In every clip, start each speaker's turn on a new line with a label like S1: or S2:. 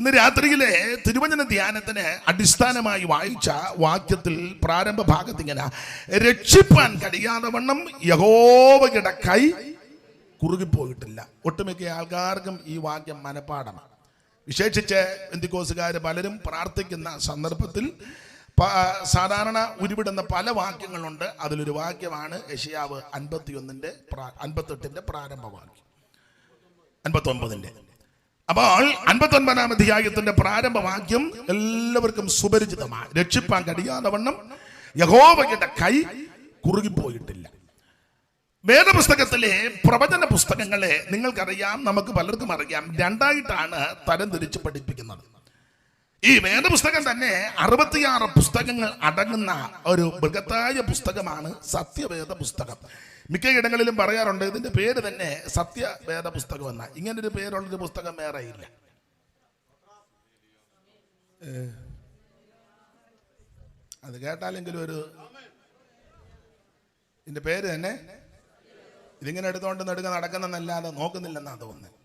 S1: ഇന്ന് രാത്രിയിലെ തിരുവചന ധ്യാനത്തിന് അടിസ്ഥാനമായി വായിച്ച വാക്യത്തിൽ പ്രാരംഭ ഭാഗത്ത് ഇങ്ങനെ രക്ഷിപ്പാൻ കഴിയാതെ വണ്ണം യഹോവയുടെ കൈ കുറുകിപ്പോയിട്ടില്ല. ഒട്ടുമിക്ക ആൾക്കാർക്കും ഈ വാക്യം മനപ്പാടമാണ്. വിശേഷിച്ച് പെന്തിക്കോസുകാർ പലരും പ്രാർത്ഥിക്കുന്ന സന്ദർഭത്തിൽ സാധാരണ ഉരുവിടുന്ന പല വാക്യങ്ങളുണ്ട്. അതിലൊരു വാക്യമാണ് യെശയ്യാവ് 58 പ്രാരംഭ വാക്യം, 59. അപ്പോൾ 59-ാം അധ്യായത്തിന്റെ പ്രാരംഭ വാക്യം എല്ലാവർക്കും സുപരിചിതമാണ്. രക്ഷിപ്പാൻ കഴിയാതെ വണ്ണം യഹോവയുടെ കൈ കുറുകിപ്പോയിട്ടില്ല. വേദപുസ്തകത്തിലെ പ്രവചന പുസ്തകങ്ങളെ നിങ്ങൾക്കറിയാം, നമുക്ക് പലർക്കും അറിയാം, രണ്ടായിട്ടാണ് തരംതിരിച്ച് പഠിപ്പിക്കുന്നത്. ഈ വേദപുസ്തകം തന്നെ 66 പുസ്തകങ്ങൾ അടങ്ങുന്ന ഒരു ബൃഹത്തായ പുസ്തകമാണ് സത്യവേദ പുസ്തകം. മിക്കയിടങ്ങളിലും പറയാറുണ്ട് ഇതിന്റെ പേര് തന്നെ സത്യവേദ പുസ്തകം എന്ന. ഇങ്ങനൊരു പേരുള്ളൊരു പുസ്തകം വേറെ ഇല്ല. അത് കേട്ടാലെങ്കിലും ഒരു ഇതിന്റെ പേര് തന്നെ ഇതിങ്ങനെ എടുത്തോണ്ട് നടക്കുന്നല്ലാതെ നോക്കുന്നില്ലെന്നാ തോന്നുന്നത്.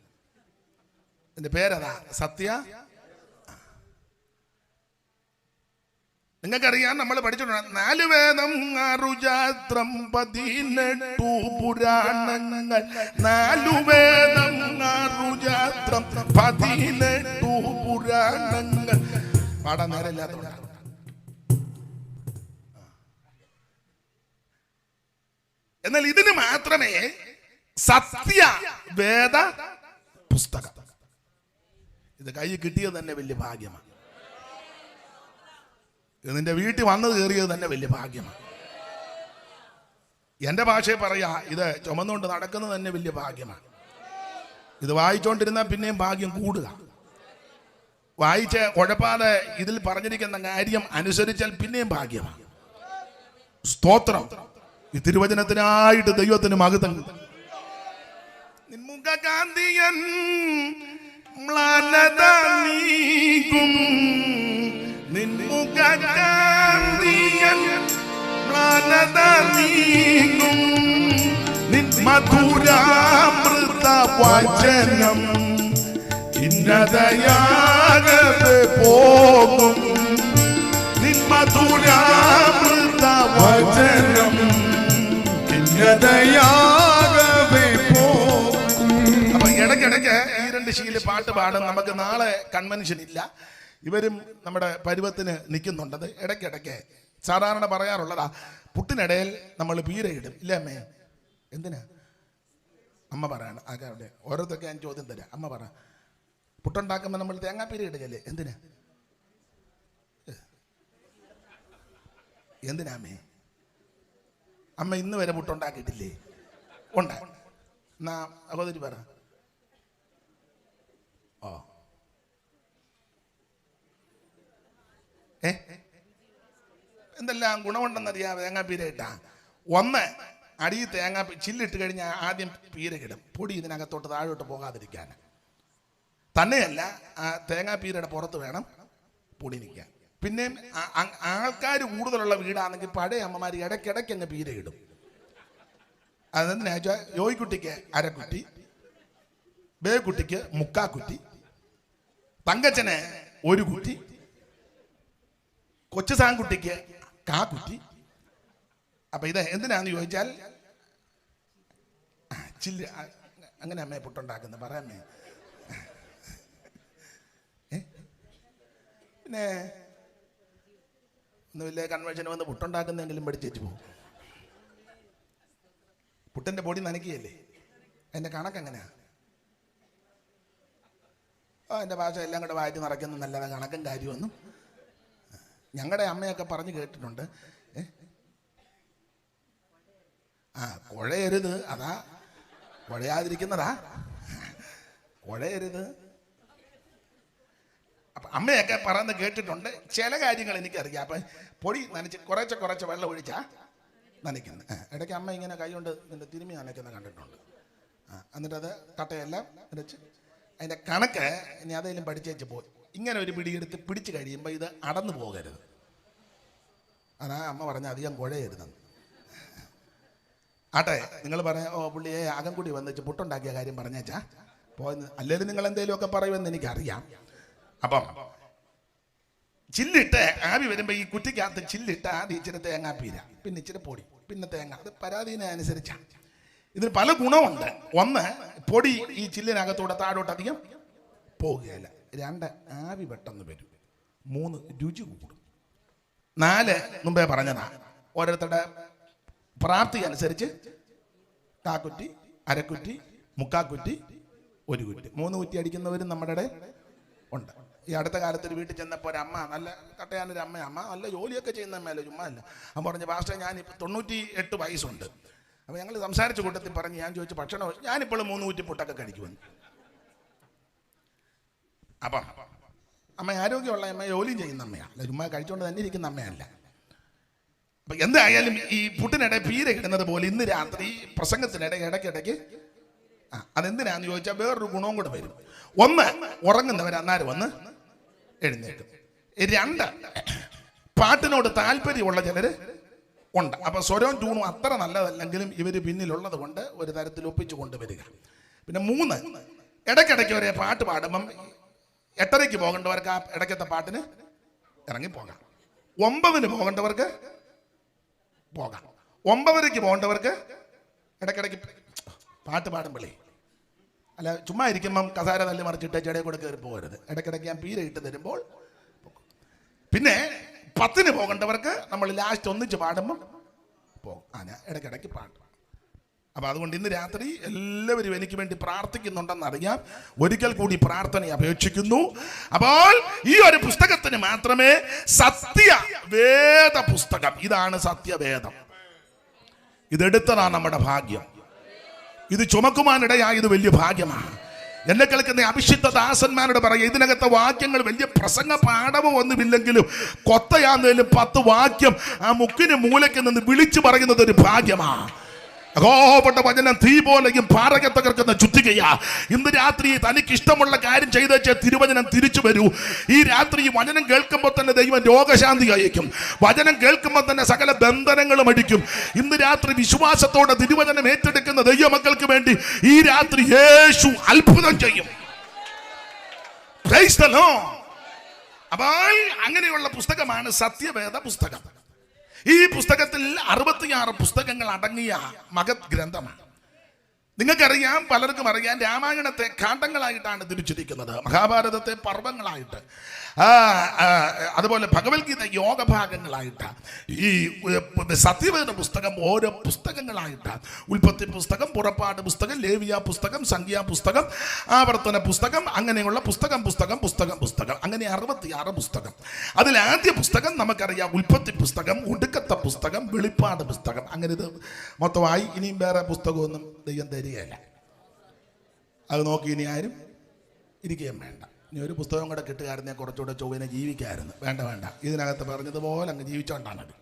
S1: ഇതിന്റെ പേരതാ സത്യ. നിങ്ങൾക്കറിയാം, നമ്മൾ പഠിച്ചിട്ടുണ്ട് 4 വേദം 6 ശാസ്ത്രം 18 പുരാണങ്ങൾ. 4 വേദം 6 ശാസ്ത്രം 18 പുരാണങ്ങൾ. പാടാൻ നേരമില്ലാത്ത എന്നാൽ ഇതിന് മാത്രമേ സത്യ വേദ പുസ്തകം. ഇത് കൈ കിട്ടിയത് തന്നെ വലിയ ഭാഗ്യമാണ്. നിന്റെ വീട്ടിൽ വന്നത് കയറിയത് തന്നെ വലിയ ഭാഗ്യമാണ്. എൻ്റെ ഭാഷയെ പറയാ, ഇത് ചുമന്നുകൊണ്ട് നടക്കുന്നത് തന്നെ വലിയ ഭാഗ്യമാണ്. ഇത് വായിച്ചോണ്ടിരുന്നാൽ പിന്നെയും ഭാഗ്യം കൂടുക. വായിച്ച് കുഴപ്പാതെ ഇതിൽ പറഞ്ഞിരിക്കുന്ന കാര്യം അനുസരിച്ചാൽ പിന്നെയും ഭാഗ്യമാണ്. സ്തോത്രം. ഈ തിരുവചനത്തിനായിട്ട് ദൈവത്തിന് മഹത്വം. നിൻമുഖകാന്തിയൻ മ്ലാനത നീക്കും, നിൻമുഖകാന്തിയൻ മ്ലാനത നീക്കും, നിൻ മധുരാമൃത വചനം ഇന്നതയാകെ പോകും, നിൻ മധുരാമൃത വചനം ഇന്നതയാകെ പോകും. അപ്പൊ ഇടയ്ക്കിടയ്ക്ക് ഈ 2 ശീല പാട്ട് പാടും. നമുക്ക് നാളെ കൺവെൻഷൻ ഇല്ല. ഇവരും നമ്മുടെ പരുവത്തിന് നിൽക്കുന്നുണ്ടത്. ഇടയ്ക്കിടയ്ക്ക് സാധാരണ പറയാറുള്ളതാ, പുട്ടിനിടയിൽ നമ്മൾ പീരയിടും. ഇല്ലേ അമ്മേ? എന്തിനാ അമ്മ പറയാണ്? ആകാരുടെ ഓരോരുത്തർക്ക് ഞാൻ ചോദ്യം തരാം. അമ്മ പറ, പുട്ടുണ്ടാക്കുമ്പോൾ നമ്മൾ തേങ്ങാപ്പീര ഇടുകയല്ലേ? എന്തിനാ? എന്തിനാ അമ്മേ? അമ്മ ഇന്ന് വരെ പുട്ടുണ്ടാക്കിയിട്ടില്ലേ? ഉണ്ടാ എന്നാ അകോതിരി പറ. ഓ എന്തെല്ലാം ഗുണമുണ്ടെന്നറിയാം തേങ്ങാപ്പീര ഇട്ടാ. ഒന്ന്, അടി തേങ്ങാ ചില്ലിട്ട് കഴിഞ്ഞാൽ ആദ്യം പീര കിടും, പൊടി ഇതിനകത്തോട്ട് താഴോട്ട് പോകാതിരിക്കാൻ. തന്നെയല്ല, ആ തേങ്ങാപ്പീരയുടെ പുറത്ത് വേണം പൊടി നിൽക്കാൻ. പിന്നെയും ആൾക്കാർ കൂടുതലുള്ള വീടാണെങ്കിൽ പഴയ അമ്മമാർ ഇടയ്ക്കിടയ്ക്ക് അങ്ങ് പീര ഇടും. അതെന്തിനാ വെച്ചാൽ യോയ്ക്കുട്ടിക്ക് അരക്കുറ്റി, ബേക്കുട്ടിക്ക് 3/4 കുറ്റി, തങ്കച്ചന് 1 കുറ്റി, കൊച്ചു സാൻകുട്ടിക്ക് 1/4 കുറ്റി. അപ്പൊ ഇത് എന്തിനാന്ന് ചോദിച്ചാൽ ചില്ല്. അങ്ങനെ അമ്മയെ പുട്ടുണ്ടാക്കുന്നത് പറയാമേ? പിന്നെ ഒന്നുമില്ലേ, കൺവെൻഷന് വന്ന് പുട്ടുണ്ടാക്കുന്നെങ്കിലും പഠിച്ചേച്ചു പോകും. പുട്ടിന്റെ പൊടി നനയ്ക്കുകയല്ലേ? അതിന്റെ കണക്കെങ്ങനെയാ? എൻ്റെ ഭാഷ എല്ലാം കൂടെ വായിച്ച് നിറയ്ക്കുന്ന നല്ലതാണ്. കണക്കും കാര്യമൊന്നും ഞങ്ങളുടെ അമ്മയൊക്കെ പറഞ്ഞു കേട്ടിട്ടുണ്ട്. കുഴയരുത്, അതാ കുഴയാതിരിക്കുന്നതാ, കുഴയരുത്. അപ്പം അമ്മയൊക്കെ പറയുന്നത് കേട്ടിട്ടുണ്ട്. ചില കാര്യങ്ങൾ എനിക്കറിയാം. അപ്പം പൊടി നനച്ച് കുറച്ച് വെള്ളം ഒഴിച്ചാ നനയ്ക്കുന്നത്. ഇടയ്ക്ക് അമ്മ ഇങ്ങനെ കൈ കൊണ്ട് ഇതിൻ്റെ തിരുമ്മി നനയ്ക്കുന്നത് കണ്ടിട്ടുണ്ട്. എന്നിട്ടത് കട്ടയെല്ലാം നനച്ച് അതിൻ്റെ കണക്ക് ഇനി അതെല്ലാം പഠിച്ചേച്ച് പോയി. ഇങ്ങനെ ഒരു പിടിയെടുത്ത് പിടിച്ച് കഴിയുമ്പോൾ ഇത് അടന്നു പോകരുത്. അതാ അമ്മ പറഞ്ഞ അധികം കുഴയരുതെന്ന്. ആട്ടെ, നിങ്ങൾ പറയാം, ഓ പുള്ളിയെ അകം കൂടി വന്നിച്ച് പുട്ടുണ്ടാക്കിയ കാര്യം പറഞ്ഞേച്ചാ പോയെന്ന്. അല്ലെങ്കിൽ നിങ്ങൾ എന്തെങ്കിലുമൊക്കെ പറയുമെന്ന് എനിക്കറിയാം. അപ്പം ചില്ലിട്ട് ആവി വരുമ്പോൾ ഈ കുറ്റിക്കകത്ത് ചില്ലിട്ട് ആദ്യം ഇച്ചിരി തേങ്ങാപ്പീര, പിന്നെ ഇച്ചിരി പൊടി, പിന്നെ തേങ്ങ. അത് പരാതിനെ അനുസരിച്ചാണ്. ഇതിന് പല ഗുണമുണ്ട്. ഒന്ന്, പൊടി ഈ ചില്ലിനകത്തൂടെ താഴോട്ട് അധികം പോകുകയില്ല. 2, ആവി പെട്ടെന്ന് വരും. 3, രുചി കൂടും. 4, മുമ്പേ പറഞ്ഞതാ, ഓരോരുത്തരുടെ പ്രാപ്തി അനുസരിച്ച് കാക്കുറ്റി, അരക്കുറ്റി, മുക്കാക്കുറ്റി, 1 കുറ്റി, 3 കുറ്റി അടിക്കുന്നവരും നമ്മുടെ ഇടയിൽ ഉണ്ട്. ഈ അടുത്ത കാലത്ത് ഒരു വീട്ടിൽ ചെന്നപ്പോൾ ഒരു അമ്മ, നല്ല കട്ടയാനൊരു അമ്മ നല്ല ജോലിയൊക്കെ ചെയ്യുന്ന അമ്മയല്ല, ചുമ്മാ അല്ല. അമ്മ പറഞ്ഞു, പാസ്റ്റർ ഞാനിപ്പോൾ 98 വയസ്സുണ്ട്. അപ്പോൾ ഞങ്ങൾ സംസാരിച്ച കൂട്ടത്തിൽ പറഞ്ഞ് ഞാൻ ചോദിച്ചു ഭക്ഷണം, ഞാനിപ്പോൾ 3 കുറ്റി പുട്ടൊക്കെ കഴിക്കുമെന്ന്. അപ്പം അമ്മ ആരോഗ്യമുള്ള അമ്മ, ജോലിയും ചെയ്യുന്ന അമ്മയാണ്, അല്ല ചുമ്മാ കഴിച്ചുകൊണ്ട് തന്നെ ഇരിക്കുന്ന അമ്മയല്ല. അപ്പം എന്തായാലും ഈ പുട്ടിനിടെ പീര കിട്ടുന്നത് പോലെ ഇന്ന് രാത്രി പ്രസംഗത്തിനിടെ ഇടയ്ക്കിടയ്ക്ക് അതെന്തിനാന്ന് ചോദിച്ചാൽ വേറൊരു ഗുണവും കൂടെ വരും. 1, ഉറങ്ങുന്നവർ അന്നേരം വന്ന് എഴുന്നേൽക്കും. 2, പാട്ടിനോട് താല്പര്യമുള്ള ചിലർ ഉണ്ട്. അപ്പൊ സ്വരവും ട്യൂണും അത്ര നല്ലതല്ലെങ്കിലും ഇവർ പിന്നിലുള്ളത് കൊണ്ട് ഒരു തരത്തിൽ ഒപ്പിച്ചു കൊണ്ടുവരിക. പിന്നെ 3, ഇടയ്ക്കിടയ്ക്ക് ഒരേ പാട്ട് പാടുമ്പം 8:30 പോകേണ്ടവർക്ക് ആ ഇടയ്ക്കത്തെ പാട്ടിന് ഇറങ്ങിപ്പോകാം. 9 പോകേണ്ടവർക്ക് പോകാം. 9:30 പോകേണ്ടവർക്ക് ഇടയ്ക്കിടയ്ക്ക് പാട്ട് പാടുമ്പോഴേ, അല്ല ചുമ്മാ ഇരിക്കുമ്പം കസാര തല്ലി മറിച്ചിട്ട് ചെടയിൽ കൂടെ കയറി പോകരുത്. ഇടയ്ക്കിടയ്ക്ക് ഞാൻ പീര ഇട്ട് തരുമ്പോൾ. പിന്നെ 10 പോകേണ്ടവർക്ക് നമ്മൾ ലാസ്റ്റ് ഒന്നിച്ച് പാടുമ്പം പോകും. ഞാൻ ഇടയ്ക്കിടയ്ക്ക് പാടും. അപ്പം അതുകൊണ്ട് ഇന്ന് രാത്രി എല്ലാവരും എനിക്ക് വേണ്ടി പ്രാർത്ഥിക്കുന്നുണ്ടെന്നറിയാം. ഒരിക്കൽ കൂടി പ്രാർത്ഥന അപേക്ഷിക്കുന്നു. അപ്പോൾ ഈ ഒരു പുസ്തകത്തിന് മാത്രമേ സത്യവേദ പുസ്തകം, ഇതാണ് സത്യവേദം. ഇതെടുത്തതാണ് നമ്മുടെ ഭാഗ്യം. ഇത് ചുമക്കുവാനിടയായത് വലിയ ഭാഗ്യമാണ്. എന്നെ കേൾക്കുന്ന അഭിഷിക്ത ദാസന്മാരോട് പറയുക, ഇതിനകത്തെ വാക്യങ്ങൾ വലിയ പ്രസംഗ പാഠമോ ഒന്നുമില്ലെങ്കിലും കൊത്തയാന്നേലും 10 വാക്യം ആ മുക്കിന് മൂലയ്ക്ക് നിന്ന് വിളിച്ചു പറയുന്നത് ഒരു ഭാഗ്യമാണ്. അഹോപ്പെട്ട വചനം തീ പോലെയും പാറകെ തകർക്കുന്ന ചുറ്റികയാ. ഇന്ന് രാത്രി തനിക്ക് ഇഷ്ടമുള്ള കാര്യം ചെയ്തേച്ച് തിരുവചനം തിരിച്ചു വരൂ. ഈ രാത്രി വചനം കേൾക്കുമ്പോൾ തന്നെ ദൈവം രോഗശാന്തി അയക്കും. വചനം കേൾക്കുമ്പോൾ തന്നെ സകല ബന്ധനങ്ങളും അടിക്കും. ഇന്ന് രാത്രി വിശ്വാസത്തോടെ തിരുവചനം ഏറ്റെടുക്കുന്ന ദൈവമക്കൾക്ക് വേണ്ടി ഈ രാത്രി യേശു അത്ഭുതം ചെയ്യും. Price the Lord. അപ്പോൾ അങ്ങനെയുള്ള പുസ്തകമാണ് സത്യവേദ പുസ്തകം. ഈ പുസ്തകത്തിൽ 66 പുസ്തകങ്ങൾ അടങ്ങിയ മഹത് ഗ്രന്ഥമാണ്. നിങ്ങൾക്കറിയാം, പലർക്കും അറിയാം, രാമായണത്തെ ഖണ്ഡങ്ങളായിട്ടാണ് തിരിച്ചിരിക്കുന്നത്, മഹാഭാരതത്തെ പർവ്വങ്ങളായിട്ട്, അതുപോലെ ഭഗവത്ഗീത യോഗഭാഗങ്ങളായിട്ട്, ഈ സത്യവേദ പുസ്തകം ഓരോ പുസ്തകങ്ങളായിട്ട്, ഉൽപ്പത്തി പുസ്തകം, പുറപ്പാട് പുസ്തകം, ലേവിയ പുസ്തകം, സംഖ്യാ പുസ്തകം, ആവർത്തന പുസ്തകം, അങ്ങനെയുള്ള പുസ്തകം പുസ്തകം പുസ്തകം പുസ്തകം അങ്ങനെ 66 പുസ്തകം. അതിൽ ആദ്യ പുസ്തകം നമുക്കറിയാം ഉൽപ്പത്തി പുസ്തകം, ഒടുക്കത്തെ പുസ്തകം വെളിപ്പാട് പുസ്തകം. അങ്ങനെ ഇത് മൊത്തമായി ഇനിയും വേറെ പുസ്തകമൊന്നും ദൈവം തരികയില്ല. അത് നോക്കി ഇനി ആരും ഇരിക്കുകയും വേണ്ട. ഇനി ഒരു പുസ്തകം കൂടെ കിട്ടുകാരനെ കുറച്ചുകൂടെ ചൊവ്വനെ ജീവിക്കായിരുന്നു. വേണ്ട, ഇതിനകത്ത് പറഞ്ഞതുപോലെ അങ്ങ് ജീവിച്ചോണ്ടാണ് മതി.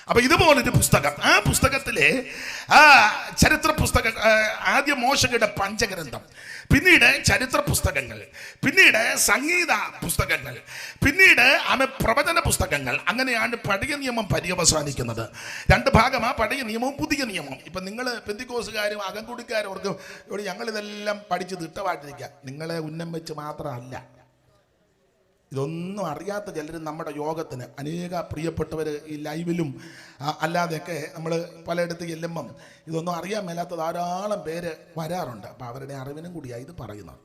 S1: അപ്പൊ ഇതുപോലൊരു പുസ്തകം, ആ പുസ്തകത്തിലെ ചരിത്ര പുസ്തകം, ആദ്യം മോശയുടെ പഞ്ചഗ്രന്ഥം, പിന്നീട് ചരിത്ര പുസ്തകങ്ങൾ, പിന്നീട് സംഗീത പുസ്തകങ്ങൾ, പിന്നീട് പ്രവചന പുസ്തകങ്ങൾ. അങ്ങനെയാണ് പഴയ നിയമം പര്യവസാനിക്കുന്നത്. 2 ഭാഗമാണ്, പഴയ നിയമവും പുതിയ നിയമവും. ഇപ്പൊ നിങ്ങൾ പെന്തിക്കോസുകാരും അകംകുടിക്കാരും ഓർക്കും, ഇവിടെ ഞങ്ങളിതെല്ലാം പഠിച്ച് തിട്ടമായിട്ടിരിക്കുക. നിങ്ങളെ ഉന്നം വെച്ച് മാത്രമല്ല, ഇതൊന്നും അറിയാത്ത ചിലരും നമ്മുടെ യോഗത്തിന്, അനേക പ്രിയപ്പെട്ടവർ ഈ ലൈവിലും അല്ലാതെയൊക്കെ നമ്മൾ പലയിടത്ത് ചെല്ലുമ്പം ഇതൊന്നും അറിയാൻ മേലാത്ത ധാരാളം പേര് വരാറുണ്ട്. അപ്പം അവരുടെ അറിവിനും കൂടിയാണ് ഇത് പറയുന്നത്.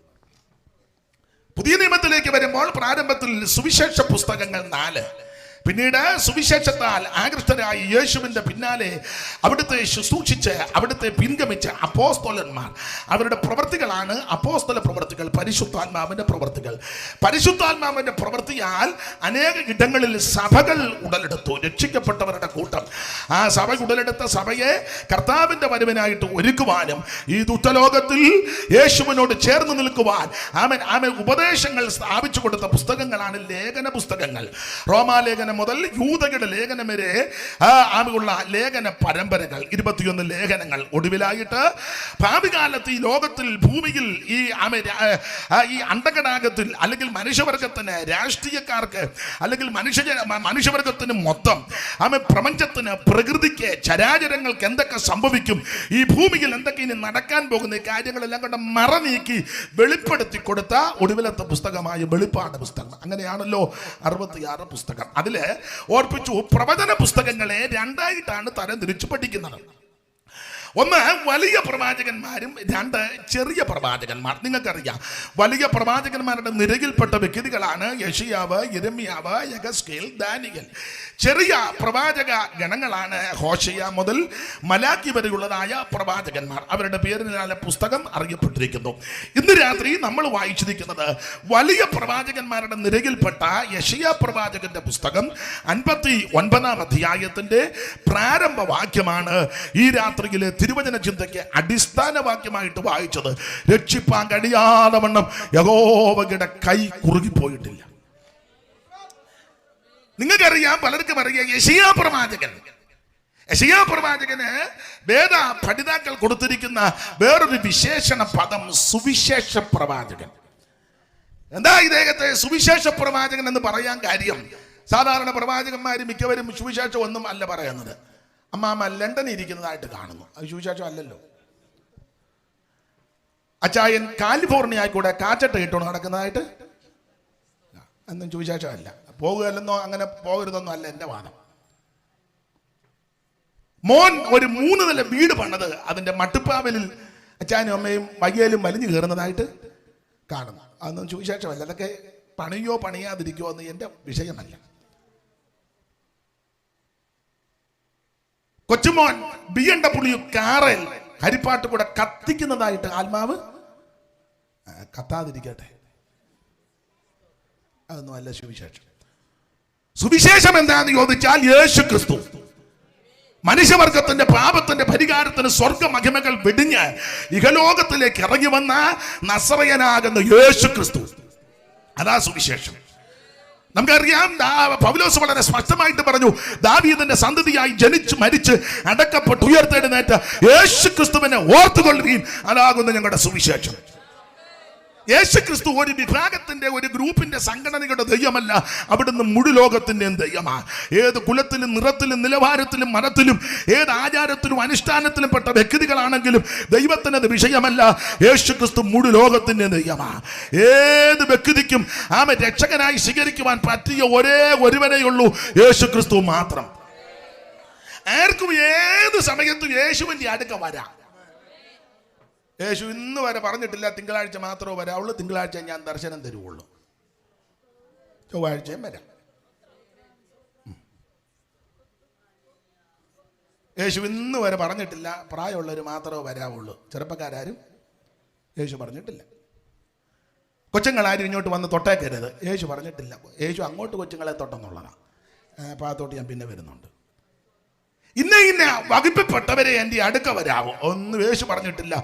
S1: പുതിയ നിയമത്തിലേക്ക് വരുമ്പോൾ പ്രാരംഭത്തിൽ സുവിശേഷ പുസ്തകങ്ങൾ 4, പിന്നീട് സുവിശേഷത്താൽ ആകൃഷ്ടരായി യേശുവിൻ്റെ പിന്നാലെ അവിടുത്തെ ശുശ്രൂഷിച്ച് അവിടുത്തെ പിൻഗമിച്ച് അപ്പോസ്തലന്മാർ, അവരുടെ പ്രവൃത്തികളാണ് അപ്പോസ്തല പ്രവൃത്തികൾ, പരിശുദ്ധാത്മാവിൻ്റെ പ്രവൃത്തികൾ. പരിശുദ്ധാത്മാവിൻ്റെ പ്രവൃത്തിയാൽ അനേക ഇടങ്ങളിൽ സഭകൾ ഉടലെടുത്തു, രക്ഷിക്കപ്പെട്ടവരുടെ കൂട്ടം. ആ സഭ ഉടലെടുത്ത സഭയെ കർത്താവിൻ്റെ വരവിനായിട്ട് ഒരുക്കുവാനും ഈ ദുഷ്ടലോകത്തിൽ യേശുവിനോട് ചേർന്ന് നിൽക്കുവാൻ ആമേൻ ഉപദേശങ്ങൾ സ്ഥാപിച്ചു കൊടുത്ത പുസ്തകങ്ങളാണ് ലേഖന പുസ്തകങ്ങൾ. റോമാലേഖനം മുതൽ യൂദയുടെ ലേഖനം വരെ ഉള്ള ലേഖന പരമ്പരകൾ 21 ലേഖനങ്ങൾ. ഒടുവിലായിട്ട് ഭാവികാലത്ത് ഈ ലോകത്തിൽ, ഭൂമിയിൽ, ഈ അണ്ടകടാകത്തിൽ അല്ലെങ്കിൽ മനുഷ്യവർഗത്തിന്, രാഷ്ട്രീയക്കാർക്ക് അല്ലെങ്കിൽ മനുഷ്യവർഗത്തിന് മൊത്തം, പ്രപഞ്ചത്തിന്, പ്രകൃതിക്ക്, ചരാചരങ്ങൾക്ക് എന്തൊക്കെ സംഭവിക്കും, ഈ ഭൂമിയിൽ എന്തൊക്കെ ഇനി നടക്കാൻ പോകുന്ന കാര്യങ്ങളെല്ലാം കൊണ്ട് മറനീക്കി വെളിപ്പെടുത്തി കൊടുത്ത ഒടുവിലത്തെ പുസ്തകമായ വെളിപ്പാട് പുസ്തകം. അങ്ങനെയാണല്ലോ 66 പുസ്തകം. അതില് ഓർപ്പിച്ചു, പ്രവചന പുസ്തകങ്ങളെ രണ്ടായിട്ടാണ് തരംതിരിച്ചു പഠിക്കുന്നത്. ഒന്ന് വലിയ പ്രവാചകന്മാരും, രണ്ട് ചെറിയ പ്രവാചകന്മാർ. നിങ്ങൾക്കറിയാം, വലിയ പ്രവാചകന്മാരുടെ നിരയിൽപ്പെട്ട വ്യക്തികളാണ് യെശയ്യാവ്, യിരെമ്യാവ്, യെഹെസ്കേൽ, ദാനിയേൽ. ചെറിയ പ്രവാചക ഗണങ്ങളാണ് ഹോശയ്യ മുതൽ മലാക്കി വരെയുള്ളതായ പ്രവാചകന്മാർ. അവരുടെ പേരിനാലെ പുസ്തകം അറിയപ്പെട്ടിരിക്കുന്നു. ഇന്ന് രാത്രി നമ്മൾ വായിച്ചിരിക്കുന്നത് വലിയ പ്രവാചകന്മാരുടെ നിരയിൽപ്പെട്ട യെശയ്യാ പ്രവാചകന്റെ പുസ്തകം 59-ാം അധ്യായത്തിന്റെ പ്രാരംഭ വാക്യമാണ് ഈ രാത്രിയിലെ തിരുവചന ചിന്തയ്ക്ക് അടിസ്ഥാന വാക്യമായിട്ട് വായിച്ചത്. രക്ഷിപ്പാൻ കഴിയാതെ വണ്ണം യഹോവയുടെ കൈ കുറുകിപ്പോയിട്ടില്ല. നിങ്ങൾക്കറിയാം, പലർക്കും അറിയാം, യെശയ്യാ പ്രവാചകന് വേദ പഠിതാക്കൾ കൊടുത്തിരിക്കുന്ന വേറൊരു വിശേഷണ പദം സുവിശേഷ പ്രവാചകൻ. എന്താ ഇദ്ദേഹത്തെ സുവിശേഷ പ്രവാചകൻ എന്ന് പറയാൻ കാര്യം? സാധാരണ പ്രവാചകന്മാർ മിക്കവരും സുവിശേഷം ഒന്നും അല്ല പറയുന്നത്. അമ്മാമ്മ ലണ്ടനിൽ ഇരിക്കുന്നതായിട്ട് കാണുന്നു, അത് സുവിശേഷം അല്ലല്ലോ. അച്ചായൻ കാലിഫോർണിയയിൽ കൂടെ കാച്ചട്ട് ഇട്ടുകൊണ്ട് നടക്കുന്നതായിട്ട് എന്നും സുവിശേഷമല്ല. പോകുകയല്ലെന്നോ അങ്ങനെ പോകരുതെന്നോ അല്ല എൻ്റെ വാദം. മോൻ ഒരു 3 നില വീട് പണിത് അതിൻ്റെ മട്ടുപ്പാവലിൽ അച്ചായനും അമ്മയും വയ്യലും വലിഞ്ഞു കയറുന്നതായിട്ട് കാണുന്നു, അതൊന്നും സുവിശേഷമല്ല. അതൊക്കെ പണിയോ പണിയാതിരിക്കുമോ എന്ന് എൻ്റെ വിഷയമല്ല. കൊച്ചുമോൻ BMW കാറിൽ ഹരിപ്പാട്ട് കൂടെ കത്തിക്കുന്നതായിട്ട് ആത്മാവ് കത്താതിരിക്കട്ടെ, അതൊന്നും അല്ല സുവിശേഷം. സുവിശേഷം എന്താന്ന് ചോദിച്ചാൽ യേശു ക്രിസ്തു മനുഷ്യവർഗത്തിന്റെ പാപത്തിന്റെ പരിഹാരത്തിന് സ്വർഗ മഹിമകൾ വെടിഞ്ഞ് ഇഹലോകത്തിലേക്ക് ഇറങ്ങി വന്ന നസറയനാകുന്ന യേശു ക്രിസ്തു, അതാ സുവിശേഷം. നമുക്കറിയാം, പൗലോസ് വളരെ സ്പഷ്ടമായിട്ട് പറഞ്ഞു, ദാവീദിന്റെ സന്തതിയായി ജനിച്ച് മരിച്ച് അടക്കപ്പെട്ട് ഉയർത്തെഴുന്നേറ്റ യേശു ക്രിസ്തുവിനെ ഓർത്തുകൊള്ളുകയും അതാകുന്ന ഞങ്ങളുടെ സുവിശേഷം. യേശു ക്രിസ്തു ഒരു വിഭാഗത്തിന്റെ, ഒരു ഗ്രൂപ്പിന്റെ, സംഘടനയുടെ ദൈവമല്ല, അവിടുന്ന് മുഴു ലോകത്തിന്റെയും ദൈവമാണ്. ഏത് കുലത്തിലും, നിറത്തിലും, നിലവാരത്തിലും, മതത്തിലും, ഏത് ആചാരത്തിലും അനുഷ്ഠാനത്തിലും പെട്ട വ്യക്തികളാണെങ്കിലും ദൈവത്തിനത് വിഷയമല്ല. യേശു ക്രിസ്തു മുഴു ലോകത്തിന്റെയും ദൈവമാണ്. ഏത് വ്യക്തിക്കും രക്ഷകനായി സ്വീകരിക്കുവാൻ പറ്റിയ ഒരേ ഒരുവനെയുള്ളൂ, യേശു ക്രിസ്തു മാത്രം. ആർക്കും ഏത് സമയത്തും യേശുവിന്റെ അടുക്ക വരാം. യേശു ഇന്ന് വരെ പറഞ്ഞിട്ടില്ല തിങ്കളാഴ്ച മാത്രമേ വരാവുള്ളൂ, തിങ്കളാഴ്ച ഞാൻ ദർശനം തരുവുള്ളൂ, ചൊവ്വാഴ്ചയും വരാം. യേശു ഇന്ന് വരെ പറഞ്ഞിട്ടില്ല പ്രായമുള്ളവർ മാത്രമേ വരാവുള്ളൂ, ചെറുപ്പക്കാരും യേശു പറഞ്ഞിട്ടില്ല. കൊച്ചുങ്ങളാരും ഇങ്ങോട്ട് വന്ന് തൊട്ടേക്കരുത്, യേശു പറഞ്ഞിട്ടില്ല. യേശു അങ്ങോട്ട് കൊച്ചുങ്ങളെ തൊട്ടെന്നുള്ളതാണ്. പാത്തോട്ട് ഞാൻ പിന്നെ വരുന്നുണ്ട്. ഇന്ന വകുപ്പിൽപ്പെട്ടവരെ എൻ്റെ അടുക്ക വരാവോ ഒന്നും യേശു പറഞ്ഞിട്ടില്ല.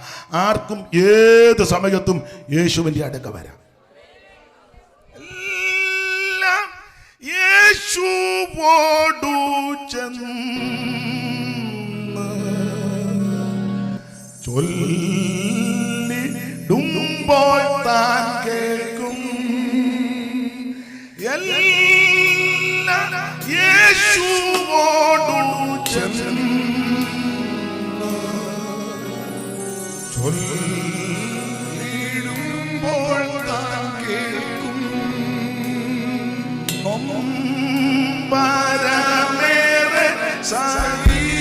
S1: ആർക്കും ഏത് സമയത്തും യേശുവിൻ്റെ അടുക്ക വരാം. എല്ലാം യേശുവോടു ചെന്ന് ചൊല്ലിടുമ്പോൾ താൻ കേൾക്കും. എല്ലാം യേശുവോടു ചൊല്ലിടുമ്പോൾ താൻ കേൾക്കും. പരമേറെ സഹിച്ചു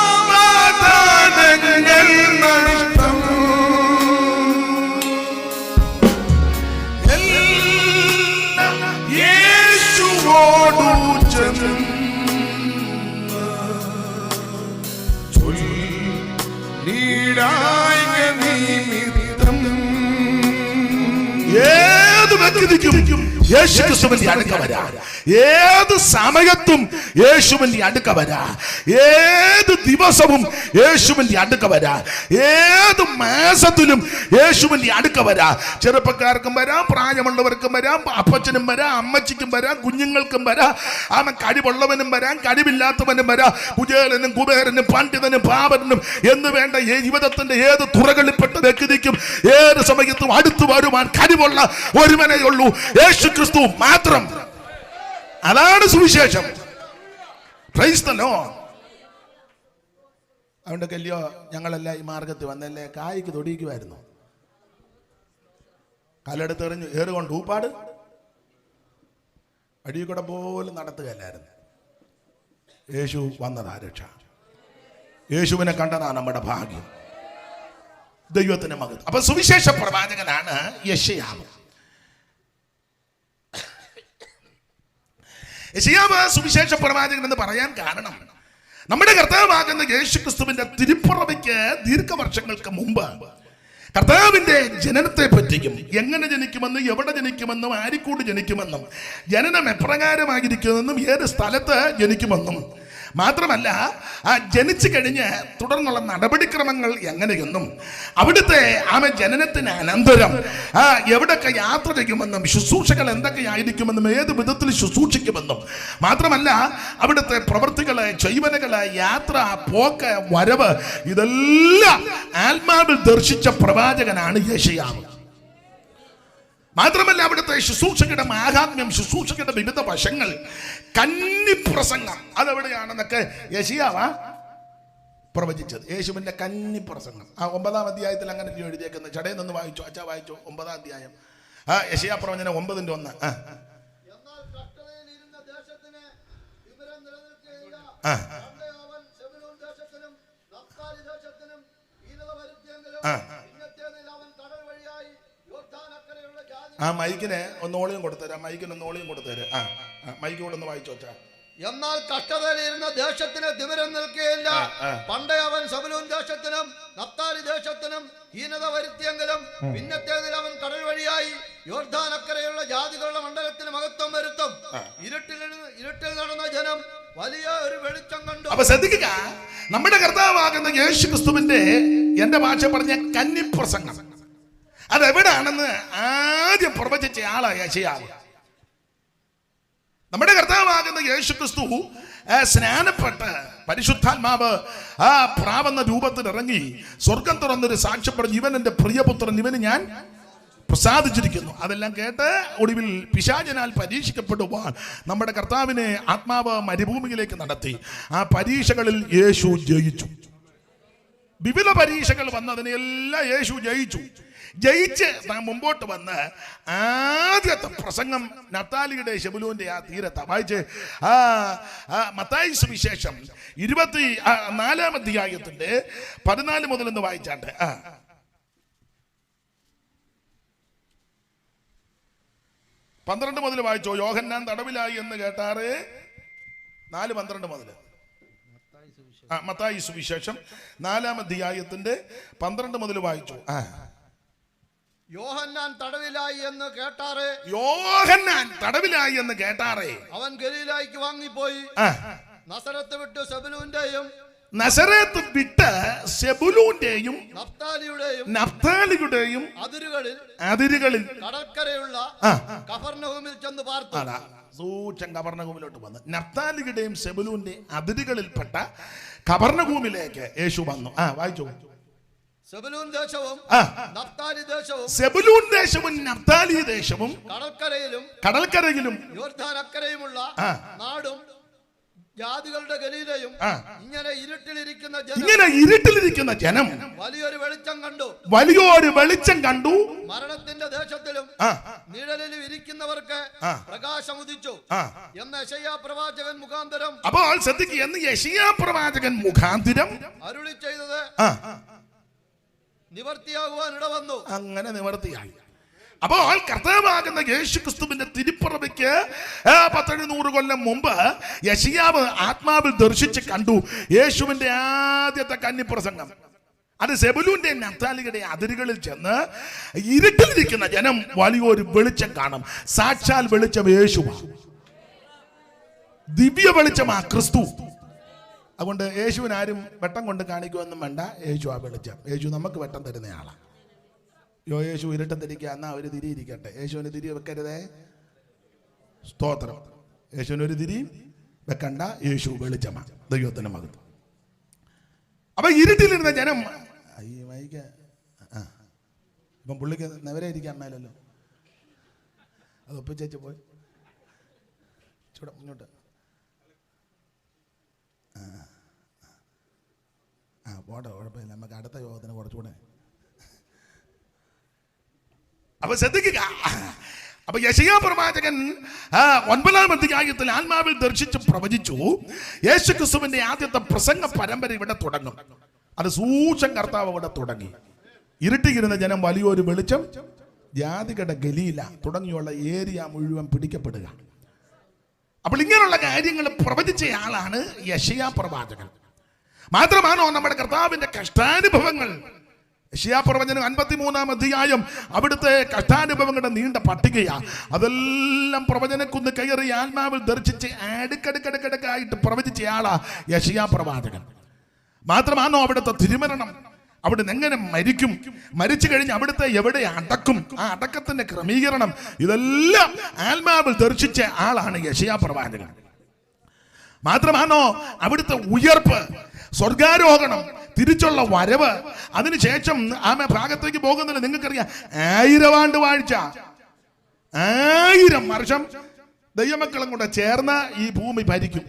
S1: സമാധാനങ്ങൾ നഷ്ടം. എല്ലാം യേശുവോടു ചെന്ന് ഏത് വ്യക്തിക്കും യേശു ക്രിസ്തുവിന്റെ അടുക്ക വരാം. ഏത് സമയത്തും യേശുവിന്റെ അടുക്ക വരാ, ഏത് ദിവസവും യേശുവിന്റെ അടുക്ക വരാ, ഏത് മാസത്തിലും യേശുവിന്റെ അടുക്ക വരാ. ചെറുപ്പക്കാർക്കും വരാം, പ്രായമുള്ളവർക്കും വരാം, അപ്പച്ചനും വരാം, അമ്മച്ചിക്കും വരാം, കുഞ്ഞുങ്ങൾക്കും വരാം, അവൻ കഴിവുള്ളവനും വരാം, കഴിവില്ലാത്തവനും വരാം, കുചേലനും കുബേരനും പണ്ഡിതനും പാവനും എന്ന് വേണ്ട ജീവിതത്തിന്റെ ഏത് തുറകളിൽപ്പെട്ട വ്യക്തിക്കും ഏത് സമയത്തും അടുത്തു വരുവാൻ കഴിവുള്ള ഒരുവനേ ഉള്ളൂ, യേശു ക്രിസ്തു മാത്രം. അതാണ് സുവിശേഷം. Price the Lord. അതുകൊണ്ട് കല്യോ ഞങ്ങളെല്ലാം ഈ മാർഗത്തിൽ വന്നല്ലേ കായ്ക്ക് തൊടിയിക്കുമായിരുന്നു. കല്ലെടുത്തെറിഞ്ഞ് ഏറുകൊണ്ട് ഊപ്പാട് അടിയിൽ കൂടെ പോലും നടത്തുകയല്ലായിരുന്നു. യേശു വന്നതാ രക്ഷ. യേശുവിനെ കണ്ടതാണ് നമ്മുടെ ഭാഗ്യം. ദൈവത്തിന്റെ മകൻ. അപ്പൊ സുവിശേഷ പ്രവാചകനാണ് യെശയ്യാവ്. യെശയ്യാവ് സുവിശേഷ പ്രവാചകൻ എന്ന് പറയാൻ കാരണം നമ്മുടെ കർത്താവാകുന്ന യേശു ക്രിസ്തുവിന്റെ തിരുപ്പിറവിക്ക് ദീർഘവർഷങ്ങൾക്ക് മുമ്പ് കർത്താവിന്റെ ജനനത്തെ പറ്റിയും എങ്ങനെ ജനിക്കുമെന്നും എവിടെ ജനിക്കുമെന്നും ആരിക്കൂട് ജനിക്കുമെന്നും ജനനം എപ്രകാരമായിരിക്കുമെന്നും ഏത് സ്ഥലത്ത് ജനിക്കുമെന്നും മാത്രമല്ല ജനിച്ചു കഴിഞ്ഞ് തുടർന്നുള്ള നടപടിക്രമങ്ങൾ എങ്ങനെയെന്നും അവിടുത്തെ ആമേ ജനനത്തിന് അനന്തരം എവിടൊക്കെ യാത്ര ചെയ്യുമെന്നും ശുശ്രൂഷകൾ എന്തൊക്കെയായിരിക്കുമെന്നും ഏത് വിധത്തിൽ ശുശ്രൂഷിക്കുമെന്നും മാത്രമല്ല അവിടുത്തെ പ്രവൃത്തികള്, ചെയ്വനകള്, യാത്ര, പോക്ക്, വരവ് ഇതെല്ലാം ആത്മാവിൽ ദർശിച്ച പ്രവാചകനാണ് യെശയ്യാവ്. മാത്രമല്ല അവിടുത്തെ ശുശ്രൂഷകരുടെ മാഹാത്മ്യം, ശുശ്രൂഷകരുടെ വിവിധ വശങ്ങൾ, കന്നിപ്രസംഗം അതെവിടെയാണെന്നൊക്കെ യെശയ്യാവ് പ്രവചിച്ചത്. യേശുവിന്റെ കന്നിപ്രസംഗം 9-ാം അധ്യായത്തിൽ അങ്ങനെ എഴുതിയേക്കുന്നത്. ചടയിൽ നിന്ന് വായിച്ചു, അച്ഛാ വായിച്ചു 9-ാം അധ്യായം യെശയ്യാ പ്രവചനം 9:1. ആ മൈക്കിന് ഒന്നോളിയും കൊടുത്തരാം, മൈക്കിന് ഒന്നോളിയും കൊടുത്തരാം. മൈക്ക് കൂടെ ഒന്ന് വായിച്ചു വെച്ചാ.
S2: എന്നാൽ കഷ്ടതയിലിരുന്ന ദേശത്തിന് തിമിരം നിൽക്കുകയില്ല. പണ്ടേ അവൻ സെബൂലൂൻ ദേശത്തിനും നഫ്താലി ദേശത്തിനും ഹീനത വരുത്തിയെങ്കിലും പിന്നത്തേതിൽ അവൻ കടൽ വഴിയായി യോർദാൻ അക്കരെയുള്ള ജാതികളുടെ മണ്ഡലത്തിന് മഹത്വം വരുത്തും. ഇരുട്ടിൽ നടന്ന ജനം വലിയ ഒരു വെളിച്ചം കണ്ടു.
S1: അപ്പൊ ശ്രദ്ധിക്കുക, നമ്മുടെ കർത്താവാകുന്ന യേശു ക്രിസ്തുവിന്റെ എന്റെ ഭാഷ പറഞ്ഞ കന്നിപ്രസംഗം അതെവിടാണെന്ന് ആദ്യം പ്രവചിച്ച ആളാ യെശയ്യാവ്. നമ്മുടെ കർത്താവാകുന്ന യേശു ക്രിസ്തു സ്നാനപ്പെട്ട് പരിശുദ്ധാത്മാവ് പ്രാവെന്ന രൂപത്തിൽ ഇറങ്ങി സ്വർഗം തുറന്നൊരു സാക്ഷ്യം പറഞ്ഞു, ഇവൻ എന്റെ പ്രിയപുത്രൻ, ഇവന് ഞാൻ പ്രസാദിച്ചിരിക്കുന്നു. അതെല്ലാം കേട്ട് ഒടുവിൽ പിശാചനാൽ പരീക്ഷിക്കപ്പെടുവാൻ നമ്മുടെ കർത്താവിനെ ആത്മാവ് മരുഭൂമിയിലേക്ക് നടത്തി. ആ പരീക്ഷകളിൽ യേശു ജയിച്ചു. വിവിധ പരീക്ഷകൾ വന്നതിനെല്ലാം യേശു ജയിച്ച് മുമ്പോട്ട് വന്ന് ആദ്യത്തെ പ്രസംഗം നഫ്താലിയുടെ സെബൂലൂന്റെ ആ തീരത്ത വായിച്ച് മത്തായി സുവിശേഷം 24-ാം അധ്യായത്തിന്റെ 14 മുതൽ ഒന്ന് വായിച്ചാണ്ട്. 12 മുതൽ വായിച്ചോ. യോഹന്നാൻ തടവിലായി എന്ന് കേട്ടാറ് 4:12 മുതൽ. മത്തായി സുവിശേഷം 4-ാം അധ്യായത്തിന്റെ 12 മുതൽ വായിച്ചു.
S2: യോഹന്നാൻ തടവിലായി എന്ന് കേട്ടാറേ അവൻ ഗലീലായിക്ക് വാങ്ങിപ്പോയി. നസറത്ത് വിട്ട് സെബൂലൂന്റെയും നഫ്താലിയുടെയും അതിരുകളിൽ കടൽക്കരയുള്ള കഫർനഹൂമിൽ ചെന്ന് പാർത്തു. സൂക്ഷം കഫർനഹൂമിലോട്ട് വന്ന് നഫ്താലിയുടെയും സെബൂലൂന്റെ അതിരുകളിൽപ്പെട്ട കഫർനഹൂമിലേക്ക് യേശു വന്നു. വായിച്ചു. സെബൂലൂൻ ദേശവും
S1: നഫ്താലി ദേശവും കടൽക്കരയിലും
S2: യോർദാൻ അക്കരയുമുള്ള നാടും ജാതികളുടെ ഗലീലയും ഇങ്ങനെ
S1: ഇരുട്ടിലിരിക്കുന്ന ജനം വലിയൊരു വെളിച്ചം കണ്ടു.
S2: മരണത്തിന്റെ ദേശത്തിലും നിഴലിലും ഇരിക്കുന്നവർക്ക് പ്രകാശം ഉദിച്ചു എന്ന് യെശയ്യാ പ്രവാചകൻ മുഖാന്തരം.
S1: അപ്പോൾ ശ്രദ്ധിക്കുക, എന്ന് യെശയ്യാ പ്രവാചകൻ മുഖാന്തരം
S2: അരുളി ചെയ്തത് നിവർത്തിയാകുവാൻ ഇടവന്നു.
S1: അങ്ങനെ നിവർത്തിയായി. അപ്പോൾ കർത്താവാകുന്ന യേശു ക്രിസ്തുവിന്റെ തിരുപ്പിറവിക്ക് 1700 കൊല്ലം മുമ്പ് യെശയ്യാവ് ആത്മാവിൽ ദർശിച്ച് കണ്ടു യേശുവിന്റെ ആദ്യത്തെ കന്നിപ്രസംഗം. അത് സെബൂലൂന്റെ നഫ്താലിയുടെ അതിരുകളിൽ ചെന്ന് ഇരുട്ടിലിരിക്കുന്ന ജനം വലിയൊരു വെളിച്ചം കാണും. സാക്ഷാൽ വെളിച്ചം യേശുവാണ്. ദിവ്യ വെളിച്ചമാ ക്രിസ്തു. അതുകൊണ്ട് യേശുവിന് ആരും വെട്ടം കൊണ്ട് കാണിക്കുമെന്നും വേണ്ട. യേശു ആ വെളിച്ചം. യേശു നമുക്ക് വെട്ടം തരുന്നയാളാണ്. യേശു ഇരുട്ടം തിരിക്കുക, എന്നാ ഒരു തിരി ഇരിക്കട്ടെ. യേശുവിന് തിരി വെക്കരുതേ. സ്തോത്രം. യേശുവിന് ഒരു തിരി വെക്കണ്ട. യേശു വെളിച്ചമാണ്. ദൈവത്തിന് മഹത്വം. അപ്പൊ ഇരുട്ടിലിരുന്ന ജനം ഇപ്പം പുള്ളിക്ക് നെവരെ ഇരിക്കാൻ മേലല്ലോ. അത് ഒപ്പിച്ചേച്ച് പോയി ചൂടെ മുന്നോട്ട്. പോട്ടെ, കുഴപ്പമില്ല. നമുക്ക് അടുത്ത യോഗത്തിന് കുറച്ചുകൂടെ. അപ്പൊ ശ്രദ്ധിക്കുക. അപ്പൊ യെശയ്യാ പ്രവാചകൻ 9-ാം അധ്യായത്തിൽ ആത്മാവിൽ ദർശിച്ച് പ്രവചിച്ചു, യേശു ക്രിസ്തുവിന്റെ ആദ്യത്തെ പ്രസംഗ പരമ്പര ഇവിടെ തുടങ്ങും. അത് സൂക്ഷം കർത്താവ് ഇവിടെ തുടങ്ങി. ഇരുട്ടിയിരുന്ന ജനം വലിയൊരു വെളിച്ചം, ജാതികളുടെ ഗലീല തുടങ്ങിയുള്ള ഏരിയ മുഴുവൻ പിടിക്കപ്പെടുക. അപ്പോൾ ഇങ്ങനെയുള്ള കാര്യങ്ങൾ പ്രവചിച്ചയാളാണ് യെശയ്യാ പ്രവാചകൻ. മാത്രമാണോ നമ്മുടെ കർത്താവിന്റെ കഷ്ടാനുഭവങ്ങൾ. യെശയ്യാ പ്രവചനം 53-ാം അധ്യായം അവിടുത്തെ കഷ്ടാനുഭവങ്ങളുടെ നീണ്ട പട്ടികയാ. അതെല്ലാം പ്രവചനക്കുന്ന് കയറി ആത്മാവിൽ ദർശിച്ച് അടുക്കടുക്കടുക്കടുക്കായിട്ട് പ്രവചിച്ചയാളാ യെശയ്യാ പ്രവാചകൻ. മാത്രമാണോ അവിടുത്തെ തിരുമരണം, അവിടുന്ന് എങ്ങനെ മരിക്കും, മരിച്ചു കഴിഞ്ഞ് അവിടുത്തെ എവിടെ അടക്കും, ആ അടക്കത്തിന്റെ ക്രമീകരണം, ഇതെല്ലാം ആത്മാവിൽ ദർശിച്ച ആളാണ് യെശയ്യാ പ്രവാചകൻ. മാത്രമാണോ അവിടുത്തെ ഉയർപ്പ്, സ്വർഗാരോഹണം, തിരിച്ചുള്ള വരവ്, അതിനുശേഷം ആമേ ഭാഗത്തേക്ക് പോകുന്നതിന് നിങ്ങൾക്കറിയാം 1000 ആണ്ട് വാഴ്ച, 1000 വർഷം ദൈവമക്കളും കൂടെ ചേർന്ന് ഈ ഭൂമി ഭരിക്കും.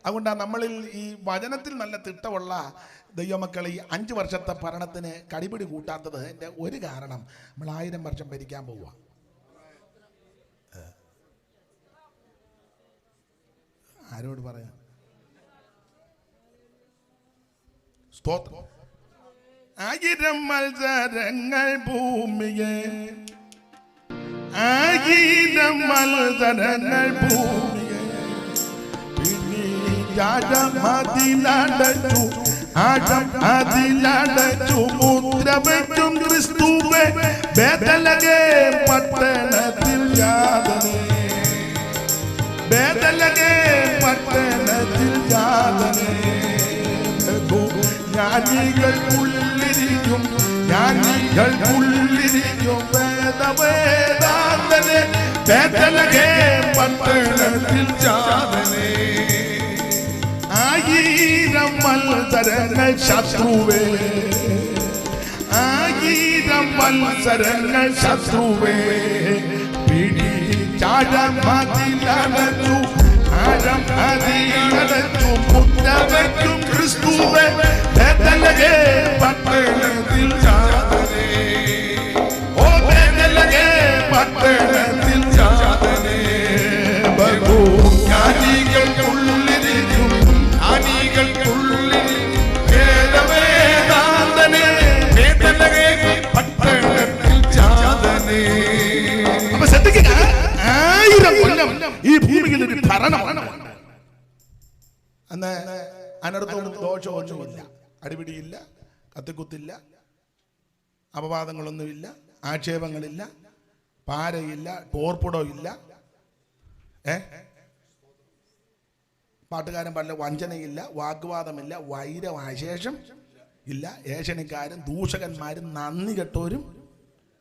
S1: അതുകൊണ്ടാണ് നമ്മളിൽ ഈ വചനത്തിൽ നല്ല തിട്ടമുള്ള ദൈവമക്കൾ ഈ 5 വർഷത്തെ ഭരണത്തിന് കടിപിടി കൂട്ടാത്തത്. എൻ്റെ ഒരു കാരണം, നമ്മൾ 1000 വർഷം ഭരിക്കാൻ പോവുക. ആരോട് പറയാം? സ്തോത്രം. 1000 മത്സരങ്ങൾ ഭൂമിയെ, 1000 മത്സരങ്ങൾ ഭൂമിയെ അതിലടച്ചു, അതിലടച്ചു മുദ്രവയ്ക്കും ക്രിസ്തുവേ ബേഥലഹേം പട്ടണത്തിൽ യാതനേ, ബേഥലഹേം പട്ടണത്തിൽ യാതനേ. ജ്ഞാനികൾക്കുള്ളിരിക്കും, ജ്ഞാനികൾക്കുള്ളിരിക്കും വേദവേദാന്തനെ ബേഥലഹേം പട്ടണത്തിൽ യാതനേ. 1000 മത്സരങ്ങൾ ശത്രുവേ, 1000 മത്സരങ്ങൾ ശത്രുവേ പിടിച്ചാഴമതിലടച്ചു, ആഴം അതിലടച്ചു മുദ്രവയ്ക്കും ക്രിസ്തുവേ ബേഥലഹേം പട്ടണത്തിൽ യാതനേ. ഓ ബേഥലഹേം പട്ടണത്തിൽ യാതനേ. ബഹു ജ്ഞാനികൾക്കുള്ളിരിക്കും, ജ്ഞാനികൾക്കുള്ളിൽ വേദവേദാന്തനേ ബേഥലഹേം പട്ടണത്തിൽ യാതനേ. അപ്പൊ ശ്രദ്ധിക്കുക, 1000 കൊല്ലം ഈ ഭൂമിയിൽ ഒരു ഭരണമാണ്. അന്ന് അനർത്ഥവും ദോഷവും ഒന്നുമില്ല, അടിപിടിയില്ല, കത്തിക്കുത്തില്ല, അപവാദങ്ങളൊന്നുമില്ല, ആക്ഷേപങ്ങളില്ല, പാരയില്ല, ടോർപ്പിടോ ഇല്ല, പാട്ടുകാരൻ പറഞ്ഞ വഞ്ചനയില്ല, വാഗ്വാദമില്ല, വൈരവാശേഷം ഇല്ല, ഏഷണിക്കാരും ദൂഷകന്മാരും നന്ദി കെട്ടോരും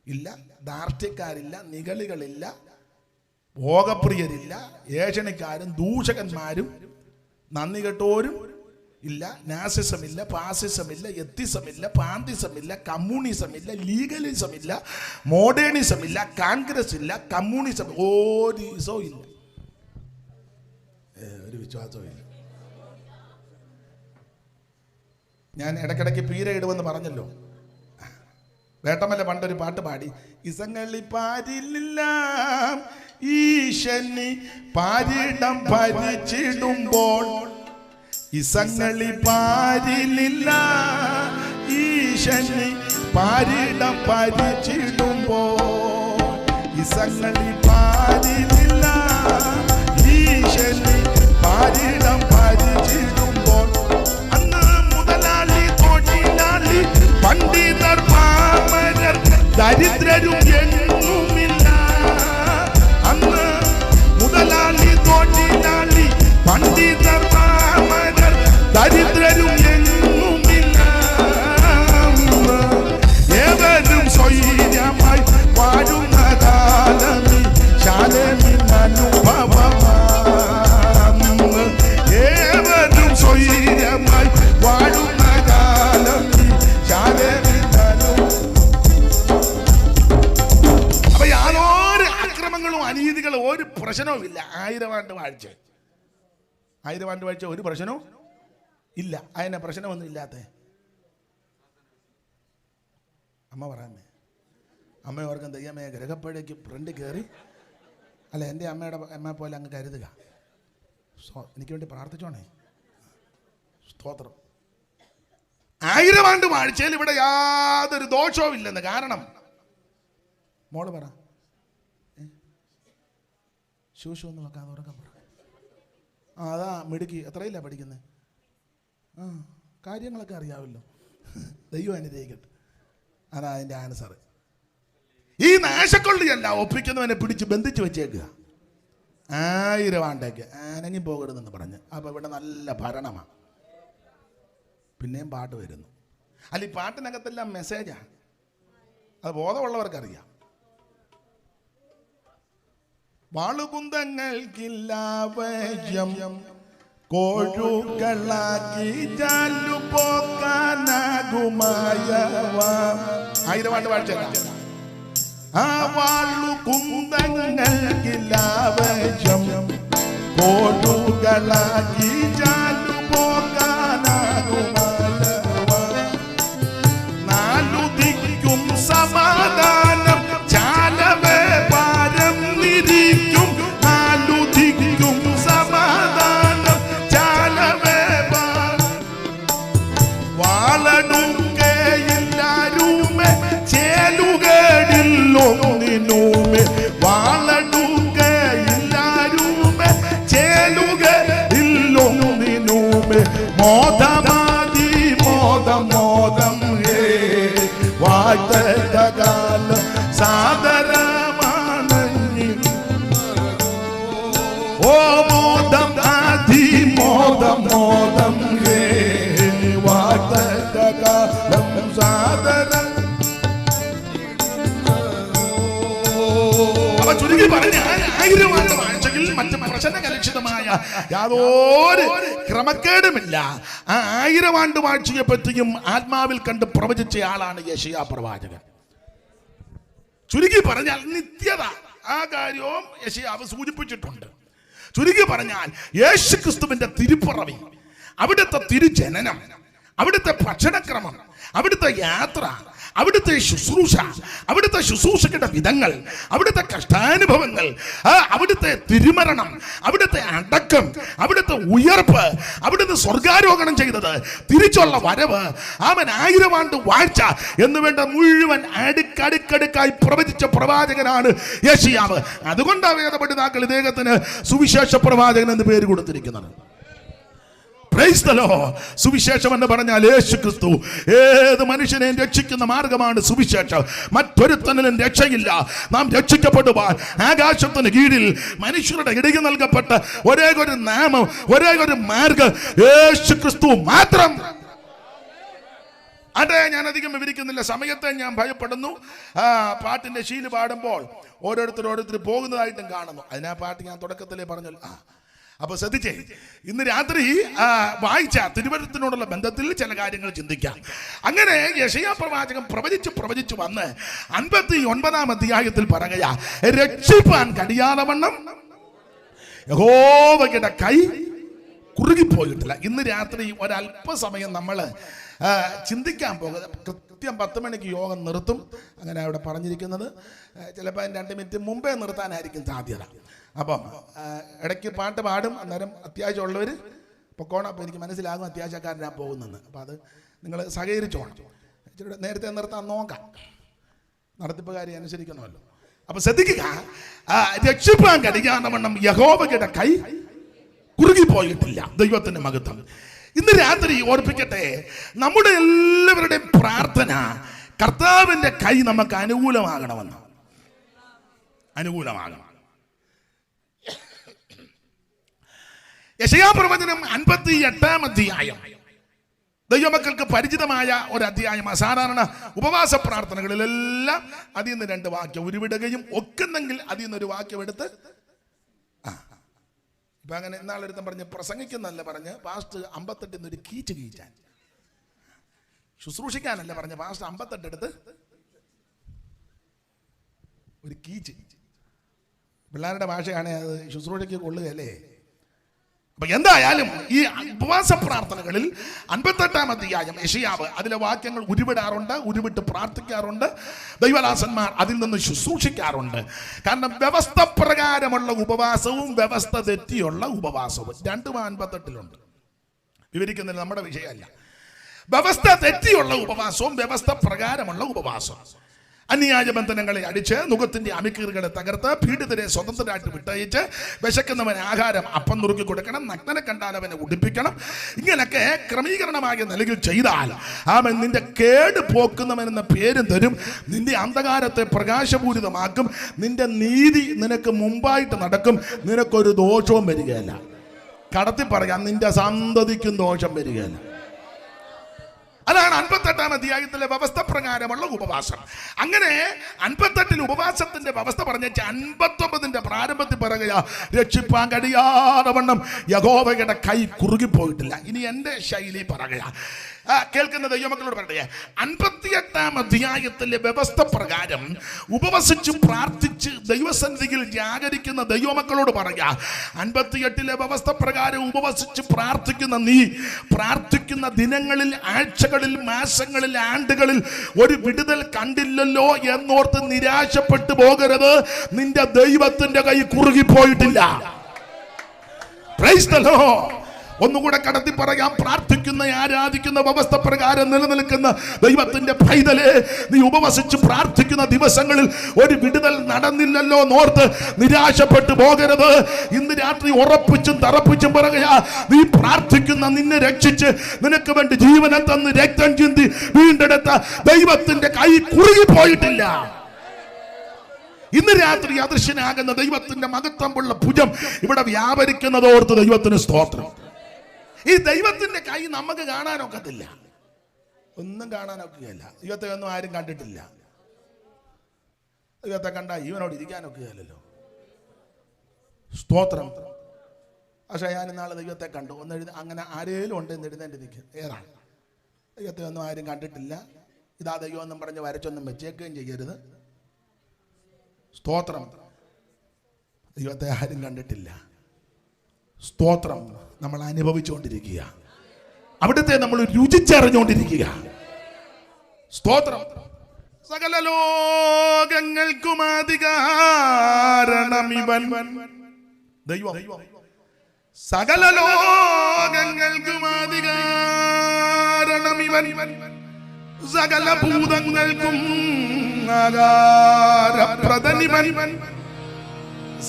S1: ഇല്ല, ധാർഷ്ട്യക്കാരില്ല, നിഗളികളില്ല, ഭോഗപ്രിയരില്ല, ഏഷണിക്കാരും ദൂഷകന്മാരും നന്ദി കെട്ടോരും ഇല്ല, നാസിസമില്ല, പാസിസമില്ല, എത്തിസമില്ല, പാന്തിസമില്ല, കമ്മ്യൂണിസമില്ല, ലീഗലിസമില്ല, മോഡേണിസമില്ല, കോൺഗ്രസ് ഇല്ല, കമ്മ്യൂണിസം ഒരു ഇസവും ഇല്ല, ഒരു വിശ്വാസവും ഇല്ല. ഞാൻ ഇടയ്ക്കിടയ്ക്ക് പീര ഇടുമെന്ന് പറഞ്ഞല്ലോ. വേട്ടമല്ല പണ്ടൊരു പാട്ട് പാടി, ഇസങ്ങളി പാരില്ല ഈശനി പാരിടം ഭരിച്ചിടുമ്പോൾ, ഇസങ്ങളി പാരില്ല ഈശനി പാരിടം ഭരിച്ചിടുമ്പോൾ, ഇസങ്ങളി പാരില്ല ഈശനി പാരിടം ഭരിച്ചിടുമ്പോൾ, അന്ന് മുതലാളി തൊഴിലാളി പണ്ഡിതർ പാമരർ ദരിദ്രരും എങ്ങുമില്ല. അന്ന് മുതലാളി തൊഴിലാളി ഒരു പ്രശ്നവും ഇല്ല. 1000 ആണ്ട് വാഴ്ച, 1000 ആണ്ട് വാഴ്ച ഒരു പ്രശ്നവും ഇല്ല. അതിനെ പ്രശ്നമൊന്നും ഇല്ലാത്ത അമ്മ പറയാമേ. അമ്മ ഓർക്കും ദൈവമേ ഗ്രഹപ്പഴയ്ക്ക് ഫ്രണ്ട് കയറി, അല്ല എൻ്റെ അമ്മയുടെ അമ്മ പോലെ അങ്ങ് കരുതുക. എനിക്ക് വേണ്ടി പ്രാർത്ഥിച്ചോണേ. സ്തോത്രം. 1000 ആണ്ട് വാഴ്ചയിൽ ഇവിടെ യാതൊരു ദോഷവും ഇല്ലെന്ന്. കാരണം മോള് പറ, ശൂശു ഒന്ന് വെക്കാതെ ഉറക്കം പറ. അതാ മിടുക്കി. എത്രയില്ല പഠിക്കുന്നത്? കാര്യങ്ങളൊക്കെ അറിയാമല്ലോ. ദൈവം അനുഗ്രഹിക്കട്ടെ. അതാ അതിൻ്റെ ആൻസർ. ഈ നാശക്കൊള്ളിയല്ല ഒപ്പിക്കുന്നവനെ പിടിച്ച് ബന്ധിച്ച് വെച്ചേക്കുക. 1000 ആണ്ടേക്ക് അനങ്ങി പോകരുതെന്ന് പറഞ്ഞ്. അപ്പോൾ ഇവിടെ നല്ല ഭരണമാണ്. പിന്നെയും പാട്ട് വരുന്നു. അല്ല, ഈ പാട്ടിനകത്തെല്ലാം മെസ്സേജാണ്. അത് ബോധമുള്ളവർക്കറിയാം. വാളുകുന്തങ്ങൾക്കില്ല വയം, കോഴുകളാക്കി ചാലു പോക്കാനാകുമായവ. 1000 ആണ്ട് വാഴ്ച. ആ വാളുകുന്തങ്ങൾക്കില്ല വയം, കോഴുകളാക്കി ചാലു പോക്കാനാകുമായവ. 4 ദിക്കും സമാധാനം ചാലവേ പാരം നിരിക്കും. 4 ദിക്കും സമാധാനം ചാലവേ വാളടുക്കയില്ലാരുമേ ചേലുകടില്ലൊന്നിനുമേ. വാളടുക്കയില്ലാരുമേ ചേലുകടില്ലൊന്നിനുമേ. മോദമാതി മോദം മോദം ഹേ വാഴ്ത്തകാലം സാദരമാണ്. ഓ മോദം ആദി മോദം മോദം ഹേ വാഴ്ത്തകാലം സാദരം. അപ്പൊ ചുരുക്കി പറഞ്ഞാൽ 1000 ആണ്ട് വാഴ്ചയിൽ മറ്റ് പ്രശ്നകലുഷിതമായ യാതൊരു ക്രമക്കേടുമില്ല. ആ 1000 ആണ്ട് വാഴ്ചയെ പറ്റിയും ആത്മാവിൽ കണ്ട് പ്രവചിച്ച ആളാണ് യെശയ്യാ പ്രവാചകൻ. ചുരുക്കി പറഞ്ഞാൽ നിത്യത, ആ കാര്യവും യെശയ്യാവ് സൂചിപ്പിച്ചിട്ടുണ്ട്. ചുരുക്കി പറഞ്ഞാൽ യേശു ക്രിസ്തുവിന്റെ തിരുപ്പിറവി, അവിടുത്തെ തിരുജനനം, അവിടുത്തെ ഭക്ഷണക്രമം, അവിടുത്തെ യാത്ര, അവിടുത്തെ ശുശ്രൂഷ, അവിടുത്തെ ശുശ്രൂഷയുടെ വിധങ്ങൾ, അവിടുത്തെ കഷ്ടാനുഭവങ്ങൾ, അവിടുത്തെ തിരുമരണം, അവിടുത്തെ അടക്കം, അവിടുത്തെ ഉയർപ്പ്, അവിടുത്തെ സ്വർഗാരോഹണം ചെയ്തത്, തിരിച്ചുള്ള വരവ്, അവൻ 1000 ആണ്ട് വാഴ്ച എന്ന് വേണ്ട മുഴുവൻ അടുക്കടുക്കടുക്കായി പ്രവചിച്ച പ്രവാചകനാണ് യെശയ്യാവ്. അതുകൊണ്ടാണ് വേദപണ്ഡിതാക്കൾ ഇദ്ദേഹത്തിന് സുവിശേഷ പ്രവാചകൻ എന്ന് പേര് കൊടുത്തിരിക്കുന്നത്. Price the Lord. സുവിശേഷം എന്ന് പറഞ്ഞാൽ യേശു ക്രിസ്തു ഏത് മനുഷ്യനെയും രക്ഷിക്കുന്ന മാർഗമാണ് സുവിശേഷം. മറ്റൊരുത്തനിലും രക്ഷയില്ല. നാം രക്ഷിക്കപ്പെടുവാൻ ആകാശത്തിന് കീഴിൽ മനുഷ്യരുടെ ഇടയിൽ നൽകപ്പെട്ട ഒരേ ഒരു നാമം, ഒരേ ഒരു മാർഗം യേശു ക്രിസ്തു മാത്രം. അതെ, ഞാൻ അധികം വിവരിക്കുന്നില്ല. സമയത്തെ ഞാൻ ഭയപ്പെടുന്നു. പാട്ടിന്റെ ശീല് പാടുമ്പോൾ ഓരോരുത്തർ പോകുന്നതായിട്ടും കാണുന്നു. അതിനാ പാട്ട് ഞാൻ തുടക്കത്തിലേ പറഞ്ഞല്ലോ. അപ്പൊ ശ്രദ്ധിച്ചേ, ഇന്ന് രാത്രി വായിച്ച തിരുവചനത്തിനോടുള്ള ബന്ധത്തിൽ ചില കാര്യങ്ങൾ ചിന്തിക്കാം. അങ്ങനെ യെശയ്യാ പ്രവാചകൻ പ്രവചിച്ചു വന്ന് 59-ാം അധ്യായത്തിൽ പറയുക, രക്ഷിപ്പാൻ കഴിയാതവണ്ണം യഹോവയുടെ കൈ കുറുകിപ്പോയിട്ടില്ല. ഇന്ന് രാത്രി ഒരല്പസമയം നമ്മൾ ചിന്തിക്കാൻ പോകുക. കൃത്യം 10 മണിക്ക് യോഗം നിർത്തും, അങ്ങനെ അവിടെ പറഞ്ഞിരിക്കുന്നത്. ചിലപ്പോൾ 2 മിനിറ്റ് മുമ്പേ നിർത്താനായിരിക്കും സാധ്യത. അപ്പം ഇടയ്ക്ക് പാട്ട് പാടും. അന്നേരം അത്യാവശ്യമുള്ളവർ പൊക്കോണം. അപ്പോൾ എനിക്ക് മനസ്സിലാകും അത്യാവശ്യക്കാരനാണ് പോകുന്നത്. അപ്പോൾ അത് നിങ്ങൾ സഹകരിച്ചോണം. ഇച്ചിരി നേരത്തെ നിർത്താൻ നോക്കാം, നടത്തിപ്പുകാരി അനുസരിക്കണമല്ലോ. അപ്പോൾ ശ്രദ്ധിക്കുക, രക്ഷിപ്പാൻ കഴിയാതവണ്ണം യഹോവയുടെ കൈ കുറുകിപ്പോയിട്ടില്ല. ദൈവത്തിൻ്റെ മഹത്വം. ഇന്ന് രാത്രി ഓർപ്പിക്കട്ടെ, നമ്മുടെ എല്ലാവരുടെയും പ്രാർത്ഥന കർത്താവിൻ്റെ കൈ നമുക്ക് അനുകൂലമാകണമെന്ന്. അനുകൂലമാകണം. യെശയ്യാ പ്രവചനം 58-ാം അധ്യായം ദൈവമക്കൾക്ക് പരിചിതമായ ഒരു അധ്യായമാണ്. സാധാരണ ഉപവാസ പ്രാർത്ഥനകളിലെല്ലാം അതിൽ നിന്ന് 2 വാക്യം ഉരുവിടുകയും ഒക്കുന്നെങ്കിൽ അതിൽ നിന്നൊരു വാക്യം എടുത്ത് ഇപ്പം അങ്ങനെ ഇന്നാളെടുത്തും പറഞ്ഞ് പ്രസംഗിക്കുന്നല്ല പറഞ്ഞ് പാസ്റ്റ് 58 ഒരു കീച്ച് കീച്ചാൻ, ശുശ്രൂഷിക്കാനല്ല പറഞ്ഞ് പാസ്റ്റ് 58 എടുത്ത് ഒരു കീച്ച് പിള്ളേരുടെ ഭാഷയാണ് അത് ശുശ്രൂഷയ്ക്ക് കൊള്ളുകയല്ലേ. അപ്പൊ എന്തായാലും ഈ ഉപവാസ പ്രാർത്ഥനകളിൽ 58-ാം അധ്യായം യെശയ്യാവ് അതിലെ വാക്യങ്ങൾ ഉരുവിടാറുണ്ട്, ഉരുവിട്ട് പ്രാർത്ഥിക്കാറുണ്ട്. ദൈവദാസന്മാർ അതിൽ നിന്ന് ശുശ്രൂഷിക്കാറുണ്ട്. കാരണം വ്യവസ്ഥ പ്രകാരമുള്ള ഉപവാസവും വ്യവസ്ഥ തെറ്റിയുള്ള ഉപവാസവും രണ്ടും 58-ലുണ്ട്. വിവരിക്കുന്നതിന് നമ്മുടെ വിഷയമല്ല. വ്യവസ്ഥ തെറ്റിയുള്ള ഉപവാസവും വ്യവസ്ഥ പ്രകാരമുള്ള ഉപവാസവും. അന്യായ ബന്ധനങ്ങളെ അടിച്ച് നുഖത്തിന്റെ അമിക്കീറുകളെ തകർത്ത് പീഡിതരെ സ്വതന്ത്രരായിട്ട് വിട്ടയച്ച് വിശക്കുന്നവന് ആഹാരം അപ്പം നുറുക്കി കൊടുക്കണം, നഗ്നനെ കണ്ടാൽ അവനെ ഉടുപ്പിക്കണം. ഇങ്ങനൊക്കെ ക്രമീകരണമായി നൽകി ചെയ്താൽ അവൻ നിന്റെ കേട് പോക്കുന്നവൻ എന്ന പേരും തരും. നിന്റെ അന്ധകാരത്തെ പ്രകാശപൂരിതമാക്കും. നിന്റെ നീതി നിനക്ക് മുമ്പായിട്ട് നടക്കും. നിനക്കൊരു ദോഷവും വരികയല്ല. കടത്തി പറയാം, നിന്റെ സന്തതിക്കും ദോഷം വരികയല്ല. അതാണ് 58-ാം അധ്യായത്തിലെ വ്യവസ്ഥ പ്രകാരമുള്ള ഉപവാസം. അങ്ങനെ 58-ൽ ഉപവാസത്തിന്റെ വ്യവസ്ഥ പറഞ്ഞേച്ച് 59-ന്റെ പ്രാരംഭത്തിൽ പറയുക, രക്ഷിപ്പാൻ കഴിയാതെ വണ്ണം യഹോവയുടെ കൈ കുറുകിപ്പോയിട്ടില്ല. ഇനി എന്റെ ശൈലി പറയുക, കേൾക്കുന്ന ദൈവമക്കളോട് പറയട്ടെ, 58-ാം അധ്യായത്തിലെ വ്യവസ്ഥ പ്രകാരം ഉപവസിച്ച് പ്രാർത്ഥിച്ച് ദൈവസന്നിധിയിൽ ജാഗരിക്കുന്ന ദൈവമക്കളോട് പറയുക, 58-ലെ വ്യവസ്ഥ പ്രകാരം ഉപവസിച്ച് പ്രാർത്ഥിക്കുന്ന നീ പ്രാർത്ഥിക്കുന്ന ദിനങ്ങളിൽ, ആഴ്ചകളിൽ, മാസങ്ങളിൽ, ആണ്ടുകളിൽ ഒരു വിടുതൽ കണ്ടില്ലല്ലോ എന്നോർത്ത് നിരാശപ്പെട്ടു പോകരുത്. നിന്റെ ദൈവത്തിന്റെ കൈ കുറുകിപ്പോയിട്ടില്ല. Price the Lord. ഒന്നുകൂടെ കടത്തി പറയാം, പ്രാർത്ഥിക്കുന്ന ആരാധിക്കുന്ന വ്യവസ്ഥ പ്രകാരം നിലനിൽക്കുന്ന ദൈവത്തിന്റെ പൈതലേ, നീ ഉപവസിച്ച് പ്രാർത്ഥിക്കുന്ന ദിവസങ്ങളിൽ ഒരു വിടുതൽ നടന്നില്ലല്ലോ നോർത്ത് നിരാശപ്പെട്ടു പോകരുത്. ഇന്ന് രാത്രി ഉറപ്പിച്ചും തറപ്പിച്ചും പറയുക, നീ പ്രാർത്ഥിക്കുന്ന, നിന്നെ രക്ഷിച്ച് നിനക്ക് വേണ്ടി ജീവനെ തന്ന് രക്തം ചിന്തി വീണ്ടെടുത്ത ദൈവത്തിന്റെ കൈ കുറുകിപ്പോയിട്ടില്ല. ഇന്ന് രാത്രി അദൃശ്യനാകുന്ന ദൈവത്തിന്റെ മഹത്വമുള്ള ഭുജം ഇവിടെ വ്യാപരിക്കുന്നതോർത്ത് ദൈവത്തിന് സ്തോത്രം. ഈ ദൈവത്തിന്റെ കൈ നമുക്ക് കാണാനൊക്കത്തില്ല, ഒന്നും കാണാനൊക്കുകയല്ല. ദൈവത്തെ ഒന്നും ആരും കണ്ടിട്ടില്ല. ദൈവത്തെ കണ്ടാൽ ഇവനോട് ഇരിക്കാനൊക്കുകയല്ലോ. സ്തോത്രം. പക്ഷേ ഞാൻ ഇന്നാളെ ദൈവത്തെ കണ്ടു. അങ്ങനെ ആരേലും ഉണ്ടെന്ന് എഴുന്നേറ്റ് നിൽക്കും. ഏതാണ്? ദൈവത്തെ ഒന്നും ആരും കണ്ടിട്ടില്ല. ഇതാ ദൈവം എന്നും പറഞ്ഞ് വരച്ചൊന്നും വെച്ചേക്കുകയും ചെയ്യരുത്. സ്തോത്രം. ദൈവത്തെ ആരും കണ്ടിട്ടില്ല. സ്തോത്രം. നമ്മൾ അനുഭവിച്ചുകൊണ്ടിരിക്കുക, അവിടുത്തെ നമ്മൾ രുചിച്ചറിഞ്ഞുകൊണ്ടിരിക്കുക. സ്തോത്രം. സകല ലോകങ്ങൾക്കും അധികാരണമിവൻ ദൈവം. സകല ലോകങ്ങൾക്കും അധികാരണമിവൻ. സകല ഭൂതങ്ങൾക്കും ആകാരപ്രദനിവൻ.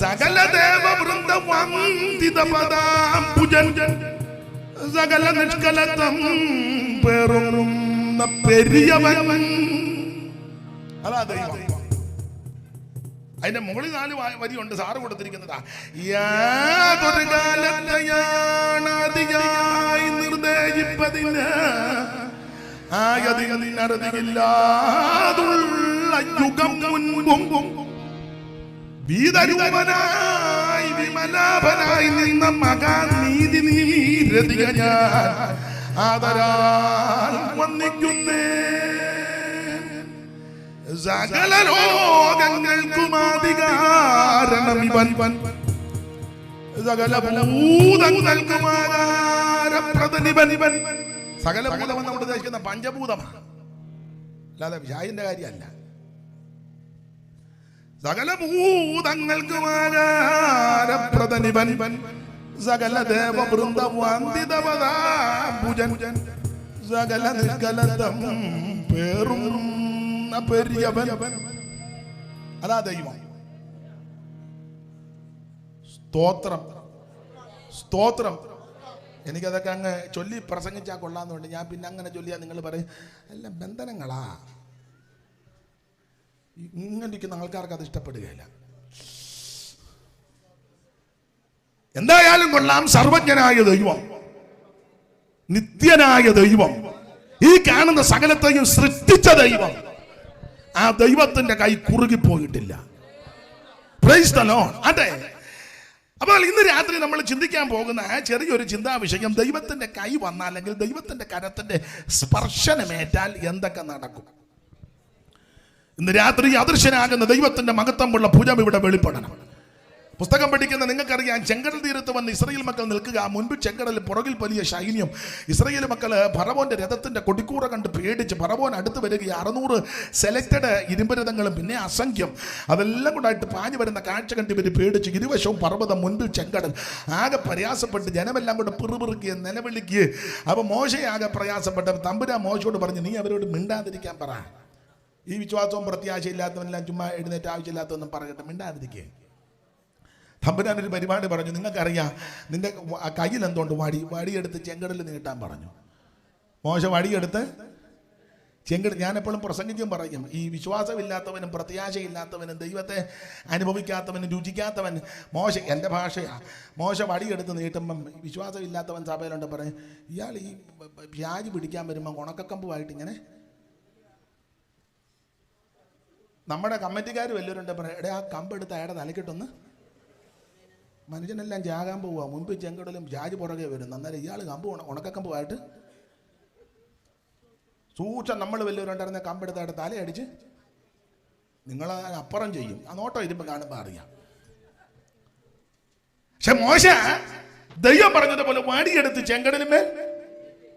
S1: സകല ദേവവൃന്ദവന്ദിതപദാംബുജൻ. സകല നിഷ്കലത്വം പേറുന്ന പെരിയവൻ. അതാ ദൈവം. അതിന്റെ മുകളിൽ 4 വരിയുണ്ട്, സാറ് കൊടുത്തിരിക്കുന്നതാ. യാതൊരു കാലത്തെയാണതിയായി നിർദ്ദേശിപ്പതിന് ആയതിനറുതിയില്ലാതുള്ള യുഗം മുൻപും വീതരൂപനായി വിമലാഭനായി നിന്ന മഹാനീതി നീരതിക ഞാൻ ആദരാൽ വന്ദിക്കുന്നേ. സകല ലോകങ്ങൾക്കും അധികാരണമിവൻ. സകല ഭൂതങ്ങൾക്കും ആകാരപ്രദനിവൻ. സകല ഭൂതം നമ്മൾ ഉദ്ദേശിക്കുന്ന പഞ്ചഭൂതമാണ്, അല്ലാതെ വിശായിന്റെ കാര്യമല്ല. സകല ഭൂതങ്ങൾക്കും ആകാരപ്രദനിവൻ. സകല ദേവവൃന്ദവന്ദിതപദാംബുജൻ. സകല നിഷ്കലത്വം പേറുന്ന പെരിയവൻ. അതാ ദൈവം. സ്തോത്രം. സ്തോത്രം. എനിക്കതൊക്കെ അങ്ങ് ചൊല്ലി പ്രസംഗിച്ചാൽ കൊള്ളാന്നുണ്ട്. ഞാൻ പിന്നെ അങ്ങനെ ചൊല്ലിയാൽ നിങ്ങൾ പറയും എല്ലാം ബന്ധനങ്ങളാ. ഇങ്ങനെ ഇരിക്കുന്ന ആൾക്കാർക്ക് അത് ഇഷ്ടപ്പെടുകയില്ല. എന്തായാലും കൊള്ളാം. സർവജ്ഞനായ ദൈവം, നിത്യനായ ദൈവം, ഈ കാണുന്ന സകലത്തെയും സൃഷ്ടിച്ച ദൈവം, ആ ദൈവത്തിന്റെ കൈ കുറുകിപ്പോയിട്ടില്ല. Price the Lord. അതെ. അപ്പോൾ ഇന്ന് രാത്രി നമ്മൾ ചിന്തിക്കാൻ പോകുന്ന ചെറിയൊരു ചിന്താ വിഷയം, ദൈവത്തിന്റെ കൈ വന്നാൽ, അല്ലെങ്കിൽ ദൈവത്തിന്റെ കരത്തിന്റെ സ്പർശനമേറ്റാൽ എന്തൊക്കെ നടക്കും. ഇന്ന് രാത്രി അദൃശ്യനാകുന്ന ദൈവത്തിന്റെ മഹത്വമുള്ള ഭുജം ഇവിടെ വെളിപ്പെടണം. പുസ്തകം പഠിക്കുന്ന നിങ്ങൾക്കറിയാം, ചെങ്കടൽ തീരത്ത് വന്ന് ഇസ്രായേൽ മക്കൾ നിൽക്കുക. മുൻപ് ചെങ്കടൽ, പുറകിൽ വലിയ സൈന്യം. ഇസ്രായേൽ മക്കൾ ഫറവോന്റെ രഥത്തിന്റെ കൊടിക്കൂറ കണ്ട് പേടിച്ച് ഫറവോൻ അടുത്ത് വരിക. 600 സെലക്റ്റഡ് ഇരുമ്പ് രഥങ്ങളും പിന്നെ അസംഖ്യം അതെല്ലാം കൂടായിട്ട് പാഞ്ഞു വരുന്ന കാഴ്ച കണ്ട് ഇവർ പേടിച്ച്. ഇരുവശവും പർവ്വതം, മുൻപിൽ ചെങ്കടൽ. ആകെ പ്രയാസപ്പെട്ട് ജനമെല്ലാം കൂടെ പിറുപിറുക്കുക, നിലവിളിക്കുക. അപ്പൊ മോശയെ ആകെ പ്രയാസപ്പെട്ട തമ്പുരാൻ മോശയോട് പറഞ്ഞു, നീ അവരോട് മിണ്ടാതിരിക്കാൻ പറ. ഈ വിശ്വാസവും പ്രത്യാശയില്ലാത്തവനെല്ലാം ചുമ്മാ എഴുന്നേറ്റ് ആവശ്യമില്ലാത്തവെന്നും പറഞ്ഞിട്ട് മിണ്ടാതിരിക്കുക. തമ്പുരാനൊരു പരിപാടി പറഞ്ഞു. നിങ്ങൾക്കറിയാം, നിന്റെ കയ്യിൽ എന്തുകൊണ്ട് വടിയെടുത്ത് ചെങ്കടലിൽ നീട്ടാൻ പറഞ്ഞു. മോശ വടിയെടുത്ത് ചെങ്കടൽ. ഞാനെപ്പോഴും പ്രസംഗിക്കും പറയും, ഈ വിശ്വാസമില്ലാത്തവനും പ്രത്യാശയില്ലാത്തവനും ദൈവത്തെ അനുഭവിക്കാത്തവനും രുചിക്കാത്തവൻ മോശ, എൻ്റെ ഭാഷയാണ്, മോശ വടിയെടുത്ത് നീട്ടുമ്പം വിശ്വാസമില്ലാത്തവൻ സഭയിലുണ്ട് പറയും, ഇയാൾ ഈ വ്യാജ് പിടിക്കാൻ വരുമ്പം ഉണക്കക്കമ്പുമായിട്ട് ഇങ്ങനെ. നമ്മുടെ കമ്മിറ്റിക്കാർ വല്ലവരുണ്ട് പറയും, എടേ ആ കമ്പെടുത്ത് അയാളുടെ തലക്കിട്ടൊന്ന്. മനുഷ്യനെല്ലാം ജാകാൻ പോവുക, മുൻപ് ചെങ്കടലും ജാജ് പുറകെ വരുന്നു. അന്നേരം ഇയാൾ കമ്പ് ഉണക്കക്കമ്പുമായിട്ട് സൂക്ഷം. നമ്മൾ വല്ലവരുണ്ടായിരുന്ന കമ്പെടുത്തായിട്ട് തലയടിച്ച് നിങ്ങൾ അപ്പുറം ചെയ്യും. ആ നോട്ടം ഇരുമ്പ് കാണുമ്പോൾ അറിയാം. പക്ഷെ മോശ ദൈവം പറഞ്ഞതുപോലെ വടിയെടുത്ത് ചെങ്കടലിന്മേൽ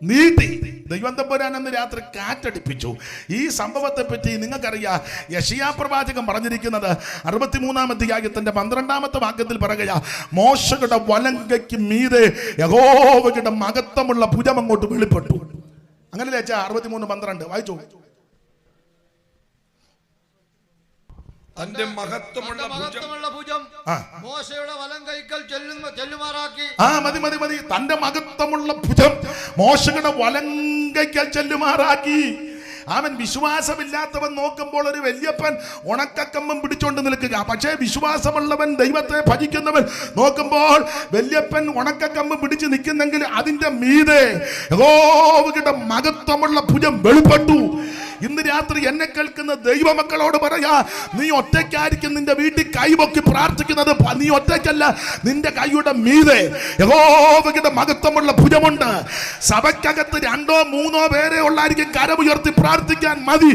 S1: നീട്ടി. ദൈവം തമ്പുരാൻ അന്ന് രാത്രി കാറ്റടിപ്പിച്ചു. ഈ സംഭവത്തെ പറ്റി നിങ്ങൾക്കറിയാം, യെശയ്യാ പ്രവാചകൻ പറഞ്ഞിരിക്കുന്നത് 63-ാം അധ്യായത്തിന്റെ 12-ാമത്തെ വാക്യത്തിൽ പറയുക, മോശയുടെ വലങ്കയ്ക്ക് മീതെ യഹോവയുടെ മഹത്വമുള്ള ഭുജം അങ്ങോട്ട് വെളിപ്പെട്ടു. അങ്ങനെ 63:12 വായിച്ചു.
S3: തന്റെ മഹത്വമുള്ള
S2: ഭുജം മോശയുടെ വലങ്കൈക്കൽ ചെല്ലുമാറാക്കി.
S1: മതി. തന്റെ മഹത്വമുള്ള ഭുജം മോശയുടെ വലങ്കൈക്കൽ ചെല്ലുമാറാക്കി. അവൻ വിശ്വാസമില്ലാത്തവൻ നോക്കുമ്പോൾ ഒരു വല്യപ്പൻ ഉണക്കക്കമ്പം പിടിച്ചോണ്ട് നിൽക്കുക. പക്ഷേ വിശ്വാസമുള്ളവൻ, ദൈവത്തെ ഭജിക്കുന്നവൻ നോക്കുമ്പോൾ വല്യപ്പൻ ഉണക്കക്കമ്പം പിടിച്ച് നിൽക്കുന്നെങ്കിൽ അതിന്റെ മീതെ യഹോവയുടെ മഹത്വമുള്ള ഭുജം വെളിപ്പെട്ടു. ഇന്ന് രാത്രി എന്നെ കേൾക്കുന്ന ദൈവമക്കളോട് പറയാ, നീ ഒറ്റയ്ക്കായിരിക്കും നിന്റെ വീട്ടിൽ കൈപൊക്കി പ്രാർത്ഥിക്കുന്നത്. നീ ഒറ്റയ്ക്കല്ല, നിന്റെ കൈയുടെ മീതെ യഹോവയുടെ മഹത്വമുള്ള ഭുജമുണ്ട്. സഭയ്ക്കകത്ത് 2-3 പേരെ ഉള്ളായിരിക്കും കരമുയർത്തി പ്രാർത്ഥിക്കാൻ മതി.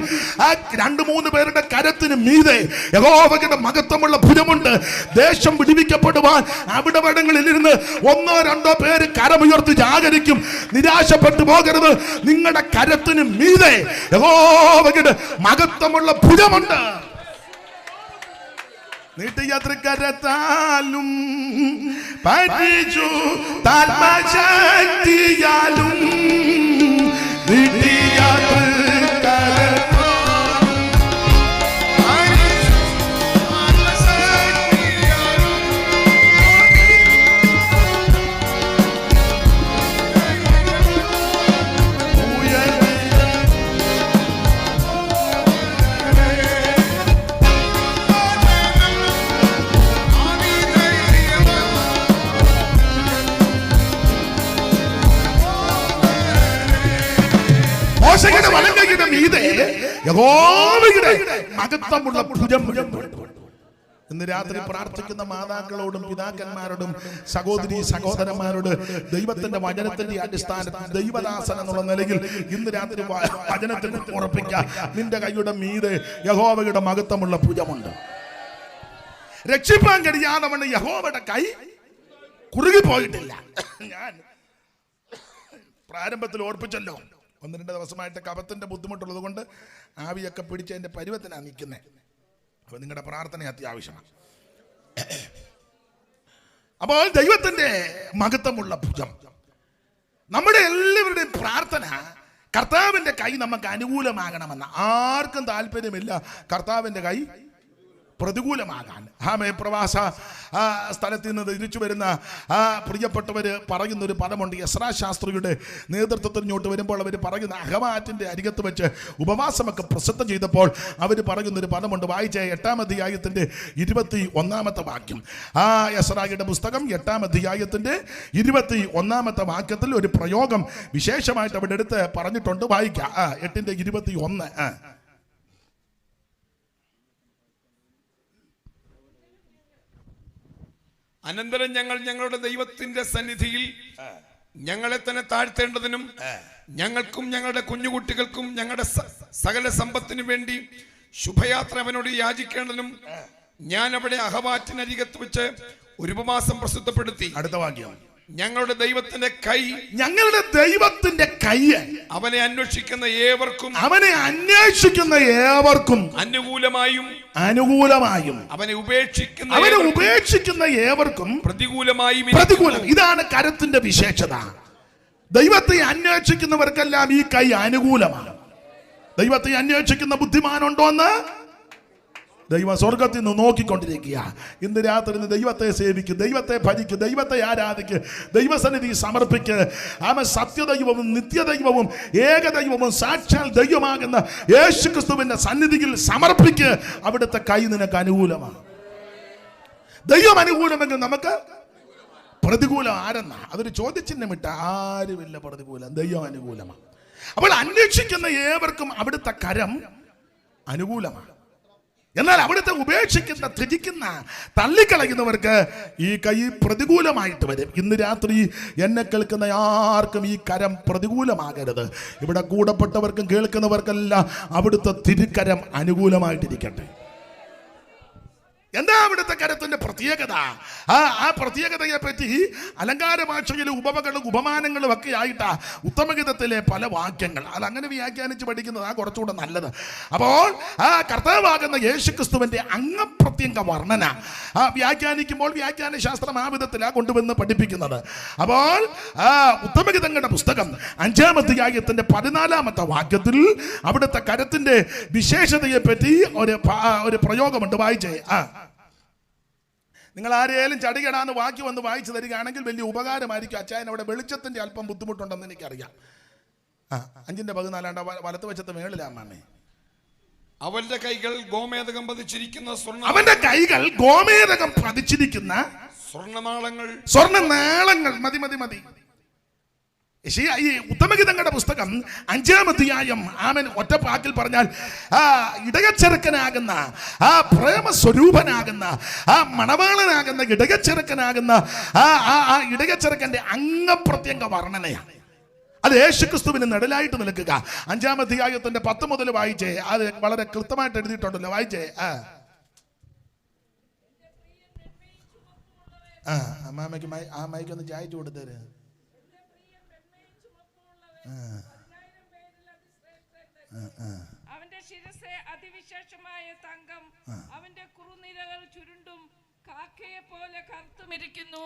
S1: ആ 2-3 പേരുടെ കരത്തിന് മീതെ യഹോവയുടെ മഹത്വമുള്ള ഭുജമുണ്ട്. ദേശം വിടുവിക്കപ്പെടുവാൻ അവിടെ ഇടങ്ങളിലിരുന്ന് 1-2 പേര് കരമുയർത്തി ജാഗരിക്കും. നിരാശപ്പെട്ടു പോകരുത്. നിങ്ങളുടെ കരത്തിന് മീതെ യഹോവയുടെ മഹത്വമുള്ള ഭുജമുണ്ട്. നീട്ടിയാത്രക്കരത്താലും പരിചു താൽമശക്തിയാലും വലങ്കയുടെ മീതെ യഹോവയുടെ മഹത്വമുള്ള ഭുജം. ഇന്ന് രാത്രി പ്രാർത്ഥിക്കുന്ന മാതാക്കളോടും പിതാക്കന്മാരോടും സഹോദരി സഹോദരന്മാരോട് ദൈവത്തിന്റെ വചനത്തിന്റെ അടിസ്ഥാനത്തിൽ ദൈവദാസൻ എന്നുള്ള നിലയിൽ ഇന്ന് രാത്രി വചനത്തിൽ ഉറപ്പിക്കുക, നിന്റെ കൈയുടെ മീതെ യഹോവയുടെ മഹത്വമുള്ള ഭുജമുണ്ട്. രക്ഷിപ്പാൻ കഴിയാതെ യഹോവയുടെ കൈ കുറുകിപ്പോയിട്ടില്ല. ഞാൻ പ്രാരംഭത്തിൽ ഓർപ്പിച്ചല്ലോ, 1-2 ദിവസമായിട്ട് കഫത്തിന്റെ ബുദ്ധിമുട്ടുള്ളത് കൊണ്ട് ആവിയൊക്കെ പിടിച്ച് അതിന്റെ പരുവത്തിനാണ് നിൽക്കുന്നത്. അപ്പൊ നിങ്ങളുടെ പ്രാർത്ഥന അത്യാവശ്യമാണ്. അപ്പോൾ ദൈവത്തിന്റെ മഹത്വമുള്ള ഭുജം, നമ്മുടെ എല്ലാവരുടെയും പ്രാർത്ഥന കർത്താവിന്റെ കൈ നമുക്ക് അനുകൂലമാകണമെന്ന്. ആർക്കും താല്പര്യമില്ല കർത്താവിന്റെ കൈ പ്രതികൂലമാകാൻ. പ്രവാസ സ്ഥലത്ത് നിന്ന് തിരിച്ചു വരുന്ന പ്രിയപ്പെട്ടവര് പറയുന്നൊരു പദമുണ്ട്. എസ്രാ ശാസ്ത്രിയുടെ നേതൃത്വത്തിൽ ഇങ്ങോട്ട് വരുമ്പോൾ അവർ പറയുന്ന അഹമാറ്റിന്റെ അരികത്ത് വെച്ച് ഉപവാസമൊക്കെ പ്രസിദ്ധം ചെയ്തപ്പോൾ അവർ പറയുന്നൊരു പദമുണ്ട്. വായിച്ച 8-ാം അധ്യായത്തിന്റെ 21-ാമത്തെ വാക്യം. എസ്രായുടെ പുസ്തകം 8-ാം അധ്യായത്തിന്റെ 21-ാമത്തെ വാക്യത്തിൽ ഒരു പ്രയോഗം വിശേഷമായിട്ട് അവിടെ എടുത്ത് പറഞ്ഞിട്ടുണ്ട്. വായിക്കാം. 8:21.
S3: അനന്തരം ഞങ്ങൾ ഞങ്ങളുടെ ദൈവത്തിന്റെ സന്നിധിയിൽ ഞങ്ങളെ തന്നെ താഴ്ത്തേണ്ടതിനും ഞങ്ങൾക്കും ഞങ്ങളുടെ കുഞ്ഞുകുട്ടികൾക്കും ഞങ്ങളുടെ സകല സമ്പത്തിനു വേണ്ടി ശുഭയാത്ര അവനോട് യാചിക്കേണ്ടതിനും ഞാൻ അവിടെ അഹവാറ്റിനരികത്ത് വെച്ച് ഒരു ഉപവാസം പ്രസിദ്ധപ്പെടുത്തി.
S1: അടുത്ത വാക്യം.
S3: ഞങ്ങളുടെ ദൈവത്തിന്റെ കൈ അവനെ അന്വേഷിക്കുന്ന ഏവർക്കും അനുകൂലമായും അവനെ ഉപേക്ഷിക്കുന്ന ഏവർക്കും പ്രതികൂലമായും.
S1: ഇതാണ് കരത്തിന്റെ വിശേഷത. ദൈവത്തെ അന്വേഷിക്കുന്നവർക്കെല്ലാം ഈ കൈ അനുകൂലമാണ്. ദൈവത്തെ അന്വേഷിക്കുന്ന ബുദ്ധിമാനുണ്ടോന്ന് ദൈവം സ്വർഗത്തിൽ നിന്ന് നോക്കിക്കൊണ്ടിരിക്കുക. ഇന്ന് രാത്രി ദൈവത്തെ സേവിക്കുക, ദൈവത്തെ ഭജിക്കുക, ദൈവത്തെ ആരാധിക്കുക, ദൈവസന്നിധി സമർപ്പിക്കുക. ആമേൻ. സത്യദൈവവും നിത്യദൈവവും ഏകദൈവവും സാക്ഷാൽ ദൈവമാകുന്ന യേശുക്രിസ്തുവിന്റെ സന്നിധിയിൽ സമർപ്പിക്കുക. അവിടുത്തെ കൈ നിനക്ക് അനുകൂലമാണ്. ദൈവം അനുകൂലമെങ്കിൽ നമുക്ക് പ്രതികൂലം ആരെന്നാ? അതൊരു ചോദ്യചിഹ്നമിട്ട ആരുമില്ല. പ്രതികൂലം ദൈവം അനുകൂലമാണ്. അപ്പോൾ അന്വേഷിക്കുന്ന ഏവർക്കും അവിടുത്തെ കരം അനുകൂലമാണ്. എന്നാൽ അവിടുത്തെ ഉപേക്ഷിക്കുന്ന, ത്യജിക്കുന്ന, തള്ളിക്കളയുന്നവർക്ക് ഈ കൈ പ്രതികൂലമായിട്ട് വരും. ഇന്ന് രാത്രി എന്നെ കേൾക്കുന്ന ആർക്കും ഈ കരം പ്രതികൂലമാകരുത്. ഇവിടെ കൂടപ്പെട്ടവർക്കും കേൾക്കുന്നവർക്കെല്ലാം അവിടുത്തെ തിരുക്കരം അനുകൂലമായിട്ടിരിക്കട്ടെ. എന്താ അവിടുത്തെ കരത്തിന്റെ പ്രത്യേകത? ആ പ്രത്യേകതയെ പറ്റി അലങ്കാര ഭാഷയിലെ ഉപമകളും ഉപമാനങ്ങളും ഒക്കെ ആയിട്ടാ ഉത്തമഗീതത്തിലെ പല വാക്യങ്ങൾ. അതങ്ങനെ വ്യാഖ്യാനിച്ച് പഠിക്കുന്നതാണ് കുറച്ചുകൂടെ നല്ലത്. അപ്പോൾ ആ കർത്താവാകുന്ന യേശുക്രിസ്തുവിന്റെ അംഗപ്രത്യംഗ വർണ്ണന വ്യാഖ്യാനിക്കുമ്പോൾ വ്യാഖ്യാന ശാസ്ത്രം ആ വിധത്തിലാണ് കൊണ്ടുവന്ന് പഠിപ്പിക്കുന്നത്. അപ്പോൾ ഉത്തമഗീതങ്ങളുടെ പുസ്തകം 5-ാം അധ്യായത്തിന്റെ 14-ാമത്തെ വാക്യത്തിൽ അവിടുത്തെ കരത്തിന്റെ വിശേഷതയെ പറ്റി ഒരു പ്രയോഗമുണ്ട്. വായിച്ചേ. നിങ്ങൾ ആരെയും ചടികടാന്ന് വാക്യം വന്ന് വായിച്ചു തരികയാണെങ്കിൽ വലിയ ഉപകാരമായിരിക്കും. അച്ചായൻ അവിടെ വെളിച്ചത്തിന്റെ അല്പം ബുദ്ധിമുട്ടുണ്ടെന്ന് എനിക്കറിയാം. 5:14 വലത്ത് വശത്ത് മേളിലാമേ.
S3: അവന്റെ കൈകൾ ഗോമേതകം പതിച്ചിരിക്കുന്ന സ്വർണ്ണനാളങ്ങൾ. മതി. ഈ ഉത്തമഗീതങ്ങളുടെ പുസ്തകം 5-ാം അധ്യായം ആമേൻ ഒറ്റപ്പാക്കിൽ പറഞ്ഞാൽ ഇടയച്ചെറുക്കനാകുന്ന പ്രേമസ്വരൂപനാകുന്ന മണവാളനാകുന്ന ഇടയച്ചെറുക്കനാകുന്ന ഇടയച്ചെറുക്കന്റെ അംഗപ്രത്യംഗ വർണ്ണനയാണ്. അത് യേശുക്രിസ്തുവിന് നിഴലായിട്ട് നിൽക്കുക. 5-ാം അധ്യായത്തിന്റെ 10 മുതൽ വായിച്ചേ. അത് വളരെ കൃത്യമായിട്ട് എഴുതിയിട്ടുണ്ടല്ലോ. വായിച്ചേ. അമ്മാമയ്ക്ക് ആ മൈക്കൊന്ന് ചായച്ചു കൊടുത്തേര്.
S4: അവന്റെ ശിരസ്സെ അതിവിശേഷമായ തങ്കം, അവന്റെ കുറുനിരകൾ ചുരുണ്ടും കാക്കയെ പോലെ കറുത്തുമിരിക്കുന്നു.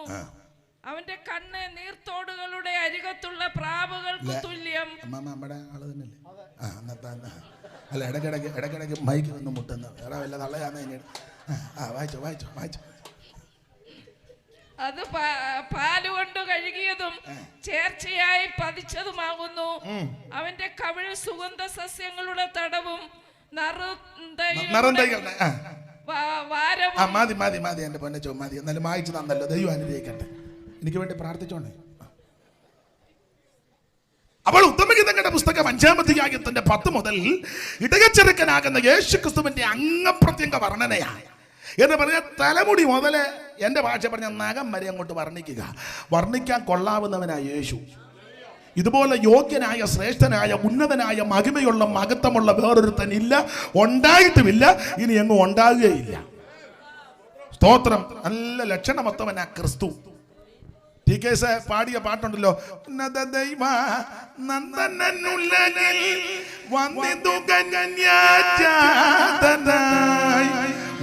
S4: അവന്റെ കണ്ണ് നീർത്തോടുകളുടെ അരികത്തുള്ള പ്രാവുകൾക്ക് തുല്യം.
S1: നമ്മുടെ ആള് തന്നെയല്ലേ? അല്ല, ഇടയ്ക്കിടയ്ക്ക് മൈക്ക് വന്ന് മുട്ടുന്ന വേറെ വല്ല തള്ളയാന്ന്. വായിച്ചോ.
S4: അത് പാലുകൊണ്ട് കഴുകിയതും ചേർച്ചയായി പതിച്ചതുമാകുന്നു. അവന്റെ കവിൾ സുഗന്ധ സസ്യങ്ങളുടെ തടവും
S1: മതി എന്റെ പൊന്നച്ചോ, മതി. എന്നാലും വായിച്ചു തന്നല്ലോ. ദൈവം അനുഗ്രഹിക്കട്ടെ. എനിക്ക് വേണ്ടി പ്രാർത്ഥിച്ചോണേ. അപ്പോൾ ഉത്തമഗീതങ്ങളുടെ പുസ്തകം 5-ാം അധ്യായത്തിന്റെ 10 മുതൽ ഇടയച്ചെറുക്കനാകുന്ന യേശുക്രിസ്തുവിന്റെ അംഗപ്രത്യംഗ വർണ്ണനയാണ്. എന്ന് പറഞ്ഞാൽ തലമുടി മുതൽ എൻ്റെ ഭാഷ പറഞ്ഞ നഖം വരെ അങ്ങോട്ട് വർണ്ണിക്കാൻ കൊള്ളാവുന്നവനായ യേശു. ഇതുപോലെ യോഗ്യനായ, ശ്രേഷ്ഠനായ, ഉന്നതനായ, മഹിമയുള്ള, മഹത്വമുള്ള വേറൊരുത്തൻ ഇല്ല, ഉണ്ടായിട്ടുമില്ല, ഇനി എങ്ങും ഉണ്ടാകുകയില്ല. സ്തോത്രം. നല്ല ലക്ഷണമൊത്തവനാ ക്രിസ്തു. TKS പാടിയ പാട്ടുണ്ടല്ലോ. ഉന്നത ദൈവ നന്ദനുലകിൽ വന്നിതു കന്യാജാതനായി.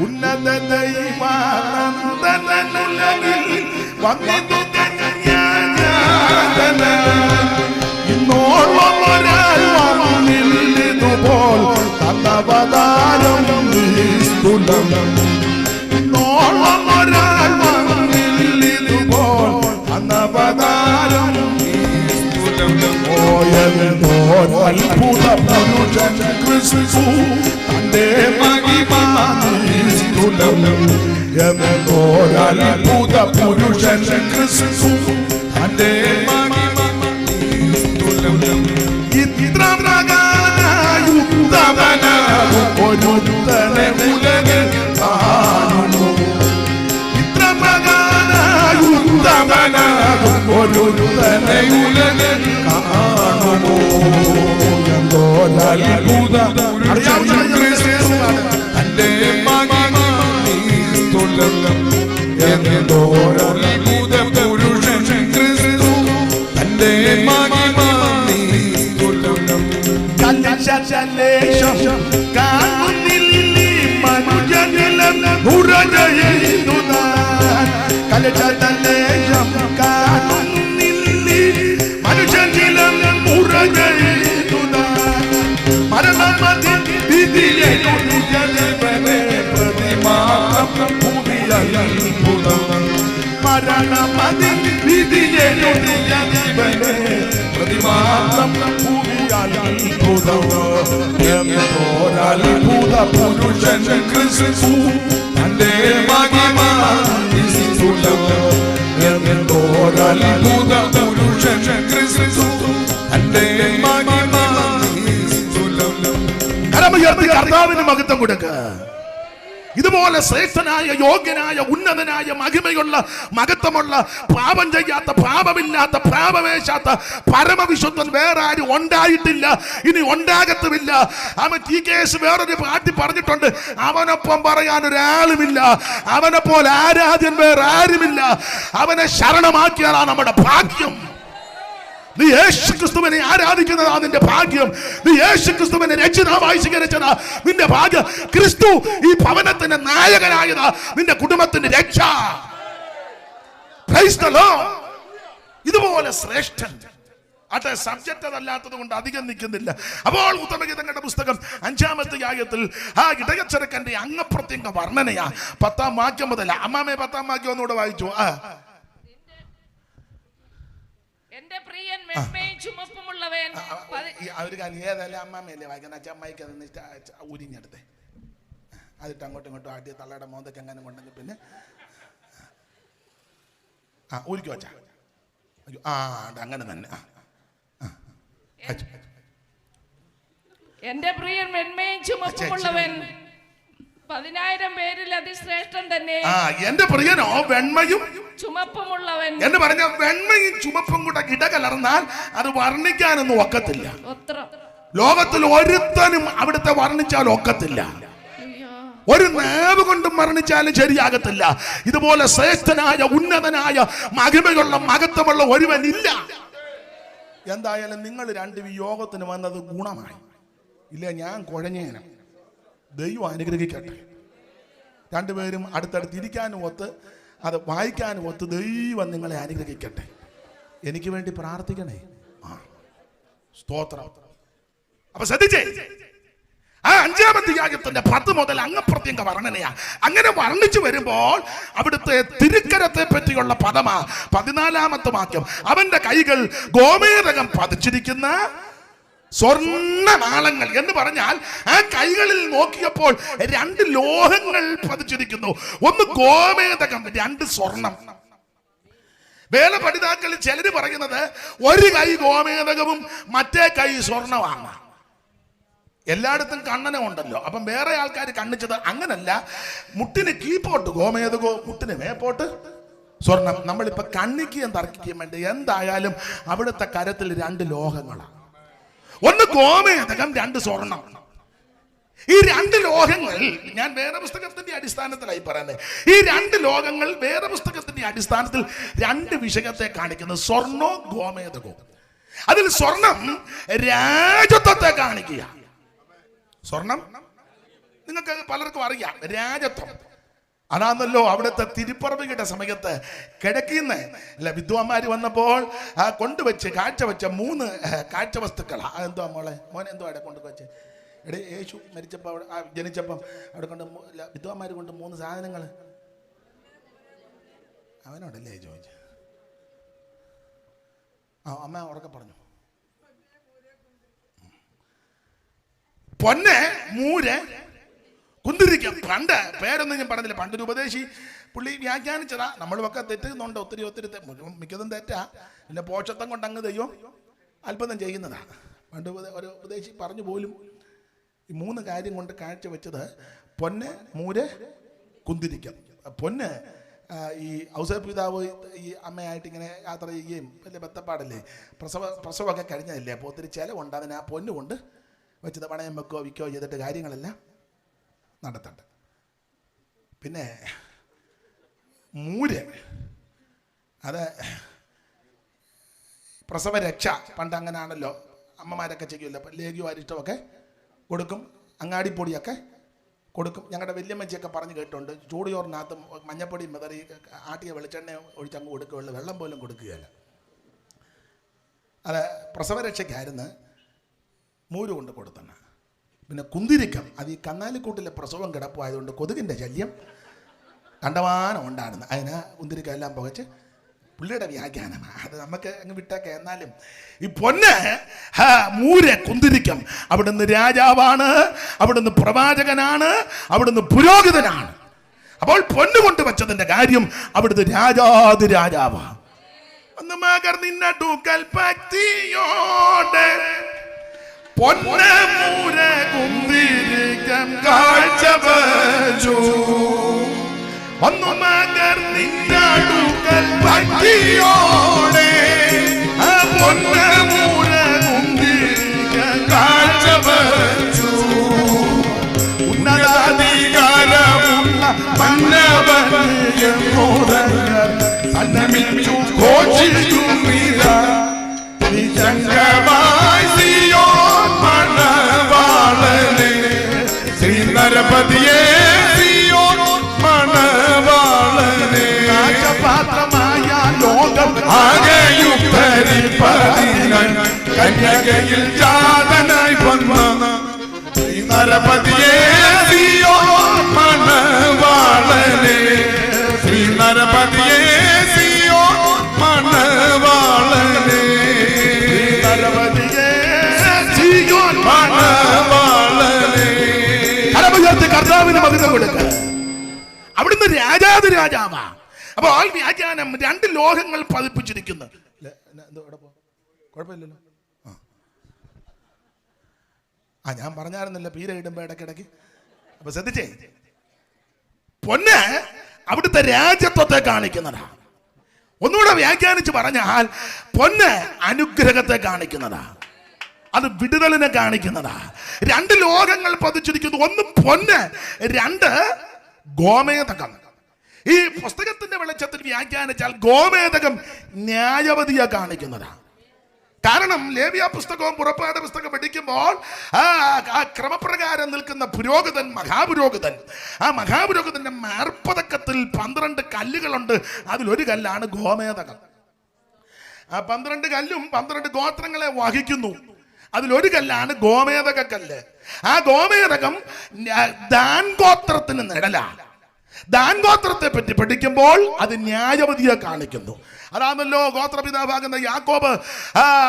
S1: ഉന്നത ദൈവ നന്ദനുലകിൽ വന്നിതു കന്യാജാതനായി. ഇന്നോളം ഒരാൾ വന്നില്ലിതുപോൽ തന്നവതാരം നിസ്തുലം. ഇന്നോളം ഒരാൾ വന്നില്ലിതുപോൽ അന്നവതാരം അത്ഭുത പുരുഷൻ ക്രിസ്തു തന്റെ മഹിമാനിസ്തുലം. അത്ഭുത പുരുഷൻ ക്രിസ്തു തന്റെ മഹിമാനിസ്തുലം. ഇത്ര പ്രകാരയുക്തവനാകും ഒരുത്തനെ ഉലകിൽ കാണുന്നു. ഇത്ര പ്രകാരയുക്തവനാകും ഒരുത്തനെ ഉലകിൽ കാണുമോ? എന്തോ അത്ഭുത പുരുഷൻ ക്രിസ്തു തന്റെ മഹിമാനിസ്തുലം. പുതിയ ജീവനെ പ്രതിമാസം പുതിയ അത്ഭുത പുരുഷൻ ക്രിസ്തു തന്റെ മഹിമ
S3: അത്ഭുത പുരുഷൻ ക്രിസ്തു തന്റെ മഹിമ
S1: കരമുയർത്തി കർത്താവിന് മഹത്വം കൊടുക്കുക. ഇതുപോലെ ശ്രേഷ്ഠനായ, യോഗ്യനായ, ഉന്നതനായ, മഹിമയുള്ള, മഹത്വമുള്ള, പാപം ചെയ്യാത്ത, പാപമില്ലാത്ത, പാപമേശാത്ത പരമവിശുദ്ധൻ വേറെ ആരും ഉണ്ടായിട്ടില്ല, ഇനി ഉണ്ടാകത്തുമില്ല. അവൻ TKS വേറൊരു പാട്ടി പറഞ്ഞിട്ടുണ്ട്, അവനൊപ്പം പറയാൻ ഒരാളുമില്ല, അവനെ പോലെ ആരാധ്യൻ വേറെ ആരുമില്ല. അവനെ ശരണമാക്കിയാലാണ് നമ്മുടെ ഭാഗ്യം. നീ യേശു ക്രിസ്തുവിനെ ആരാധിക്കുന്നതാ നിന്റെ ഭാഗ്യം. നീ യേശു ക്രിസ്തുവിനെ രക്ഷിതാവായി സ്വീകരിച്ചതാ നിന്റെ ഭാഗ്യം. ക്രിസ്തു ഈ ഭവനത്തിന്റെ നായകനായതാ നിന്റെ കുടുംബത്തിന്റെ രക്ഷ. Praise the Lord. ഇതുപോലെ ശ്രേഷ്ഠൻ അതെ. സബ്ജക്റ്റ് അതല്ലാത്തത് കൊണ്ട് അധികം നിൽക്കുന്നില്ല. അപ്പോൾ ഉത്തമഗീതങ്ങളുടെ പുസ്തകം 5-ാമത്തെ അധ്യായത്തിൽ ആ ഇടയച്ചെറുക്കന്റെ അംഗപ്രത്യംഗ വർണ്ണനയാ. 10-ാം വാക്യം മുതൽ. അമ്മാമേ 10-ാം വാക്യം ഒന്നുകൂടെ വായിച്ചു.
S4: എന്റെ പ്രിയൻ മെന്മയും ചുമപ്പുമുള്ളവൻ.
S1: ഒരു കാര്യം ഏതല്ലേ അമ്മാമയല്ലേ വായിക്കാൻ, അച്ഛമ്മയ്ക്ക് അതൊന്ന് ഉരിഞ്ഞെടുത്തേ, അതിട്ട് അങ്ങോട്ടും ഇങ്ങോട്ടും ആദ്യ തള്ളയുടെ മോന്തൊക്കെ എങ്ങനെ കൊണ്ടെങ്കിൽ പിന്നെ ഊരിക്കോ അച്ഛാ. അങ്ങനെ തന്നെ.
S4: എന്റെ പ്രിയൻ മെന്മയും ചുമപ്പുമുള്ളവൻ 10,000 പേരിൽ അതിശ്രേഷ്ഠൻ തന്നെ.
S1: എന്റെ പ്രിയനോ വെണ്മയും
S4: ചുമപ്പുമുള്ളവൻ
S1: എന്ന് പറഞ്ഞ വെണ്മയും ചുമപ്പും കൂടെ ഇടകലർന്നാൽ അത് വർണ്ണിക്കാനൊന്നും ഒക്കത്തില്ല. ലോകത്തിൽ ഒരുത്തനും അവിടുത്തെ വർണ്ണിച്ചാൽ ഒക്കത്തില്ല. ഒരു നേവ് കൊണ്ടും വർണ്ണിച്ചാലും ശരിയാകത്തില്ല. ഇതുപോലെ ശ്രേഷ്ഠനായ, ഉന്നതനായ, മഹിമയുള്ള, മഹത്വമുള്ള ഒരുവൻ ഇല്ല. എന്തായാലും നിങ്ങൾ രണ്ടും ഈ യോഗത്തിന് വന്നത് ഗുണമായി. ഇല്ല ഞാൻ കുഴഞ്ഞേനും. ദൈവം അനുഗ്രഹിക്കട്ടെ. രണ്ടുപേരും അടുത്തടുത്ത് ഇരിക്കാനും ഒത്ത് അത് വായിക്കാനും ഒത്ത് ദൈവം നിങ്ങളെ അനുഗ്രഹിക്കട്ടെ. എനിക്ക് വേണ്ടി പ്രാർത്ഥിക്കണേ. സ്തോത്രം. അപ്പൊ ശ്രദ്ധിച്ചേ, ആ 5-ാമത്തെ അധ്യായത്തിന്റെ 10 മുതൽ അംഗപ്രത്യംഗ വർണ്ണനയാ. അങ്ങനെ വർണ്ണിച്ചു വരുമ്പോൾ അവിടുത്തെ തിരുക്കരത്തെ പറ്റിയുള്ള പദമാ 14-ാമത്തെ വാക്യം. അവന്റെ കൈകൾ ഗോമേതകം പതിച്ചിരിക്കുന്ന സ്വർണ്ണനാളങ്ങൾ എന്ന് പറഞ്ഞാൽ ആ കൈകളിൽ നോക്കിയപ്പോൾ 2 ലോഹങ്ങൾ പതിച്ചിരിക്കുന്നു. ഒന്ന് ഗോമേതകം, 2 സ്വർണം. വേല പഠിതാക്കളിൽ ചിലര് പറയുന്നത് ഒരു കൈ ഗോമേതകവും മറ്റേ കൈ സ്വർണമാണ്. എല്ലായിടത്തും കണ്ണനം ഉണ്ടല്ലോ. അപ്പം വേറെ ആൾക്കാർ കണ്ണിച്ചത് അങ്ങനല്ല. മുട്ടിന് കീപ്പോട്ട് ഗോമേതകോ, മുട്ടിന് മേപ്പോട്ട് സ്വർണം. നമ്മളിപ്പോ കണ്ണിക്കുകയും തർക്കിക്കുകയും വേണ്ട. എന്തായാലും അവിടുത്തെ കരത്തിൽ 2 ലോഹങ്ങളാണ്. ഒന്ന് ഗോമേതകം, 2 സ്വർണം. ഈ 2 ലോഹങ്ങൾ ഞാൻ വേദപുസ്തകത്തിന്റെ അടിസ്ഥാനത്തിലായി പറയുന്നത്. ഈ 2 ലോഹങ്ങൾ വേദപുസ്തകത്തിന്റെ അടിസ്ഥാനത്തിൽ 2 വിഷയത്തെ കാണിക്കുന്നത്. സ്വർണ്ണോ ഗോമേതകോ. അതിൽ സ്വർണം രാജത്വത്തെ കാണിക്കുക. സ്വർണം നിങ്ങൾക്ക് പലർക്കും അറിയാം, രാജത്വം. അതാണല്ലോ അവിടുത്തെ തിരുപ്പറവിയുടെ സമയത്ത് കിടക്കുന്ന വിദ്വാന്മാര് വന്നപ്പോൾ കൊണ്ടുവച്ച് കാഴ്ചവെച്ച 3 കാഴ്ച വസ്തുക്കൾ. എന്തോ മോളെ മോനെ എന്തോ അവിടെ കൊണ്ടുവച്ച് യേശു മരിച്ചപ്പോൾ ജനിച്ചപ്പം അവിടെ കൊണ്ട് വിദ്വാന്മാർ കൊണ്ട് 3 സാധനങ്ങൾ. അവനോടല്ലേ ചോദിച്ചു? അമ്മ ഉറക്കെ പറഞ്ഞു. പൊന്ന്, മൂര്, കുന്തിരിക്കം. പണ്ട് പേരൊന്നും ഞാൻ പറഞ്ഞില്ല. പണ്ടൊരു ഉപദേശി പുള്ളി വ്യാഖ്യാനിച്ചതാ. നമ്മളൊക്കെ തെറ്റുന്നുണ്ട്, ഒത്തിരി മിക്കതും തെറ്റാ. പിന്നെ പോഷത്വം കൊണ്ട് അങ്ങ് ദൈവം അത്ഭുതം ചെയ്യുന്നതാ. പണ്ട് ഒരു ഉപദേശി പറഞ്ഞു പോലും ഈ 3 കാര്യം കൊണ്ട് കാഴ്ച വെച്ചത് പൊന്ന്, മൂര്, കുന്തിരിക്കം. പൊന്ന് ഈ ഔസേപ്പ് പിതാവ് ഈ അമ്മയായിട്ട് ഇങ്ങനെ യാത്ര ചെയ്യുകയും വലിയ ബന്ധപ്പാടല്ലേ, പ്രസവമൊക്കെ കഴിഞ്ഞതല്ലേ. അപ്പോൾ ഒത്തിരി ചിലവുണ്ട്. അതിന് ആ പൊന്ന് കൊണ്ട് വെച്ചത് പണയം വെക്കോ വിൽക്കോ ചെയ്തിട്ട് കാര്യങ്ങളെല്ലാം നടത്തണ്ട. പിന്നെ മൂര്, അത് പ്രസവരക്ഷ. പണ്ട് അങ്ങനെയാണല്ലോ, അമ്മമാരൊക്കെ ചെയ്യുമല്ലോ. ലേഖ്യോ അരിഷ്ടമൊക്കെ കൊടുക്കും, അങ്ങാടിപ്പൊടിയൊക്കെ കൊടുക്കും. ഞങ്ങളുടെ വല്യമ്മച്ചിയൊക്കെ പറഞ്ഞു കേട്ടുണ്ട്, ചൂടിയോറിനകത്ത് മഞ്ഞപ്പൊടി മെതറി ആട്ടിയ വെളിച്ചെണ്ണ ഒഴിച്ചങ്ങ് കൊടുക്കുകയുള്ളൂ, വെള്ളം പോലും കൊടുക്കുകയല്ല. അത് പ്രസവരക്ഷയ്ക്കായിരുന്നു മൂര് കൊണ്ട് കൊടുത്തണ. പിന്നെ കുന്തിരിക്കം, അത് ഈ കന്നാലിക്കൂട്ടിലെ പ്രസവം കിടപ്പായതുകൊണ്ട് കൊതുകിൻ്റെ ശല്യം കണ്ടമാനം ഉണ്ടായിരുന്നു. അതിന് കുന്തിരിക്കം എല്ലാം പുകച്ച് പുള്ളിയുടെ വ്യാഖ്യാനമാണ്, അത് നമുക്ക് അങ്ങ് വിട്ടേക്കെ. എന്നാലും ഈ പൊന്ന് മൂരെ കുന്തിരിക്കം, അവിടുന്ന് രാജാവാണ്, അവിടുന്ന് പ്രവാചകനാണ്, അവിടുന്ന് പുരോഹിതനാണ്. അപ്പോൾ പൊന്ന് കൊണ്ട് വെച്ചതിന്റെ കാര്യം അവിടുത്തെ രാജാതിരാജാവാ. ഒന്ന് മകർന്നിന്നടുക്കൽ ഭക്തിയോടെ പൊന്ന് മൂരെ കുന്തിരിക്കം കാഴ്ച വച്ചു. ഒന്ന് മകർന്നിന്നടുക്കൽ ഭക്തിയോടെ പൊന്ന് മൂരെ കുന്തിരിക്കം കാഴ്ച വച്ചു. ഉന്നതാധികാരമുള്ള സന്നമിച്ചു ഘോഷിക്കുന്നിതാ നിജംഗമായി സിയോൻ മണവാളനെ, ശ്രീനരപതിയെ സിയോൻ മണവാളനെ. പാത്രമായ ലോകം ആകെയും ധരിപ്പതിനായി കന്യകയിൽ ജാതനായി വന്ന ശ്രീനരപതിയെ സിയോൻ മണവാളനെ, ശ്രീനരപതിയെ സിയോൻ മണവാളനെ, ശ്രീനരപതിയെ സിയോൻ മണവാളനെ. കരമുയർത്തി കർത്താവിന് മഹിമ കൊടുക്കുക. അവിടുന്ന് രാജാതിരാജാവാ. അപ്പൊ ആ വ്യാഖ്യാനം 2 ലോഹങ്ങൾ പതിപ്പിച്ചിരിക്കുന്നു. കുഴപ്പമില്ലല്ലോ. ഞാൻ പറഞ്ഞായിരുന്നില്ല പീര ഇടുമ്പോ ഇടയ്ക്കിടയ്ക്ക്. അപ്പൊ ശ്രദ്ധിച്ചേ, പൊന്ന് അവിടുത്തെ രാജ്യത്വത്തെ കാണിക്കുന്നതാ. ഒന്നുകൂടെ വ്യാഖ്യാനിച്ച് പറഞ്ഞാൽ പൊന്ന് അനുഗ്രഹത്തെ കാണിക്കുന്നതാ, അത് വിടുതലിനെ കാണിക്കുന്നതാ. 2 ലോകങ്ങൾ പതിച്ചിരിക്കുന്നു. ഒന്ന് പൊന്ന്, 2 ഗോമേതകം. ഈ പുസ്തകത്തിന്റെ വെളിച്ചത്തിൽ വ്യാഖ്യാനിച്ചാൽ ഗോമേതകം ന്യായവതിയെ കാണിക്കുന്നതാ. കാരണം ലേവ്യ പുസ്തകവും പുറപ്പാട് പുസ്തകം പഠിക്കുമ്പോൾ ആ ക്രമപ്രകാരം നിൽക്കുന്ന പുരോഹിതൻ, മഹാപുരോഹിതൻ, ആ മഹാപുരോഹിതന്റെ മാർപ്പതക്കത്തിൽ 12 കല്ലുകളുണ്ട്. അതിലൊരു കല്ലാണ് ഗോമേതകം. ആ 12 കല്ലും 12 ഗോത്രങ്ങളെ വഹിക്കുന്നു. അതിലൊരു കല്ലാണ് ഗോമേതക കല്ല്. ആ ഗോമേതകം ദാൻ ഗോത്രത്തിന് നിഴലാണ്. ദാൻ ഗോത്രത്തെ പറ്റി പഠിക്കുമ്പോൾ അത് ന്യായവതിയെ കാണിക്കുന്നു. അതാണല്ലോ ഗോത്രപിതാവാകുന്ന യാക്കോബ്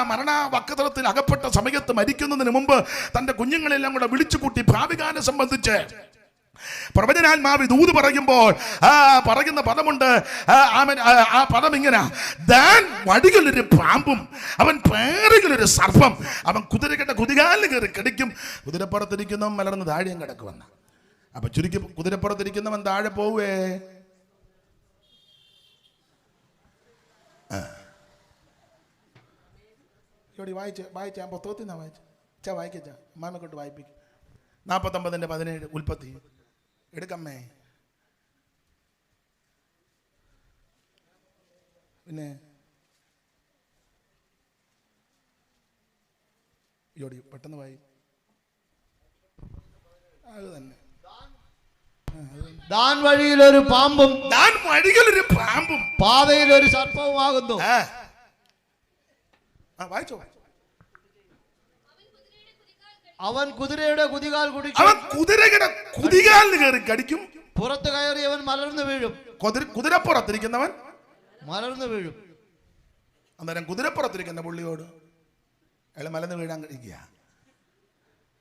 S1: മരണവക്കത്രത്തിൽ അകപ്പെട്ട സമയത്ത് മരിക്കുന്നതിന് മുമ്പ് തന്റെ കുഞ്ഞുങ്ങളെല്ലാം കൂടെ വിളിച്ചുകൂട്ടി ഭാവികാലം സംബന്ധിച്ച് പ്രവചനാത്മാവ് ദൂത് പറയുമ്പോൾ പറയുന്ന പദമുണ്ട്. ആ പദം ഇങ്ങനെ: ദാൻ വടികളൊരു പാമ്പും അവൻ പേറുകളൊരു സർപ്പം, അവൻ കുതിരക്കെട്ട കുതികാലിന് കയറി കടിക്കും, കുതിരപ്പുറത്തിരിക്കുന്നവൻ മലർന്ന് താഴെയും കിടക്കുമെന്ന്. അപ്പൊ ചുരുക്കി കുതിരപ്പുറത്തിരിക്കുന്നവൻ താഴെ പോവേ. ഇവിടെ വായിച്ച ഞാൻ പുസ്തകത്തിൽ നിന്നാ വായിച്ച മാമ കൊണ്ട് വായിപ്പിക്കും. 49:17 ഉൽപ്പത്തി എടുക്കമ്മേ. പിന്നെ ഇയോടി പെട്ടെന്ന് വായി. അത് തന്നെ.
S2: ദാൻ വഴിയിലൊരു പാമ്പും പാതയിലൊരു സർപ്പവുമാകുന്നു.
S1: വായിച്ചോ.
S2: അവൻ കുതിരയുടെ കുതികാൽ കുടിക്കും,
S1: അവൻ കുതിരയുടെ കുതികാലിന് കയറി കടിക്കും,
S2: പുറത്ത് കയറിയവൻ മലർന്നു വീഴും.
S1: കുതിരപ്പുറത്തിരിക്കുന്നവൻ
S2: മലർന്നു വീഴും.
S1: അന്നേരം കുതിരപ്പുറത്തിരിക്കുന്ന പുള്ളിയോട് അയാൾ മലർന്ന് വീഴാൻ കഴിക്കുക.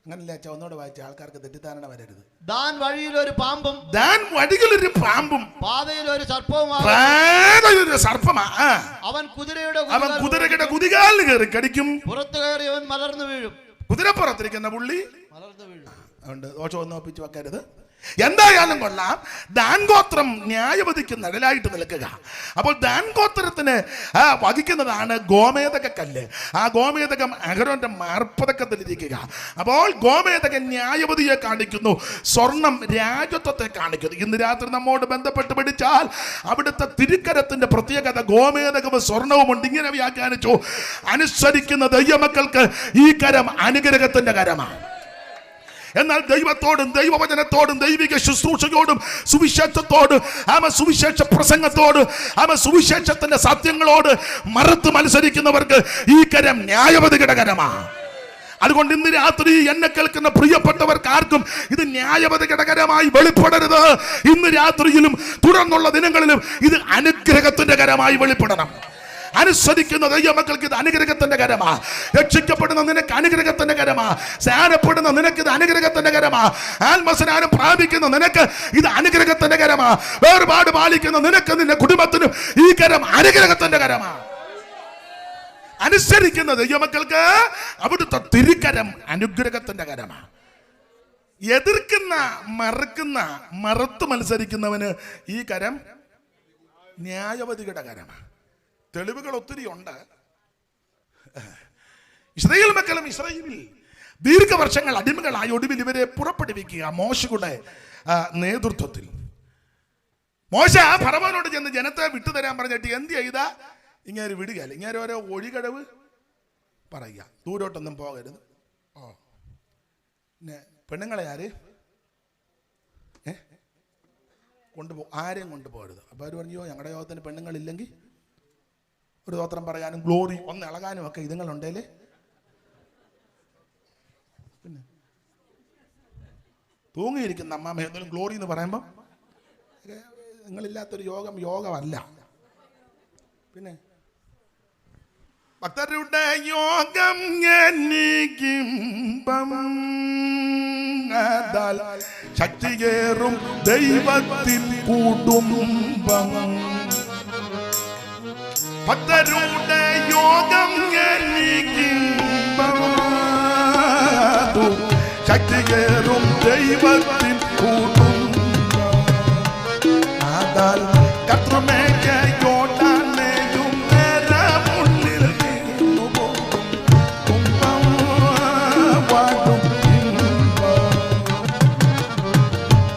S1: അങ്ങനല്ലേ അച്ഛാ? ഒന്നോട് വായിച്ച ആൾക്കാർക്ക് തെറ്റിദ്ധാരണ വരരുത്.
S2: ദാൻ വഴിയിലൊരു പാമ്പും പാതയിലൊരു
S1: സർപ്പമാ. അവൻ കുതിരയുടെ കുതികാലിന് കയറി കടിക്കും,
S2: പുറത്ത് കയറിയവൻ മലർന്നു വീഴും.
S1: കുതിരപ്പുറത്തിരിക്കുന്ന പുള്ളി
S2: മലർന്നു വീഴും.
S1: അതുകൊണ്ട് ദോഷമൊന്നും ഒപ്പിച്ച് വെക്കരുത്. എന്തായാലും കൊള്ളാം, ദാൻ ഗോത്രം ന്യായവതിക്ക് നിഴലായിട്ട് നിൽക്കുക. അപ്പോൾ ദാൻ ഗോത്രത്തിന് വഹിക്കുന്നതാണ് ഗോമേതക കല്ല്. ആ ഗോമേതകം അഹരോന്റെ മാർപ്പതക്കത്തിലിരിക്കുക. അപ്പോൾ ഗോമേതകം ന്യായവതിയെ കാണിക്കുന്നു, സ്വർണം രാജത്വത്തെ കാണിക്കുന്നു. ഇന്ന് രാത്രി നമ്മോട് ബന്ധപ്പെട്ട് പഠിച്ചാൽ അവിടുത്തെ തിരുക്കരത്തിന്റെ പ്രത്യേകത ഗോമേതകവും സ്വർണവുമുണ്ട്. ഇങ്ങനെ വ്യാഖ്യാനിച്ചു: അനുസരിക്കുന്ന ദൈവമക്കൾക്ക് ഈ കരം അനുഗ്രഹത്തിന്റെ കരമാണ്. എന്നാൽ ദൈവത്തോടും ദൈവവചനത്തോടും ദൈവിക ശുശ്രൂഷയോടും സുവിശേഷത്തോടും സുവിശേഷ പ്രസംഗത്തോട് സുവിശേഷത്തിന്റെ സത്യങ്ങളോട് മറുത്ത് മത്സരിക്കുന്നവർക്ക് ഈ കരം ന്യായവതിയുടെ കരമാണ്. അതുകൊണ്ട് ഇന്ന് രാത്രി എന്നെ കേൾക്കുന്ന പ്രിയപ്പെട്ടവർക്കാർക്കും ഇത് ന്യായപതികരമായി വെളിപ്പെടരുത്. ഇന്ന് രാത്രിയിലും തുടർന്നുള്ള ദിനങ്ങളിലും ഇത് അനുഗ്രഹത്തിന്റെ കരമായി വെളിപ്പെടണം. അനുസരിക്കുന്ന ദൈവമക്കൾക്ക് ഇത് അനുഗ്രഹത്തിന്റെ കരമാ. രക്ഷിക്കപ്പെടുന്ന നിനക്ക് അനുഗ്രഹത്തിന്റെ കരമാ. സ്നാനപ്പെടുന്ന നിനക്ക് ഇത് അനുഗ്രഹത്തിന്റെ കരമാ. ആത്മസ്നാനം പ്രാപിക്കുന്ന നിനക്ക് ഇത് അനുഗ്രഹത്തിന്റെ കരമാ. വേർപാട് പാലിക്കുന്ന നിനക്ക് നിന്റെ കുടുംബത്തിനും ഈ കരം അനുഗ്രഹത്തിന്റെ കരമാ. അനുസരിക്കുന്ന ദൈവമക്കൾക്ക് അവിടുത്തെ തിരുക്കരം അനുഗ്രഹത്തിന്റെ കരമാ. എതിർക്കുന്ന മറുത്ത് മത്സരിക്കുന്നവന് ഈ കരം ന്യായവതിയുടെ കരമാണ്. തെളിവുകൾ ഒത്തിരി ഉണ്ട്. ഇസ്രായേൽ മക്കളും ഇസ്രായേലിൽ ദീർഘവർഷങ്ങൾ അടിമകളായി ഒടുവിൽ ഇവരെ പുറപ്പെടുവിക്കുക മോശയുടെ നേതൃത്വത്തിൽ. മോശ ഫറവോനോട് ചെന്ന് ജനത്തെ വിട്ടുതരാൻ പറഞ്ഞിട്ട് എന്ത് ചെയ്താ ഇങ്ങനെ വിടുകയല്ല. ഇങ്ങനെ ഓരോ ഒഴികടവ് പറയുക, ദൂരോട്ടൊന്നും പോകരുത്. പിന്നെ പെണ്ണുങ്ങളെ ആര് ആരെയും കൊണ്ടുപോകരുത്. അപ്പോൾ അവർ പറഞ്ഞു, ഞങ്ങളുടെ യോഗത്തിന് പെണ്ണുങ്ങളില്ലെങ്കിൽ ഒരു സ്തോത്രം പറയാനും ഗ്ലോറി ഒന്ന് ഇളകാനും ഒക്കെ ഇതുങ്ങളുണ്ടേലേ. പിന്നെ തൂങ്ങിയിരിക്കുന്ന അമ്മാമ എന്തെങ്കിലും ഗ്ലോറി എന്ന് പറയുമ്പം നിങ്ങളില്ലാത്തൊരു യോഗമല്ല. പിന്നെ ഭക്തരുടെ യോഗം ശക്തിയേറും ദൈവത്തിൽ കുടുംബം. ഭക്തരുടെ യോഗം ശക്തിയേറും ദൈവത്തിൽ കുടുംബം. ആദാൽ കർത്തൃമേഖയോടാനെയും നേരമുള്ളിൽ കുംഭം വാടും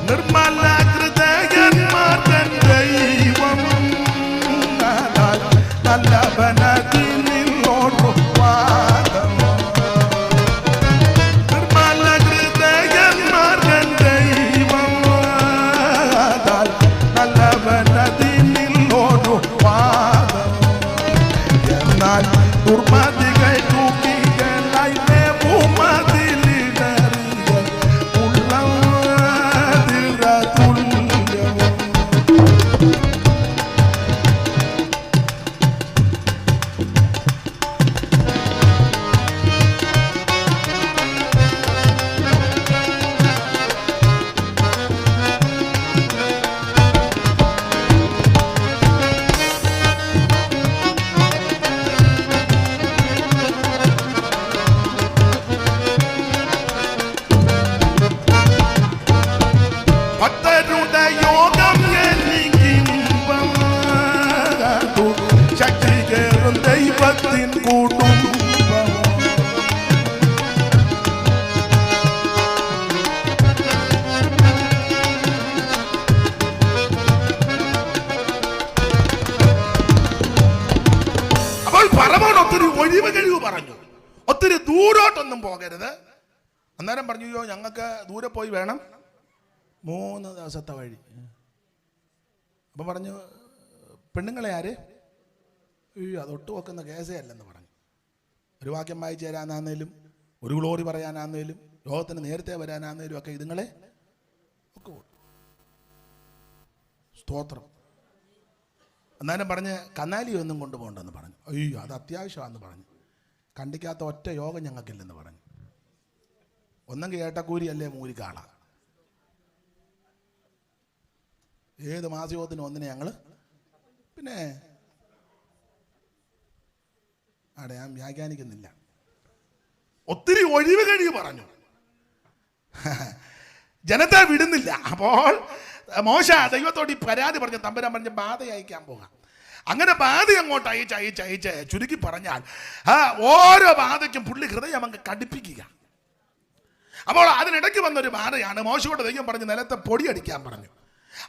S1: നിർമ്മല ഹൃദയന്മാർ ദൈവം. ആദാൽ നല്ലവനതിനിലോടു വാദം നിർമ്മല ഹൃദയന്മാർ ദൈവം. ആദാൽ നല്ലവനതിനിലോടു വാദം എന്നാൽ ദുർമതികൾ തൂക്കികളായി ഭൂമതിലിടറിയ ഉള്ളതിരതുല്യവും. ഭക്തരുടെ യോഗം എനിക്കിമ്പം ശക്തികേറും ദൈവത്തിൻ കുടുംബം. അപ്പോൾ ഫറവോൻ ഒത്തിരി ഒഴിവ് കഴിവ് പറഞ്ഞു, ഒത്തിരി ദൂരോട്ടൊന്നും പോകരുത്. അന്നേരം പറഞ്ഞു, അയ്യോ ഞങ്ങൾക്ക് ദൂരെ പോയി വേണം 3 ദിവസത്തെ വഴി. അപ്പം പറഞ്ഞു, പെണ്ണുങ്ങളെ ആര്? അയ്യോ അതൊട്ട് വെക്കുന്ന കേസേ അല്ലെന്ന് പറഞ്ഞു. ഒരു വാക്യം വായിച്ചു തരാനാന്നേലും ഒരു ഗ്ലോറി പറയാനാന്നേലും യോഗത്തിന് നേരത്തെ വരാനാന്നേലും ഒക്കെ ഇതുങ്ങളെ ഒക്കെ സ്തോത്രം. എന്നാലും പറഞ്ഞ് കന്നാലി ഒന്നും കൊണ്ടുപോകണ്ടെന്ന് പറഞ്ഞു. അയ്യോ അത് അത്യാവശ്യമാണെന്ന് പറഞ്ഞു. കണ്ടിക്കാത്ത ഒറ്റ യോഗം ഞങ്ങൾക്കില്ലെന്ന് പറഞ്ഞു. ഒന്നെങ്കിൽ ഏട്ടക്കൂരി അല്ലേ മൂരിക്കാള. ഏത് മാസയോഗത്തിനും ഒന്നിനെ ഞങ്ങൾ പിന്നെ അവിടെ ഞാൻ വ്യാഖ്യാനിക്കുന്നില്ല. ഒത്തിരി ഒഴിവ് കഴിവ് പറഞ്ഞു, ജനത്തെ വിടുന്നില്ല. അപ്പോൾ മോശ ദൈവത്തോട് ഈ പരാതി പറഞ്ഞ തമ്പുരാൻ പറഞ്ഞ ബാധ അയക്കാൻ പോകാം. അങ്ങനെ ബാധ അങ്ങോട്ട് അയച്ച് ചുരുക്കി പറഞ്ഞാൽ ഓരോ ബാധയ്ക്കും പുള്ളി ഹൃദയം അങ്ങ് കടുപ്പിക്കുക. അപ്പോൾ അതിനിടയ്ക്ക് വന്നൊരു ബാധയാണ്. മോശയോട് ദൈവം പറഞ്ഞ് നിലത്തെ പൊടി അടിക്കാൻ പറഞ്ഞു.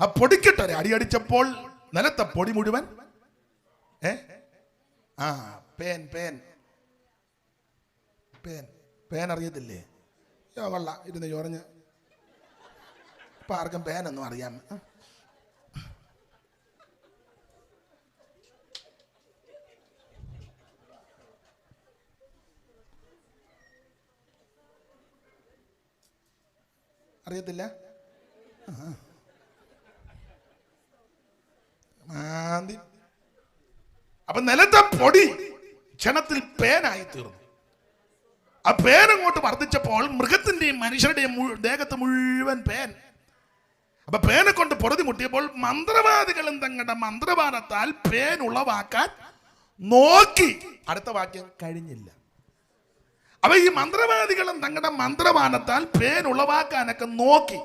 S1: ആ പൊടിക്കിട്ടൊരു അടിയടിച്ചപ്പോൾ നിലത്തെ പൊടി മുഴുവൻ പേൻ പേൻ പേൻ പേൻ അറിയത്തില്ലേ? കൊള്ള ഇരുന്ന് ചോറഞ്ഞ് ഇപ്പം ആർക്കും പേനൊന്നും അറിയാം. അറിയത്തില്ല? മാന്തി. അപ്പൊ നിലത്തെ പൊടി ക്ഷണത്തിൽ പേനായി തീർന്നു. ആ പേൻ അങ്ങോട്ട് വർദ്ധിച്ചപ്പോൾ മൃഗത്തിന്റെയും മനുഷ്യരുടെയും ദേഹത്ത് മുഴുവൻ പേൻ. അപ്പൊ പേനെ കൊണ്ട് പൊറുതി മുട്ടിയപ്പോൾ മന്ത്രവാദികളും തങ്ങളുടെ മന്ത്രവാദത്താൽ പേൻ ഉളവാക്കാൻ നോക്കി. അടുത്ത വാക്യം കഴിഞ്ഞില്ല. അപ്പൊ ഈ മന്ത്രവാദികളും തങ്ങളുടെ മന്ത്രവാദത്താൽ പേൻ ഉളവാക്കാനൊക്കെ നോക്കി.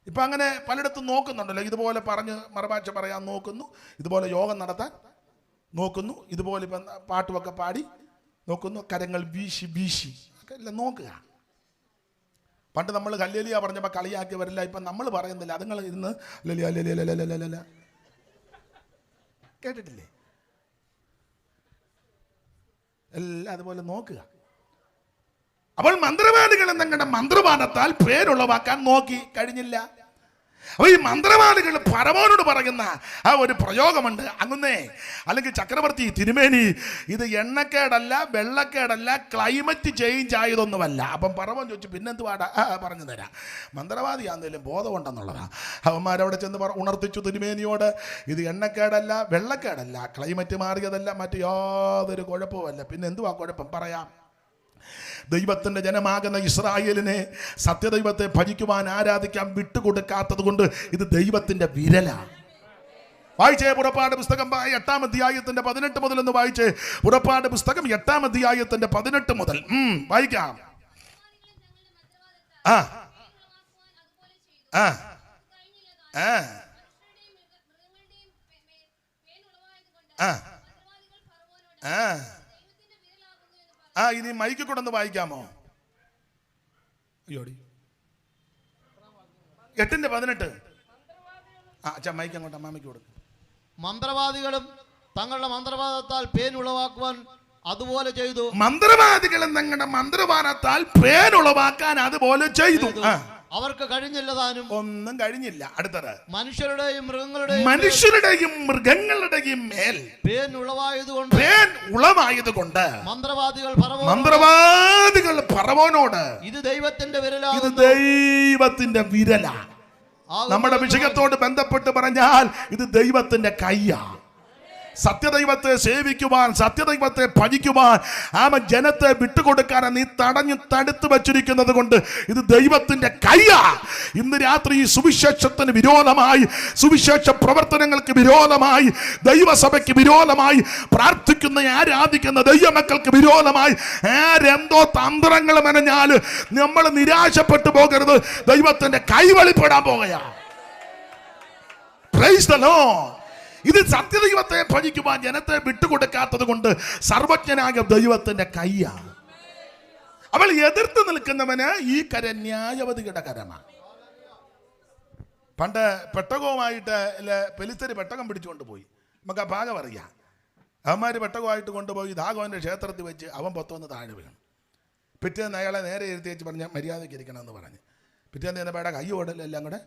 S1: ഇപ്പൊ അങ്ങനെ പലയിടത്തും നോക്കുന്നുണ്ടല്ലോ. ഇതുപോലെ പറഞ്ഞ് മറുഭാഷ പറയാൻ നോക്കുന്നു, ഇതുപോലെ യോഗം നടത്താൻ നോക്കുന്നു, ഇതുപോലെ ഇപ്പം പാട്ടുമൊക്കെ പാടി നോക്കുന്നു, കരങ്ങൾ വീശി വീശി ഒക്കെ എല്ലാം നോക്കുക. പണ്ട് നമ്മൾ ഹല്ലേലൂയ പറഞ്ഞപ്പോൾ കളിയാക്കി വരില്ല. ഇപ്പം നമ്മൾ പറയുന്നില്ല, അതുങ്ങൾ ഇരുന്ന് ലല കേട്ടിട്ടില്ലേ? എല്ലാം അതുപോലെ നോക്കുക. അപ്പോൾ മന്ത്രവാദികൾ തങ്ങളുടെ മന്ത്രവാദത്താൽ പേരുളവാക്കാൻ നോക്കി, കഴിഞ്ഞില്ല. അപ്പൊ ഈ മന്ത്രവാദികൾ ഫറവോനോട് പറയുന്ന ആ ഒരു പ്രയോഗമുണ്ട്. അങ്ങുന്നേ അല്ലെങ്കിൽ ചക്രവർത്തി തിരുമേനി, ഇത് എണ്ണക്കേടല്ല, വെള്ളക്കേടല്ല, ക്ലൈമറ്റ് ചേഞ്ച് ആയതൊന്നുമല്ല. അപ്പം ഫറവോൻ ചോദിച്ചു, പിന്നെന്തുവാടാ? പറഞ്ഞു തരാം. മന്ത്രവാദിയാണെങ്കിലും ബോധമുണ്ടെന്നുള്ളതാ. അവന്മാരവിടെ ചെന്ന് ഉണർത്തിച്ചു തിരുമേനിയോട്, ഇത് എണ്ണക്കേടല്ല, വെള്ളക്കേടല്ല, ക്ലൈമറ്റ് മാറിയതല്ല, മറ്റു യാതൊരു കുഴപ്പവുമല്ല. പിന്നെ എന്തുവാ കുഴപ്പം? പറയാം. ദൈവത്തിന്റെ ജനമാകുന്ന ഇസ്രായേലിനെ സത്യദൈവത്തെ ഭജിക്കുവാൻ ആരാധിക്കാൻ വിട്ടുകൊടുക്കാത്തത് കൊണ്ട് ഇത് ദൈവത്തിന്റെ വിരലാണ്. വായിച്ചേ പുറപ്പാട് പുസ്തകം 8-ാം അധ്യായത്തിന്റെ 18 മുതൽ എന്ന് വായിച്ചേ. പുറപ്പാട് പുസ്തകം 8-ാം അധ്യായത്തിന്റെ 18 മുതൽ വായിക്കാം. ആ ആ ആ ആ ആ ഇനി മൈക്ക് കൂടെ ഒന്ന് വായിക്കാമോ? അയ്യോടി 8:18. മൈക്ക് അങ്ങോട്ട് അമ്മാമയ്ക്ക് കൊടുക്കും.
S2: മന്ത്രവാദികളും തങ്ങളുടെ മന്ത്രവാദത്താൽ പേൻ ഉളവാക്കുവാൻ അതുപോലെ ചെയ്തു.
S1: മന്ത്രവാദികളും തങ്ങളുടെ മന്ത്രവാദത്താൽ പേൻ ഉളവാക്കാൻ അതുപോലെ ചെയ്തു.
S2: അവർക്ക് കഴിഞ്ഞില്ല താനും.
S1: ഒന്നും കഴിഞ്ഞില്ല. അടുത്തത്, മനുഷ്യരുടെയും മൃഗങ്ങളുടെയും മേൽ
S2: പേൻ
S1: ഉളവായതുകൊണ്ട് മന്ത്രവാദികൾ ഫറവോനോട്, ഇത് ദൈവത്തിന്റെ വിരലാ. നമ്മുടെ വിഷയത്തോട് ബന്ധപ്പെട്ട് പറഞ്ഞാൽ ഇത് ദൈവത്തിന്റെ കയ്യാ. സത്യദൈവത്തെ സേവിക്കുവാൻ, സത്യദൈവത്തെ ഭജിക്കുവാൻ ജനത്തെ വിട്ടുകൊടുക്കാൻ നീ തടുത്തു വച്ചിരിക്കുന്നത് കൊണ്ട് ഇത് ദൈവത്തിന്റെ കയ്യാ. ഇന്ന് രാത്രി ഈ സുവിശേഷത്തിന് വിരോധമായി, സുവിശേഷ പ്രവർത്തനങ്ങൾക്ക് വിരോധമായി, ദൈവസഭയ്ക്ക് വിരോധമായി പ്രാർത്ഥിക്കുന്ന ആരാധിക്കുന്ന ദൈവമക്കൾക്ക് വിരോധമായി ആരെന്തോ തന്ത്രങ്ങൾ മെനഞ്ഞാൽ നമ്മൾ നിരാശപ്പെട്ടു പോകരുത്. ദൈവത്തിന്റെ കൈ വെളിപ്പെടാൻ പോകുകയാ. Praise the Lord. ഇത് സത്യദൈവത്തെ ഭജിക്കുവാൻ ജനത്തെ വിട്ടുകൊടുക്കാത്തത് കൊണ്ട് സർവജ്ഞനായ ദൈവത്തിന്റെ കയ്യാണ്. അവൾ എതിർത്ത് നിൽക്കുന്നവന് ഈ കരം ന്യായവതിയുടെ കരമാണ്. പണ്ട് പെട്ടകവുമായിട്ട് പെലിസ്തര് പെട്ടകം പിടിച്ചുകൊണ്ട് പോയി. നമുക്ക് ആ ഭാഗം അറിയാം. അവന്മാര് പെട്ടകമായിട്ട് കൊണ്ടുപോയി ദാഗോന്റെ ക്ഷേത്രത്തിൽ വെച്ച് അവൻ പൊത്തുവന്ന് താഴെ വീണു. പിറ്റേന്ന് അയാളെ നേരെ എഴുതി വെച്ച് പറഞ്ഞാൽ മര്യാദയ്ക്ക് ഇരിക്കണമെന്ന് പറഞ്ഞ് പിറ്റേന്ന് ചെന്നപ്പോഴാ കൈ ഓടലെല്ലാം കൂടെ.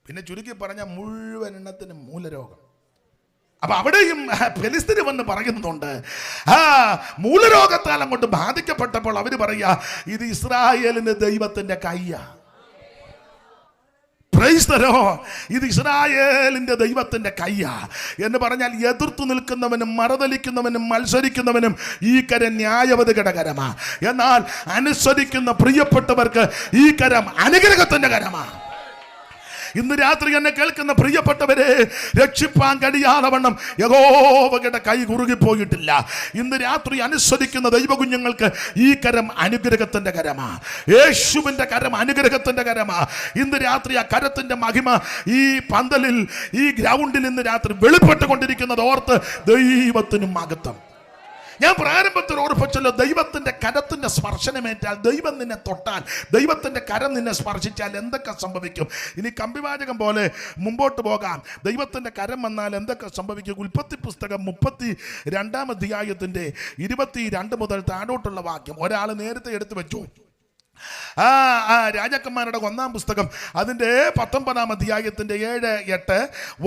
S1: പിന്നെ ചുരുക്കി പറഞ്ഞ മുഴുവൻ എണ്ണത്തിനും മൂലരോഗം. അപ്പൊ അവിടെയും ഫെലിസ്തീന് വന്ന് പറയുന്നുണ്ട്, മൂലരോഗത്താൽ അങ്ങോട്ട് ബാധിക്കപ്പെട്ടപ്പോൾ അവര് പറയാ ഇത് ഇസ്രായേലിന്റെ ദൈവത്തിന്റെ കയ്യാ. Price the Lord. ഇത് ഇസ്രായേലിന്റെ ദൈവത്തിന്റെ കയ്യാ എന്ന് പറഞ്ഞാൽ എതിർത്തു നിൽക്കുന്നവനും മറുതലിക്കുന്നവനും മത്സരിക്കുന്നവനും ഈ കരം ന്യായവതിയുടെ കരമാ. എന്നാൽ അനുസരിക്കുന്ന പ്രിയപ്പെട്ടവർക്ക് ഈ കരം അനുഗ്രഹത്തിന്റെ കരമാ. ഇന്ന് രാത്രി എന്നെ കേൾക്കുന്ന പ്രിയപ്പെട്ടവരെ, രക്ഷിപ്പാൻ കഴിയാതെ വണ്ണം യഹോവയുടെ കൈ കുറുകിപ്പോയിട്ടില്ല. ഇന്ന് രാത്രി അനുസരിക്കുന്ന ദൈവകുഞ്ഞുങ്ങൾക്ക് ഈ കരം അനുഗ്രഹത്തിന്റെ കരമാ. യേശുവിന്റെ കരം അനുഗ്രഹത്തിന്റെ കരമാ. ഇന്ന് രാത്രി ആ കരത്തിന്റെ മഹിമ ഈ പന്തലിൽ, ഈ ഗ്രൗണ്ടിൽ ഇന്ന് രാത്രി വെളിപ്പെട്ടുകൊണ്ടിരിക്കുന്നത് ഓർത്ത് ദൈവത്തിനും മഹത്വം. ഞാൻ പ്രാരംഭത്തിൽ ഓർപ്പിച്ചല്ലോ, ദൈവത്തിന്റെ കരത്തിന്റെ സ്പർശനമേറ്റാൽ, ദൈവം നിന്നെ തൊട്ടാൽ, ദൈവത്തിന്റെ കരം നിന്നെ സ്പർശിച്ചാൽ എന്തൊക്കെ സംഭവിക്കും? ഇനി കമ്പിവാചകം പോലെ മുമ്പോട്ട് പോകാം. ദൈവത്തിന്റെ കരം വന്നാൽ എന്തൊക്കെ സംഭവിക്കും? ഉൽപ്പത്തി പുസ്തകം 32-ാം അധ്യായത്തിന്റെ 22 മുതൽ താഴോട്ടുള്ള വാക്യം ഒരാൾ നേരത്തെ എടുത്തു വെച്ചു. രാജാക്കന്മാരുടെ 1-ാം പുസ്തകം അതിൻ്റെ 19-ാം അധ്യായത്തിൻ്റെ 7-8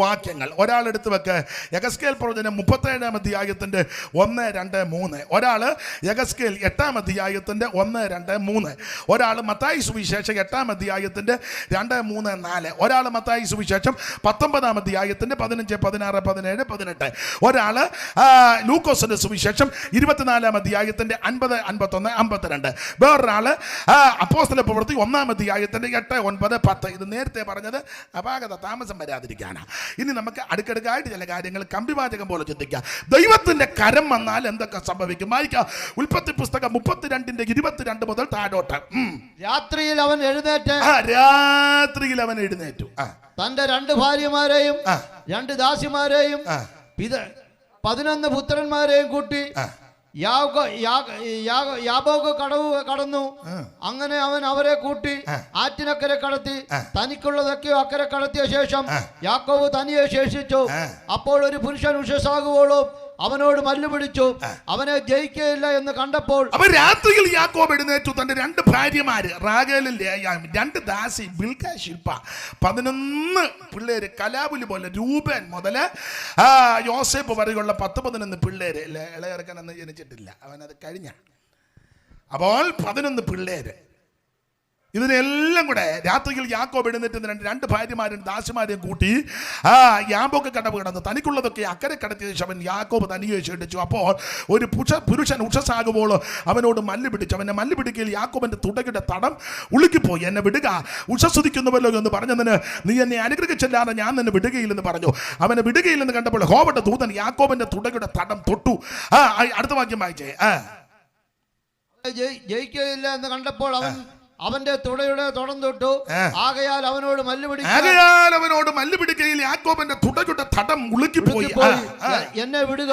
S1: വാക്യങ്ങൾ ഒരാളെടുത്ത് വെക്ക്. യെഹെസ്കേൽ പ്രവചനം 37-ാം അധ്യായത്തിൻ്റെ 1, 2, 3. ഒരാൾ യെഹെസ്കേൽ 8-ാം അധ്യായത്തിൻ്റെ 1, 2, 3. ഒരാൾ മത്തായി സുവിശേഷം 8-ാം അധ്യായത്തിൻ്റെ 2, 3, 4. ഒരാൾ മത്തായി സുവിശേഷം 19-ാം അധ്യായത്തിൻ്റെ 15, 16, 17, 18. ഒരാൾ ലൂക്കോസിന്റെ സുവിശേഷം 24-ാം അധ്യായത്തിൻ്റെ 50, 51, 52. വേറൊരാൾ അപ്പോസ്തല പ്രവൃത്തി 1-ാം അധ്യായത്തിന്റെ 8, 9, 10. ഇത് നേരത്തെ പറഞ്ഞത് അപാകത താമസം വരാതിരിക്കാനാ. ഇനി നമുക്ക് അടുക്കടുക്കായിട്ട് ചില കാര്യങ്ങൾ കമ്പിവാചകം പോലെ ചിന്തിക്കാം. ദൈവത്തിന്റെ കരം വന്നാൽ എന്തൊക്കെ സംഭവിക്കും? വായിക്കാം. ഉൽപ്പത്തി പുസ്തകം 32-ന്റെ 22 മുതൽ താഴോട്ട്.
S2: രാത്രിയിൽ അവൻ എഴുന്നേറ്റു തന്റെ 2 ഭാര്യമാരെയും 2 ദാസിമാരെയും 11 പുത്രന്മാരെയും കൂട്ടി യാബോക്ക് കടന്നു. അങ്ങനെ അവൻ അവരെ കൂട്ടി ആറ്റിനക്കരെ കടത്തി തനിക്കുള്ളതൊക്കെയോ അക്കരെ കടത്തിയ ശേഷം യാക്കോബ് തനിയെ ശേഷിച്ചു. അപ്പോൾ ഒരു പുരുഷൻ ഉഷസാകുവോളും അവനോട് മല്ലുപിടിച്ചു. അവനെ ജയിക്കുകയില്ല എന്ന് കണ്ടപ്പോൾ
S1: രാത്രിയിൽ യാക്കോബ് എഴുന്നേറ്റു. തന്റെ 2 ഭാര്യമാര് റാഗേലും ലേയായും 2 ദാസി ബിൽഗാ ശിൽപ 11 പിള്ളേര് കലാപുലി പോലെ രൂപൻ മുതല് യോസേപ്പ് വരെയുള്ള 10-11 പിള്ളേര്. ഇളയിറക്കാനൊന്നും ജനിച്ചിട്ടില്ല, അവനത് കഴിഞ്ഞ. അപ്പോൾ 11 പിള്ളേര്. ഇതിനെല്ലാം കൂടെ രാത്രിയിൽ യാക്കോബ് എഴുന്നേറ്റ് 2 ഭാര്യമാരും ദാസിമാരെയും കൂട്ടി യാബോക്ക് കടവ് കിടന്നു. തനിക്കുള്ളതൊക്കെ അക്കരെ കടത്തിയ ശേഷം അവൻ യാക്കോബ് തനിയെ ക്ഷണിച്ചു. അപ്പോൾ ഒരു പുരുഷൻ ഉഷസാകുമ്പോൾ അവനോട് മല്ല് പിടിച്ചു. അവനെ മല്ല് പിടിക്കയിൽ യാക്കോബിന്റെ തുടയുടെ തടം ഉളുക്കിപ്പോയി. എന്നെ വിടുക, ഉഷസ്തുതിക്കുന്നുവല്ലോ എന്ന് പറഞ്ഞതിന് നീ എന്നെ അനുഗ്രഹിച്ചല്ലാതെ ഞാൻ നിന്നെ വിടുകയില്ലെന്ന് പറഞ്ഞു. അവനെ വിടുകയില്ലെന്ന് കണ്ടപ്പോൾ യഹോവയുടെ ദൂതൻ യാക്കോബിന്റെ തുടയുടെ തടം തൊട്ടു. അടുത്ത വാക്യം വായിച്ചേ.
S2: ജയിക്കുകയില്ല എന്ന് കണ്ടപ്പോൾ അവന്റെ തുടയുടെ തുടം തൊട്ടു. ആകയാൽ അവനോട് മല്ല് പിടിക്കയിൽ യാക്കോബിന്റെ തുടയുടെ തടം ഉളുക്കിപ്പോയി. എന്നെ വിടുക,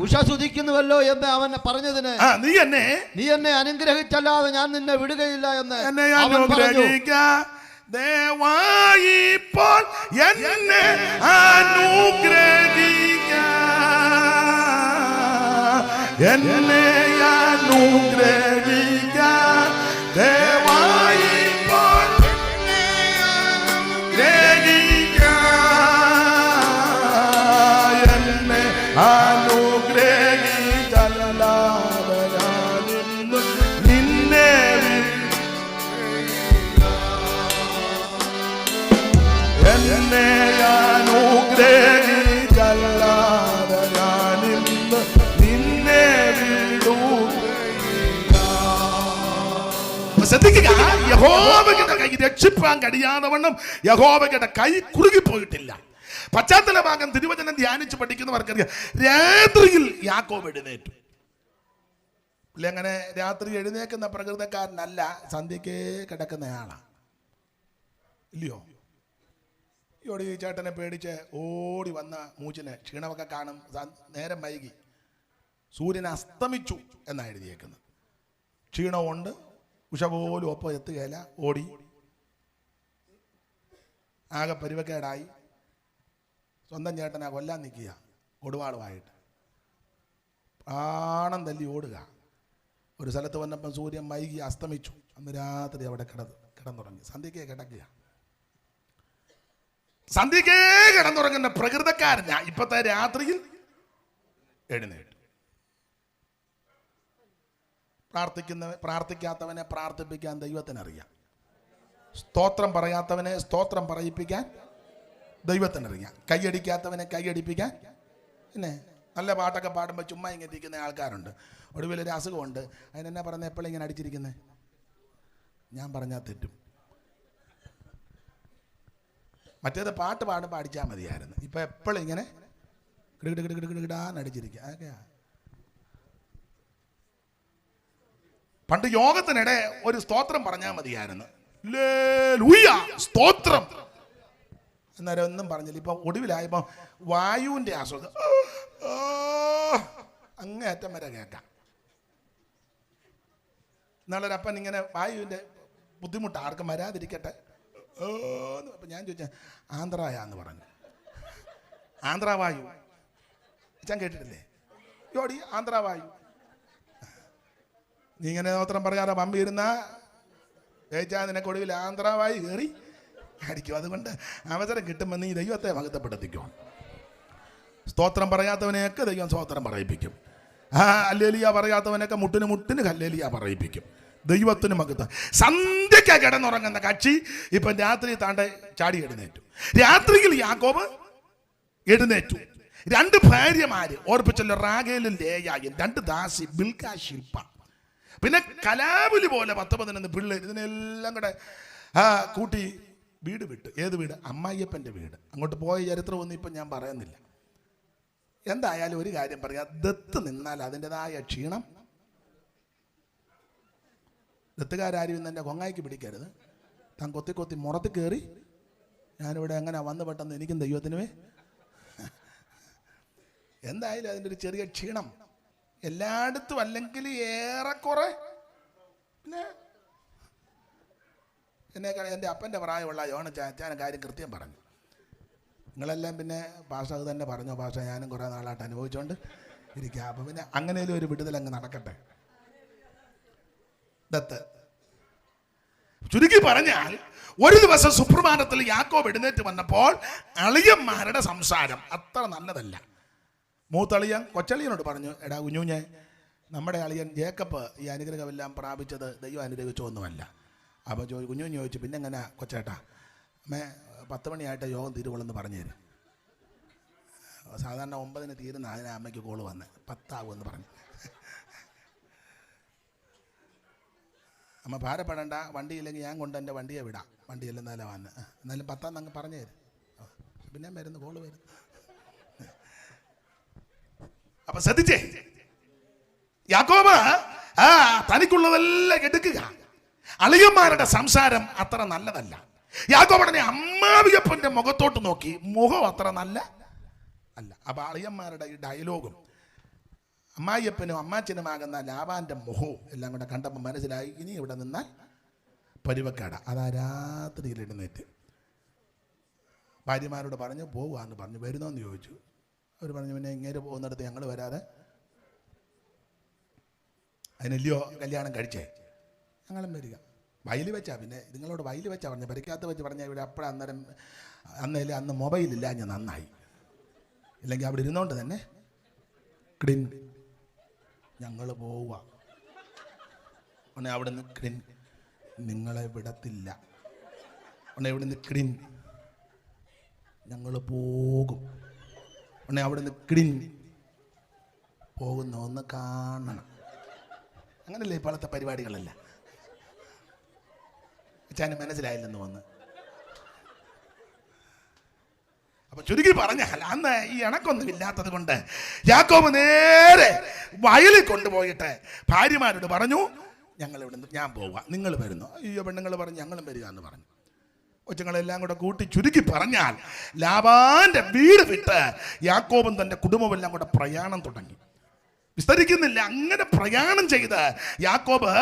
S2: ഉഷസ്തുതിക്കുന്നുവല്ലോ എന്ന് അവൻ പറഞ്ഞതിന് നീ എന്നെ അനുഗ്രഹിച്ചല്ലാതെ ഞാൻ നിന്നെ വിടുകയില്ല എന്ന് അവൻ പറഞ്ഞു.
S1: ദയവായിപ്പോൾ എന്നെ അനുഗ്രഹിക്ക, എന്നെ അനുഗ്രഹിക്ക, ദയവായിപ്പോൾ അനുഗ്രഹിക്ക, എന്നെ അനുഗ്രഹിച്ചല്ലാതെ ഞാനിന്ന് നിന്നെ എന്നെ അനുഗ്രഹിച്ചല്ലാതെ ഞാനിന്ന് നിന്നെ ശ്രദ്ധിക്കുക. യഹോവയുടെ കൈ രക്ഷിപ്പാൻ കഴിയാതെ വണ്ണം യഹോവയുടെ കൈ കുറുകിപ്പോയിട്ടില്ല. പശ്ചാത്തല ഭാഗം തിരുവചനം ധ്യാനിച്ച് പഠിക്കുന്നവർക്കറിയാം. രാത്രിയിൽ യാക്കോബ് എഴുന്നേറ്റു. അങ്ങനെ രാത്രി എഴുന്നേക്കുന്ന പ്രകൃതക്കാരനല്ല, സന്ധ്യക്കേ കിടക്കുന്നയാളാണ്. ഇല്ലയോ? ഈ ചേട്ടനെ പേടിച്ച് ഓടി വന്ന മൂച്ചിന് ക്ഷീണമൊക്കെ കാണും. നേരം വൈകി, സൂര്യൻ അസ്തമിച്ചു എന്നാണ് എഴുതിയേക്കുന്നത്. ക്ഷീണമുണ്ട്, ഉഷ പോലും ഒപ്പം എത്തുകയില്ല. ഓടി ആകെ പരിവക്കേടായി. സ്വന്തം ചേട്ടനാ കൊല്ലാൻ നിൽക്കുക കൊടുവാളുമായിട്ട്. പ്രാണം തല്ലി ഓടുക. ഒരു സ്ഥലത്ത് വന്നപ്പം സൂര്യൻ വൈകി അസ്തമിച്ചു. അന്ന് രാത്രി അവിടെ കിടന്നുറങ്ങി. സന്ധ്യക്കേ കിടക്കുക. സന്ധ്യക്കേ കിടന്നുറങ്ങുന്ന പ്രകൃതക്കാരനാ ഇപ്പത്തെ രാത്രിയിൽ എഴുന്നേറ്റു. പ്രാർത്ഥിക്കാത്തവനെ പ്രാർത്ഥിപ്പിക്കാൻ ദൈവത്തിനറിയാം. സ്തോത്രം പറയാത്തവനെ സ്തോത്രം പറയിപ്പിക്കാൻ ദൈവത്തിനറിയാം. കൈയടിക്കാത്തവനെ കൈയടിപ്പിക്കാൻ. പിന്നെ നല്ല പാട്ടൊക്കെ പാടുമ്പോൾ ചുമ്മാ ഇങ്ങനെ ഇരിക്കുന്ന ആൾക്കാരുണ്ട്. ഒടുവിലൊരു അസുഖമുണ്ട്, അതിനെന്നാ പറഞ്ഞ എപ്പോഴും ഇങ്ങനെ അടിച്ചിരിക്കുന്നത്? ഞാൻ പറഞ്ഞാൽ തെറ്റും. മറ്റേത് പാട്ട് പാടുമ്പോൾ അടിച്ചാൽ മതിയായിരുന്നു. ഇപ്പം എപ്പോഴും ഇങ്ങനെ കിടുകിടാന്നടിച്ചിരിക്കുക. അതൊക്കെയാ. പണ്ട് യോഗത്തിനിടെ ഒരു സ്തോത്രം പറഞ്ഞാൽ മതിയായിരുന്നു. സ്തോത്രം എന്നേരം ഒന്നും പറഞ്ഞില്ല. ഇപ്പം ഒടുവിലായപ്പോൾ വായുവിൻ്റെ അസുഖം അങ്ങേറ്റം വരെ കേൾക്കാം. നാളൊരപ്പൻ ഇങ്ങനെ വായുവിൻ്റെ ബുദ്ധിമുട്ട് ആർക്കും വരാതിരിക്കട്ടെ. അപ്പം ഞാൻ ചോദിച്ചാൽ ആന്ധ്രായാന്ന് പറഞ്ഞു. ആന്ധ്രാവായു ഞാൻ കേട്ടിട്ടില്ലേ? യോടി ആന്ധ്രാവായു. നീ ഇങ്ങനെ സ്തോത്രം പറയാതെ പമ്പിയിരുന്ന ജയിച്ചാൽ നിനക്കൊടുവിൽ ആന്ധ്രാവായി കയറി അടിക്കും. അതുകൊണ്ട് അവസരം കിട്ടുമ്പോൾ നീ ദൈവത്തെ മഹത്വപ്പെടുത്തിക്കും. സ്തോത്രം പറയാത്തവനെയൊക്കെ ദൈവം സ്തോത്രം പറയിപ്പിക്കും. ഹല്ലേലൂയ പറയാത്തവനൊക്കെ മുട്ടിന് ഹല്ലേലൂയ പറയിപ്പിക്കും. ദൈവത്തിന് മഹത്വം. സന്ധ്യയ്ക്ക് കിടന്നുറങ്ങുന്ന കക്ഷി ഇപ്പം രാത്രി താണ്ടെ ചാടി എഴുന്നേറ്റു. രാത്രിയിൽ യാക്കോബ് എഴുന്നേറ്റു. 2 ഭാര്യമാര് ഓർപ്പിച്ചല്ലോ, റാഗേലും ലേയായും, 2 ദാസി ബിൽക്ക ശില്പ, പിന്നെ കലാപുലി പോലെ 10-11 പിള്ളേർ. ഇതിനെല്ലാം കൂടെ കൂട്ടി വീട് വിട്ടു. ഏത് വീട്? അമ്മായിയപ്പൻ്റെ വീട്. അങ്ങോട്ട് പോയ ചരിത്രമൊന്നും ഇപ്പം ഞാൻ പറയുന്നില്ല. എന്തായാലും ഒരു കാര്യം പറയാം, ദത്ത് നിന്നാൽ അതിൻ്റെതായ ക്ഷീണം. ദത്തുകാരും ഇന്ന് എൻ്റെ കൊങ്ങായിക്ക് പിടിക്കരുത്. താൻ കൊത്തി മുറത്ത് കയറി ഞാനിവിടെ എങ്ങനെ വന്നു പെട്ടെന്ന് എനിക്കും ദൈവത്തിനുമേ. എന്തായാലും അതിൻ്റെ ഒരു ചെറിയ ക്ഷീണം എല്ലായിടത്തും അല്ലെങ്കിൽ ഏറെക്കുറെ. പിന്നെ എന്നേക്കാൾ എൻ്റെ അപ്പൻ്റെ പ്രായമുള്ള യോണച്ചാൻ കാര്യം കൃത്യം പറഞ്ഞു. നിങ്ങളെല്ലാം പിന്നെ ഭാഷ അത് തന്നെ പറഞ്ഞോ. ഭാഷ ഞാനും കുറേ നാളായിട്ട് അനുഭവിച്ചുകൊണ്ട് ഇരിക്കുക. അപ്പം പിന്നെ അങ്ങനെയും ഒരു വിടുതൽ അങ്ങ് നടക്കട്ടെ. ദത്ത് ചുരുക്കി പറഞ്ഞാൽ, ഒരു ദിവസം സുപ്രഭാതത്തിൽ യാക്കോബ് എഴുന്നേറ്റ് വന്നപ്പോൾ അളിയന്മാരുടെ സംസാരം അത്ര നല്ലതല്ല. മൂത്തളിയൻ കൊച്ചളിയനോട് പറഞ്ഞു, എടാ കുഞ്ഞുഞ്ഞെ, നമ്മുടെ അളിയൻ ജേക്കബ് ഈ അനുഗ്രഹമെല്ലാം പ്രാപിച്ചത് ദൈവം അനുഗ്രഹിച്ചൊന്നുമല്ല. അപ്പോൾ കുഞ്ഞുഞ്ഞ് ചോദിച്ചു, പിന്നെ എങ്ങനെ കൊച്ചേട്ടാ, അമ്മേ 10 മണിയായിട്ട് യോഗം തീരുവോളെന്ന് പറഞ്ഞു തരും. സാധാരണ 9-ന് തീരുന്ന അതിന് അമ്മയ്ക്ക് കോള് വന്ന് 10 ആകുമെന്ന് പറഞ്ഞു. അമ്മ ഭാരപ്പെടേണ്ട, വണ്ടിയില്ലെങ്കിൽ ഞാൻ കൊണ്ട് എൻ്റെ വണ്ടിയെ വിടാം, വണ്ടിയെല്ലാം എന്നാലും വന്ന്, എന്നാലും 10 അങ്ങ് പറഞ്ഞു തരും. പിന്നെ വരുന്നു, കോള് വരുന്നു. അപ്പൊ ശ്രദ്ധിച്ചേ, യാക്കോബ് തനിക്കുള്ളതെല്ലാം എടുക്കുക. അളിയന്മാരുടെ സംസാരം അത്ര നല്ലതല്ല. യാക്കോബുടെ അമ്മാവിയപ്പൻ്റെ മുഖത്തോട്ട് നോക്കി, മുഖം അത്ര നല്ല അല്ല. അപ്പൊ അളിയന്മാരുടെ ഈ ഡയലോഗും അമ്മായിയപ്പനും അമ്മാച്ചനുമാകുന്ന ലാബാന്റെ മുഖവും എല്ലാം കൂടെ കണ്ടപ്പോൾ മനസ്സിലായി, ഇനി ഇവിടെ നിന്നാൽ പരിവക്കേട. അതാ രാത്രിയിൽ എഴുന്നേറ്റ് ഭാര്യമാരോട് പറഞ്ഞു, പോവുകയെന്ന് പറഞ്ഞു. വരുന്നോന്ന് ചോദിച്ചു. അവർ പറഞ്ഞു, പിന്നെ ഇങ്ങനെ പോകുന്നിടത്ത് ഞങ്ങൾ വരാതെ. അതിനല്ലയോ കല്യാണം കഴിച്ചേ, ഞങ്ങളും വരിക. വയലിൽ വെച്ചാ, പിന്നെ നിങ്ങളോട് വയലിൽ വെച്ചാ പറഞ്ഞു, പരിക്കകത്ത് വെച്ച് പറഞ്ഞാൽ ഇവിടെ അപ്പോഴന്നേരം അന്ന് മൊബൈലില്ല, ഞാൻ നന്നായി. ഇല്ലെങ്കിൽ അവിടെ ഇരുന്നോണ്ട് തന്നെ ക്ലിൻ ഞങ്ങൾ പോവുക. ഉടനെ അവിടെ നിന്ന് ക്ലിൻ നിങ്ങളെ വിടത്തില്ല. ഉടനെ ഇവിടെ നിന്ന് ക്ലിൻ ഞങ്ങൾ പോകും. ഉടനെ അവിടെ നിന്ന് ക്ലിൻ പോകുന്ന ഒന്ന് കാണണം. അങ്ങനല്ലേ ഇപ്പോഴത്തെ പരിപാടികളല്ല. അച്ഛന് മനസ്സിലായില്ലെന്ന് വന്ന്. അപ്പൊ ചുരുക്കി പറഞ്ഞാൽ അന്ന് ഈ ഇണക്കൊന്നും ഇല്ലാത്തത് കൊണ്ട് യാക്കോബ് നേരെ വയലിൽ കൊണ്ടുപോയിട്ട് ഭാര്യമാരോട് പറഞ്ഞു, ഞങ്ങൾ ഇവിടെ ഞാൻ പോവുക, നിങ്ങൾ വരുന്നു. അയ്യോ, പെണ്ണുങ്ങൾ പറഞ്ഞു ഞങ്ങളും വരിക എന്ന് പറഞ്ഞു. കൊച്ചുങ്ങളെല്ലാം കൂടെ കൂട്ടി ചുരുക്കി പറഞ്ഞാൽ ലാബാന്റെ വീട് വിട്ട് യാക്കോബും തൻ്റെ കുടുംബമെല്ലാം കൂടെ പ്രയാണം തുടങ്ങി. വിസ്തരിക്കുന്നില്ല. അങ്ങനെ പ്രയാണം ചെയ്ത് യാക്കോബ്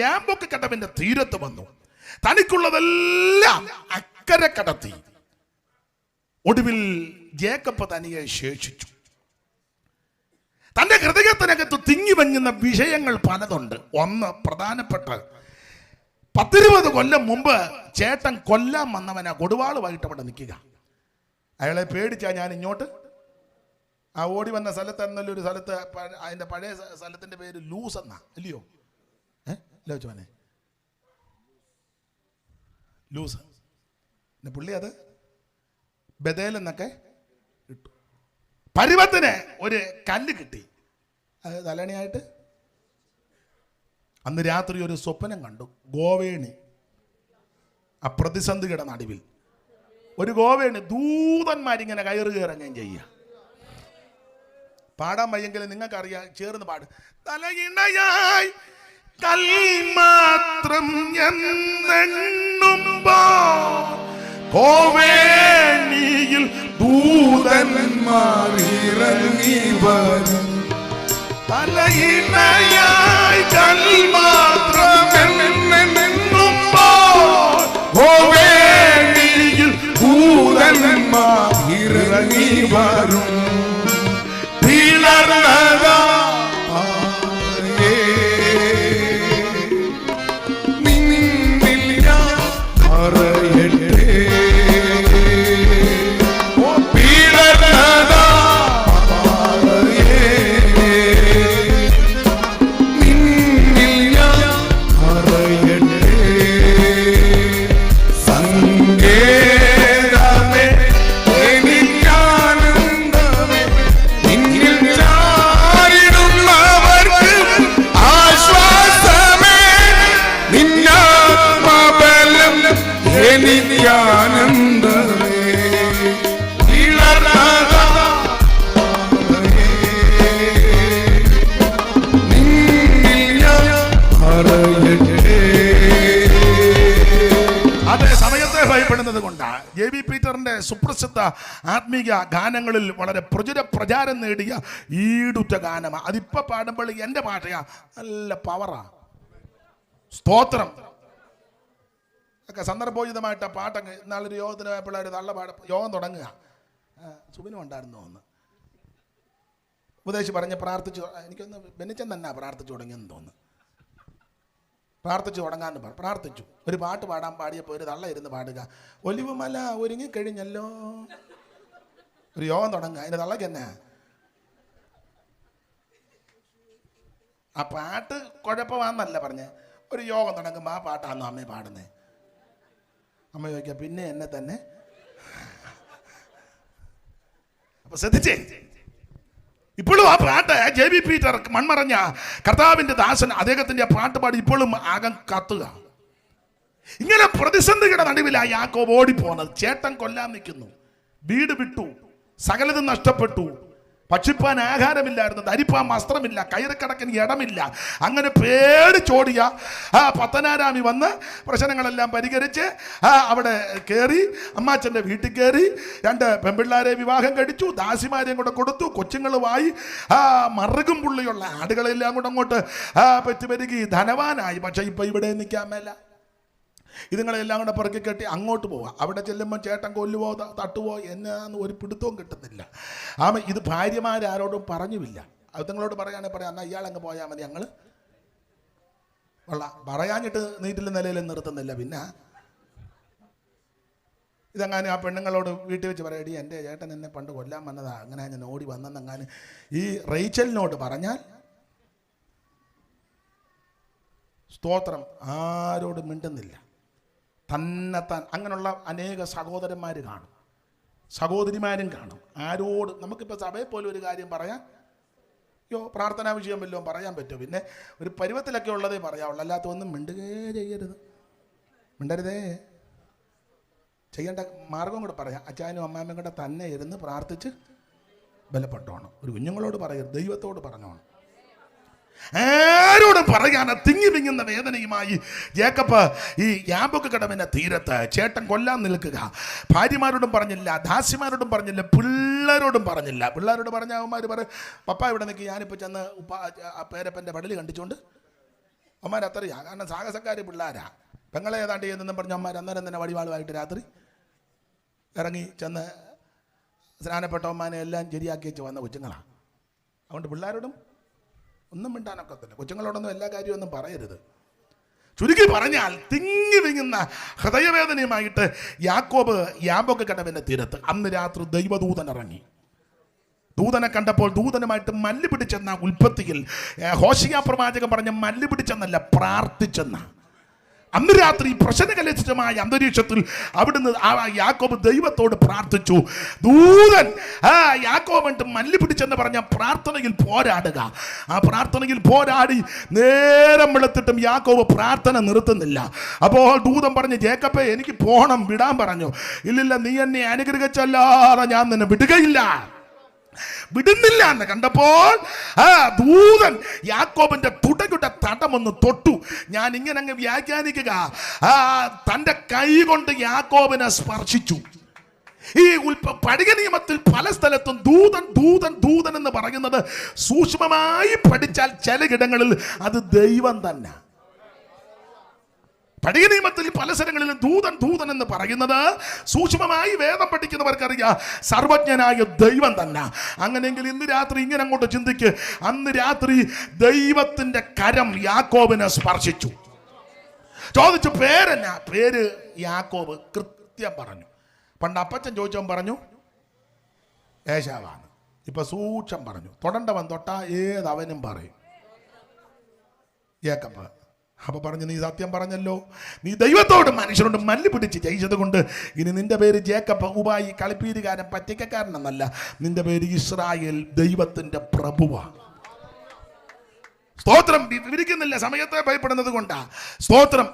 S1: യാബോക്ക് കടവിന്റെ തീരത്ത് വന്നു. തനിക്കുള്ളതെല്ലാം അക്കരെ കടത്തി. ഒടുവിൽ ജേക്കബ് തനിയെ ശേഷിച്ചു. തന്റെ ഹൃദയത്തിനകത്ത് തിങ്ങി വങ്ങുന്ന വിഷയങ്ങൾ പലതുണ്ട്. ഒന്ന് പ്രധാനപ്പെട്ട, 10-20 കൊല്ലം മുമ്പ് ചേട്ടൻ കൊല്ലാൻ വന്നവനാ കൊടുവാളുമായിട്ട് അവിടെ നിൽക്കുക. അയാളെ പേടിച്ചാ ഞാൻ ഇങ്ങോട്ട് ഓടി വന്ന സ്ഥലത്ത് എന്നല്ല ഒരു സ്ഥലത്ത്, അതിന്റെ പഴയ സ്ഥലത്തിന്റെ പേര് ലൂസ് എന്നാ, അല്ലയോ? ലോച്ചോനെ ലൂസ്. പിന്നെ പുള്ളി അത് ബദേൽ എന്നൊക്കെ ഇട്ടു. പരുവത്തിന് ഒരു കല്ല് കിട്ടി, അത് തലണിയായിട്ട്. അന്ന് രാത്രി ഒരു സ്വപ്നം കണ്ടു. ഗോവേണി, ആ പ്രതിസന്ധിയുടെ നടുവിൽ ഒരു ഗോവേണി, ദൂതന്മാരിങ്ങനെ കയറുകയിറങ്ങുകയും ചെയ്യുക. പാടാൻ വയ്യെങ്കിലും നിങ്ങൾക്കറിയാം, ചേർന്ന് പാട്. തലയിണയായി കൽമാത്രം കോവേണിയിൽ ദൂതന്മാരിറങ്ങി വരും. തലയിണയായി കൽമാത്രം കോവേണിയിൽ ദൂതന്മാരിറങ്ങി വരും. JB പീറ്ററിന്റെ സുപ്രസിദ്ധ ആത്മീയ ഗാനങ്ങളിൽ വളരെ പ്രചാരം നേടിയ ഈടുറ്റ ഗാനമാണ്. അതിപ്പോ പാടുമ്പോൾ എൻ്റെ പാട്ടയാ നല്ല പവറാ. സ്തോത്രം ഒക്കെ സന്ദർഭോചിതമായിട്ട് ആ പാട്ടങ്ങ് ഇന്നാളൊരു യോഗത്തിന് പോയപ്പോഴൊരു യോഗം തുടങ്ങുക. സുബിനും ഉണ്ടായിരുന്നു ഒന്ന് ഉപദേശി പറഞ്ഞ് പ്രാർത്ഥിച്ചു. എനിക്കൊന്ന് ബെന്നിച്ചൻ തന്നെ പ്രാർത്ഥിച്ചു തുടങ്ങിയെന്ന് തോന്നുന്നു. പ്രാർത്ഥിച്ചു തുടങ്ങാന്ന് പ്രാർത്ഥിച്ചു. ഒരു പാട്ട് പാടാൻ പാടിയപ്പോൾ ഒരു തള്ള ഇരുന്ന് പാടുക. ഒലിവുമല ഒരുങ്ങിക്കഴിഞ്ഞല്ലോ. ഒരു യോഗം തുടങ്ങുക. അതിൻ്റെ തള്ളക്ക് തന്നെ ആ പാട്ട് കുഴപ്പമാണെന്നല്ല പറഞ്ഞേ. ഒരു യോഗം തുടങ്ങുമ്പോൾ ആ പാട്ടാണോ അമ്മ പാടുന്നേ? അമ്മ ചോദിക്കുക പിന്നെ എന്നെ തന്നെ. അപ്പൊ ശ്രദ്ധിച്ചേ, ഇപ്പോഴും ആ പാട്ട് JB പീറ്റർ മൺമറഞ്ഞ കർത്താവിന്റെ ദാസൻ അദ്ദേഹത്തിന്റെ ആ പാട്ട് പാടി ഇപ്പോഴും ആകം കത്തുക. ഇങ്ങനെ പ്രതിസന്ധിയുടെ നടുവിലായി യാക്കോബ് ഓടിപ്പോന്നത്. ചേട്ടൻ കൊല്ലാൻ നിൽക്കുന്നു, വീട് വിട്ടു, സകലതും നഷ്ടപ്പെട്ടു, ഭക്ഷിപ്പാൻ ആഹാരമില്ലായിരുന്നു, ധരിപ്പാൻ വസ്ത്രമില്ല, കയറിക്കിടക്കാൻ ഇടമില്ല. അങ്ങനെ പേടിച്ചോടിയ പത്തനാരാമി വന്ന് പ്രശ്നങ്ങളെല്ലാം പരിഹരിച്ച് അവിടെ കയറി, അമ്മാച്ചൻ്റെ വീട്ടിൽ കയറി, 2 പെൺപിള്ളാരെ വിവാഹം കഴിച്ചു, ദാസിമാരെയും കൂടെ കൊടുത്തു, കൊച്ചുങ്ങളുമായി മറുകും പുള്ളിയുള്ള ആടുകളെല്ലാം കൂടെ അങ്ങോട്ട് പെറ്റുപെരുകി ധനവാനായി. പക്ഷെ ഇപ്പൊ ഇവിടെ നിൽക്കാൻ മേല. ഇതുങ്ങളെല്ലാം കൂടെ പെറുക്കി കെട്ടി അങ്ങോട്ട് പോവാം. അവിടെ ചെല്ലുമ്പോൾ ചേട്ടൻ കൊല്ലുവോ തട്ടുവോ എന്നാന്ന് ഒരു പിടുത്തവും കിട്ടുന്നില്ല. ഇത് ഭാര്യമാരാരോടും പറഞ്ഞുമില്ല. അത് നിങ്ങളോട് പറയുകയാണെങ്കിൽ പറയാം, എന്നാൽ ഇയാളങ്ങ് പോയാൽ മതി, ഞങ്ങൾ പറയാഞ്ഞിട്ട് നീറ്റിലെ നിലയിൽ നിർത്തുന്നില്ല. പിന്നെ ഇതെങ്ങാനും ആ പെണ്ണുങ്ങളോട് വീട്ടിൽ വെച്ച് പറയടി എൻ്റെ ചേട്ടൻ എന്നെ പണ്ട് കൊല്ലാൻ വന്നതാ, അങ്ങനെ ഞാൻ ഓടി വന്നെന്നെങ്ങാനും ഈ റേച്ചലിനോട് പറഞ്ഞാൽ സ്തോത്രം ആരോടും മിണ്ടുന്നില്ല. തന്നെത്താൻ അങ്ങനെയുള്ള അനേക സഹോദരന്മാർ കാണും, സഹോദരിമാരും കാണും. ആരോട് നമുക്കിപ്പോൾ സഭയിൽ പോലും ഒരു കാര്യം പറയാൻ പ്രാർത്ഥനാ വിഷയം വല്ലതും പറയാൻ പറ്റുമോ? പിന്നെ ഒരു പരുവത്തിലൊക്കെ ഉള്ളതേ പറയാവുള്ളൂ, അല്ലാത്ത ഒന്നും മിണ്ടരുതേ. ചെയ്യേണ്ട മാർഗം കൂടെ പറയാം. അച്ചായനും അമ്മാമ്മയും കൂടെ തന്നെ ഇരുന്ന് പ്രാർത്ഥിച്ച് ബലപ്പെട്ടോണം. ഒരു കുഞ്ഞുങ്ങളോട് പറയരുത്, ദൈവത്തോട് പറഞ്ഞോണം. ആരോടും പറയാതെ തിങ്ങി വിങ്ങുന്ന വേദനയുമായി ജേക്കബ് ഈ യാബോക്ക് കടവിന്റെ തീരത്ത് ചേട്ടൻ കൊല്ലാൻ നിൽക്കുക. ഭാര്യമാരോടും പറഞ്ഞില്ല, ദാസിമാരോടും പറഞ്ഞില്ല, പിള്ളേരോടും പറഞ്ഞില്ല. പിള്ളേരോട് പറഞ്ഞ അവന്മാർ പറയും, പപ്പ ഇവിടെ നിൽക്കുക, ഞാനിപ്പോൾ ചെന്ന് പേരപ്പൻ്റെ പടല് കണ്ടിച്ചുകൊണ്ട് അമ്മമാർ അത്രയാ. കാരണം സാഹസക്കാർ പിള്ളേരാ. പെങ്ങളെ ഏതാണ്ട് ചെയ്യുന്നെന്നും പറഞ്ഞ അമ്മമാർ അന്നേരം തന്നെ വടിവാളുമായിട്ട് രാത്രി ഇറങ്ങി ചെന്ന് സ്നാനപ്പെട്ടവന്മാരെ എല്ലാം ശരിയാക്കി വെച്ച് വന്ന കൊച്ചുങ്ങളാണ്. അതുകൊണ്ട് പിള്ളേരോടും ഒന്നും മിണ്ടാനൊക്കത്തില്ല. കൊച്ചുങ്ങളോടൊന്നും എല്ലാ കാര്യമൊന്നും പറയരുത്. ചുരുക്കി പറഞ്ഞാൽ തിങ്ങി വിങ്ങുന്ന ഹൃദയവേദനയുമായിട്ട് യാക്കോബ് യാബോക്ക് കടവിന്റെ തീരത്ത്. അന്ന് രാത്രി ദൈവദൂതൻ ഇറങ്ങി. ദൂതനെ കണ്ടപ്പോൾ ദൂതനുമായിട്ട് മല്ല് പിടിച്ചെന്ന ഉൽപ്പത്തിയിൽ ഹോശിയ പ്രവാചകൻ പറഞ്ഞ മല്ല് പിടിച്ചെന്നല്ല, പ്രാർത്ഥിച്ചെന്ന. അന്ന് രാത്രി പ്രശ്നകലുഷിതമായ അന്തരീക്ഷത്തിൽ അവിടുന്ന് യാക്കോബ് ദൈവത്തോട് പ്രാർത്ഥിച്ചു. ദൂതൻ യാക്കോബ് മല്ല് പിടിച്ചെന്ന് പറഞ്ഞ പ്രാർത്ഥനയിൽ പോരാടുക. ആ പ്രാർത്ഥനയിൽ പോരാടി നേരം വെളുത്തിട്ടും യാക്കോബ് പ്രാർത്ഥന നിർത്തുന്നില്ല. അപ്പോൾ ദൂതൻ പറഞ്ഞു, ജേക്കബേ എനിക്ക് പോകണം, വിടാൻ പറഞ്ഞു. ഇല്ലില്ല, നീ എന്നെ അനുഗ്രഹിച്ചല്ലാതെ ഞാൻ നിന്നെ വിടുകയില്ല. വിടുന്നില്ല എന്ന് കണ്ടപ്പോൾ ദൂതൻ യാക്കോബിന്റെ തുടയുടെ തടമൊന്ന് തൊട്ടു. ഞാൻ ഇങ്ങനെ അങ്ങ് വ്യാഖ്യാനിക്കുക, തൻ്റെ കൈ കൊണ്ട് യാക്കോബിനെ സ്പർശിച്ചു. ഈ പടിക നിയമത്തിൽ പല സ്ഥലത്തും ദൂതൻ ദൂതൻ ദൂതൻ എന്ന് പറയുന്നത് സൂക്ഷ്മമായി പഠിച്ചാൽ ചിലയിടങ്ങളിൽ അത് ദൈവം തന്നെ. പടിക നിയമത്തിൽ പല സ്ഥലങ്ങളിലും ദൂതൻ ദൂതൻ എന്ന് പറയുന്നത് സൂക്ഷ്മമായി വേദം പഠിക്കുന്നവർക്കറിയാം സർവജ്ഞനായ ദൈവം തന്നെ. അങ്ങനെയെങ്കിൽ ഇന്ന് രാത്രി ഇങ്ങനെ അങ്ങോട്ട് ചിന്തിക്ക്. അന്ന് രാത്രി ദൈവത്തിന്റെ കരം യാക്കോബിനെ സ്പർശിച്ചു. ചോദിച്ചു പേരെന്നാ? പേര് യാക്കോബ്. കൃത്യം പറഞ്ഞു. പണ്ട് അപ്പച്ചൻ ചോദിച്ചവൻ പറഞ്ഞു ഏശാവാണ്. ഇപ്പൊ സൂക്ഷം പറഞ്ഞു. തൊടണ്ടവൻ തൊട്ടാ ഏതവനും പറയും യാക്കോബ്. അപ്പൊ പറഞ്ഞു, നീ സത്യം പറഞ്ഞല്ലോ, നീ ദൈവത്തോട് മനുഷ്യരോട് മല്ല് പിടിച്ച് ജയിച്ചത് കൊണ്ട് ഇനി നിന്റെ പേര് ജേക്കബ്, ഉബായി, കളിപ്പീരുകാരൻ, പറ്റിക്കക്കാരനെന്നല്ല, നിന്റെ പേര് ഇസ്രായേൽ, ദൈവത്തിന്റെ പ്രഭുവാ. സ്തോത്രം. വിവരിക്കുന്നില്ല, സമയത്തെ ഭയപ്പെടുന്നത് കൊണ്ടാ. സ്തോത്രം.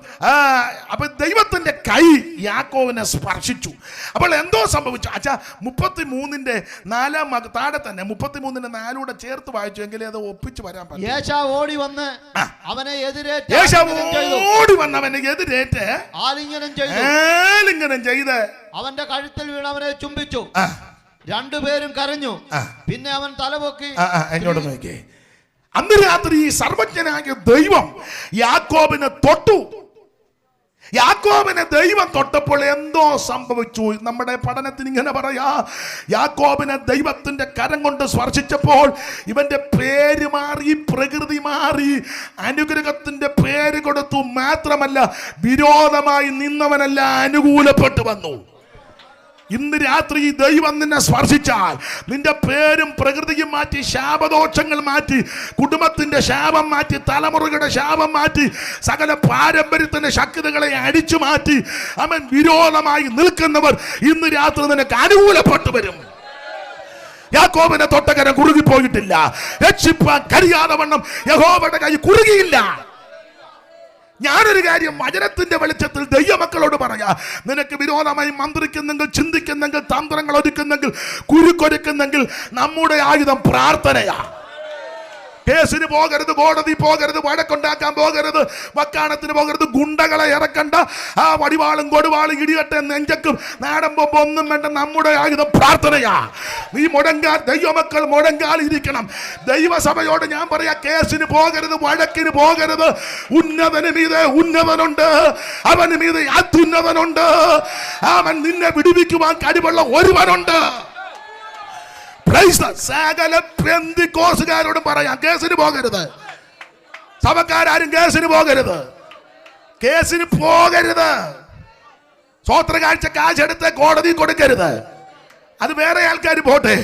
S1: അപ്പൊ ദൈവത്തിന്റെ കൈ യാക്കോവിനെ സ്പർശിച്ചു. അപ്പോൾ എന്തോ സംഭവിച്ചു. 33-ന്റെ 4 താഴെ തന്നെ 33-ന്റെ 4 ചേർത്ത് വായിച്ചു എങ്കിലേ അത് ഒപ്പിച്ച് വരാൻ പറ്റും.
S2: ഏശാവ് ഓടി വന്ന് അവനെ എതിരേറ്റ്
S1: ആലിംഗനം ചെയ്ത്
S2: അവന്റെ കഴുത്തിൽ വീണ് അവനെ ചുംബിച്ചു. രണ്ടുപേരും കരഞ്ഞു. പിന്നെ അവൻ തലപൊക്കി
S1: എന്നോട് നോക്കിയേ. അന്ന് രാത്രി ഈ സർവജ്ഞനായ ദൈവം യാക്കോബിനെ തൊട്ടു. യാക്കോബിനെ ദൈവം തൊട്ടപ്പോൾ എന്തോ സംഭവിച്ചു. നമ്മുടെ പഠനത്തിന് ഇങ്ങനെ പറയാ, യാക്കോബിനെ ദൈവത്തിന്റെ കരം കൊണ്ട് സ്പർശിച്ചപ്പോൾ ഇവന്റെ പേര് മാറി, പ്രകൃതി മാറി, അനുഗ്രഹത്തിന്റെ പേര് കൊടുത്തു. മാത്രമല്ല, വിരോധമായി നിന്നവനല്ല അനുകൂലപ്പെട്ടു വന്നു. ഇന്ന് രാത്രി ദൈവം നിന്നെ സ്പർശിച്ചാൽ നിന്റെ പേരും പ്രകൃതിയും മാറ്റി, ശാപദോഷങ്ങൾ മാറ്റി, കുടുംബത്തിന്റെ ശാപം മാറ്റി, തലമുറകളുടെ ശാപം മാറ്റി, സകല പാരമ്പര്യത്തിന്റെ ശക്തികളെ അടിച്ചു മാറ്റി അവൻ വിരോധമായി നിൽക്കുന്നവർ ഇന്ന് രാത്രി നിനക്ക് അനുകൂലപ്പെട്ടു വരും. യാക്കോബിനെ തൊട്ടകരം കുറുകിപ്പോയിട്ടില്ല. രക്ഷിപ്പാൻ കഴിയാതെ വണ്ണം യഹോവയുടെ കൈ കുറുകിയില്ല. ഞാനൊരു കാര്യം വചനത്തിന്റെ വെളിച്ചത്തിൽ ദൈവമക്കളോട് പറയാ, നിനക്ക് വിരോധമായി മന്ത്രിക്കുന്നെങ്കിൽ, ചിന്തിക്കുന്നെങ്കിൽ, തന്ത്രങ്ങൾ ഒരുക്കുന്നെങ്കിൽ, കുരുക്കൊരുക്കുന്നെങ്കിൽ നമ്മുടെ ആയുധം പ്രാർത്ഥനയാ. കേസിന് പോകരുത്, കോടതി പോകരുത്, വഴക്കുണ്ടാക്കാൻ പോകരുത്, വക്കാണത്തിന് പോകരുത്, ഗുണ്ടകളെ ഇറക്കണ്ട, ആ വടിവാളും കൊടുവാളും ഇടിയട്ടെ നെഞ്ചക്കും നാടൻ പൊമ്പ് ഒന്നും വേണ്ട. നമ്മുടെ ആയുധം പ്രാർത്ഥനയാ. നീ മുടങ്കാൽ, ദൈവമക്കൾ മുടങ്കാൽ ഇരിക്കണം. ദൈവസഭയോട് ഞാൻ പറയാ, കേസിന് പോകരുത്, വഴക്കിന് പോകരുത്. ഉന്നതന് മീതെ ഉന്നതനുണ്ട്, അവന് മീതെ അത്യുന്നതനുണ്ട്. അവൻ നിന്നെ വിടുവിക്കുവാൻ കഴിവുള്ള ഒരുവനുണ്ട്. സകല പെന്തിക്കോസുകാരോടും പറയാം, കേസിന് പോകരുത്. സഭക്കാരും കേസിന് പോകരുത്, കേസിന് പോകരുത്. സ്വോത്ര കാഴ്ച കാശെടുത്ത് കോടതി കൊടുക്കരുത്. അത് വേറെ ആൾക്കാർ പോട്ടെ.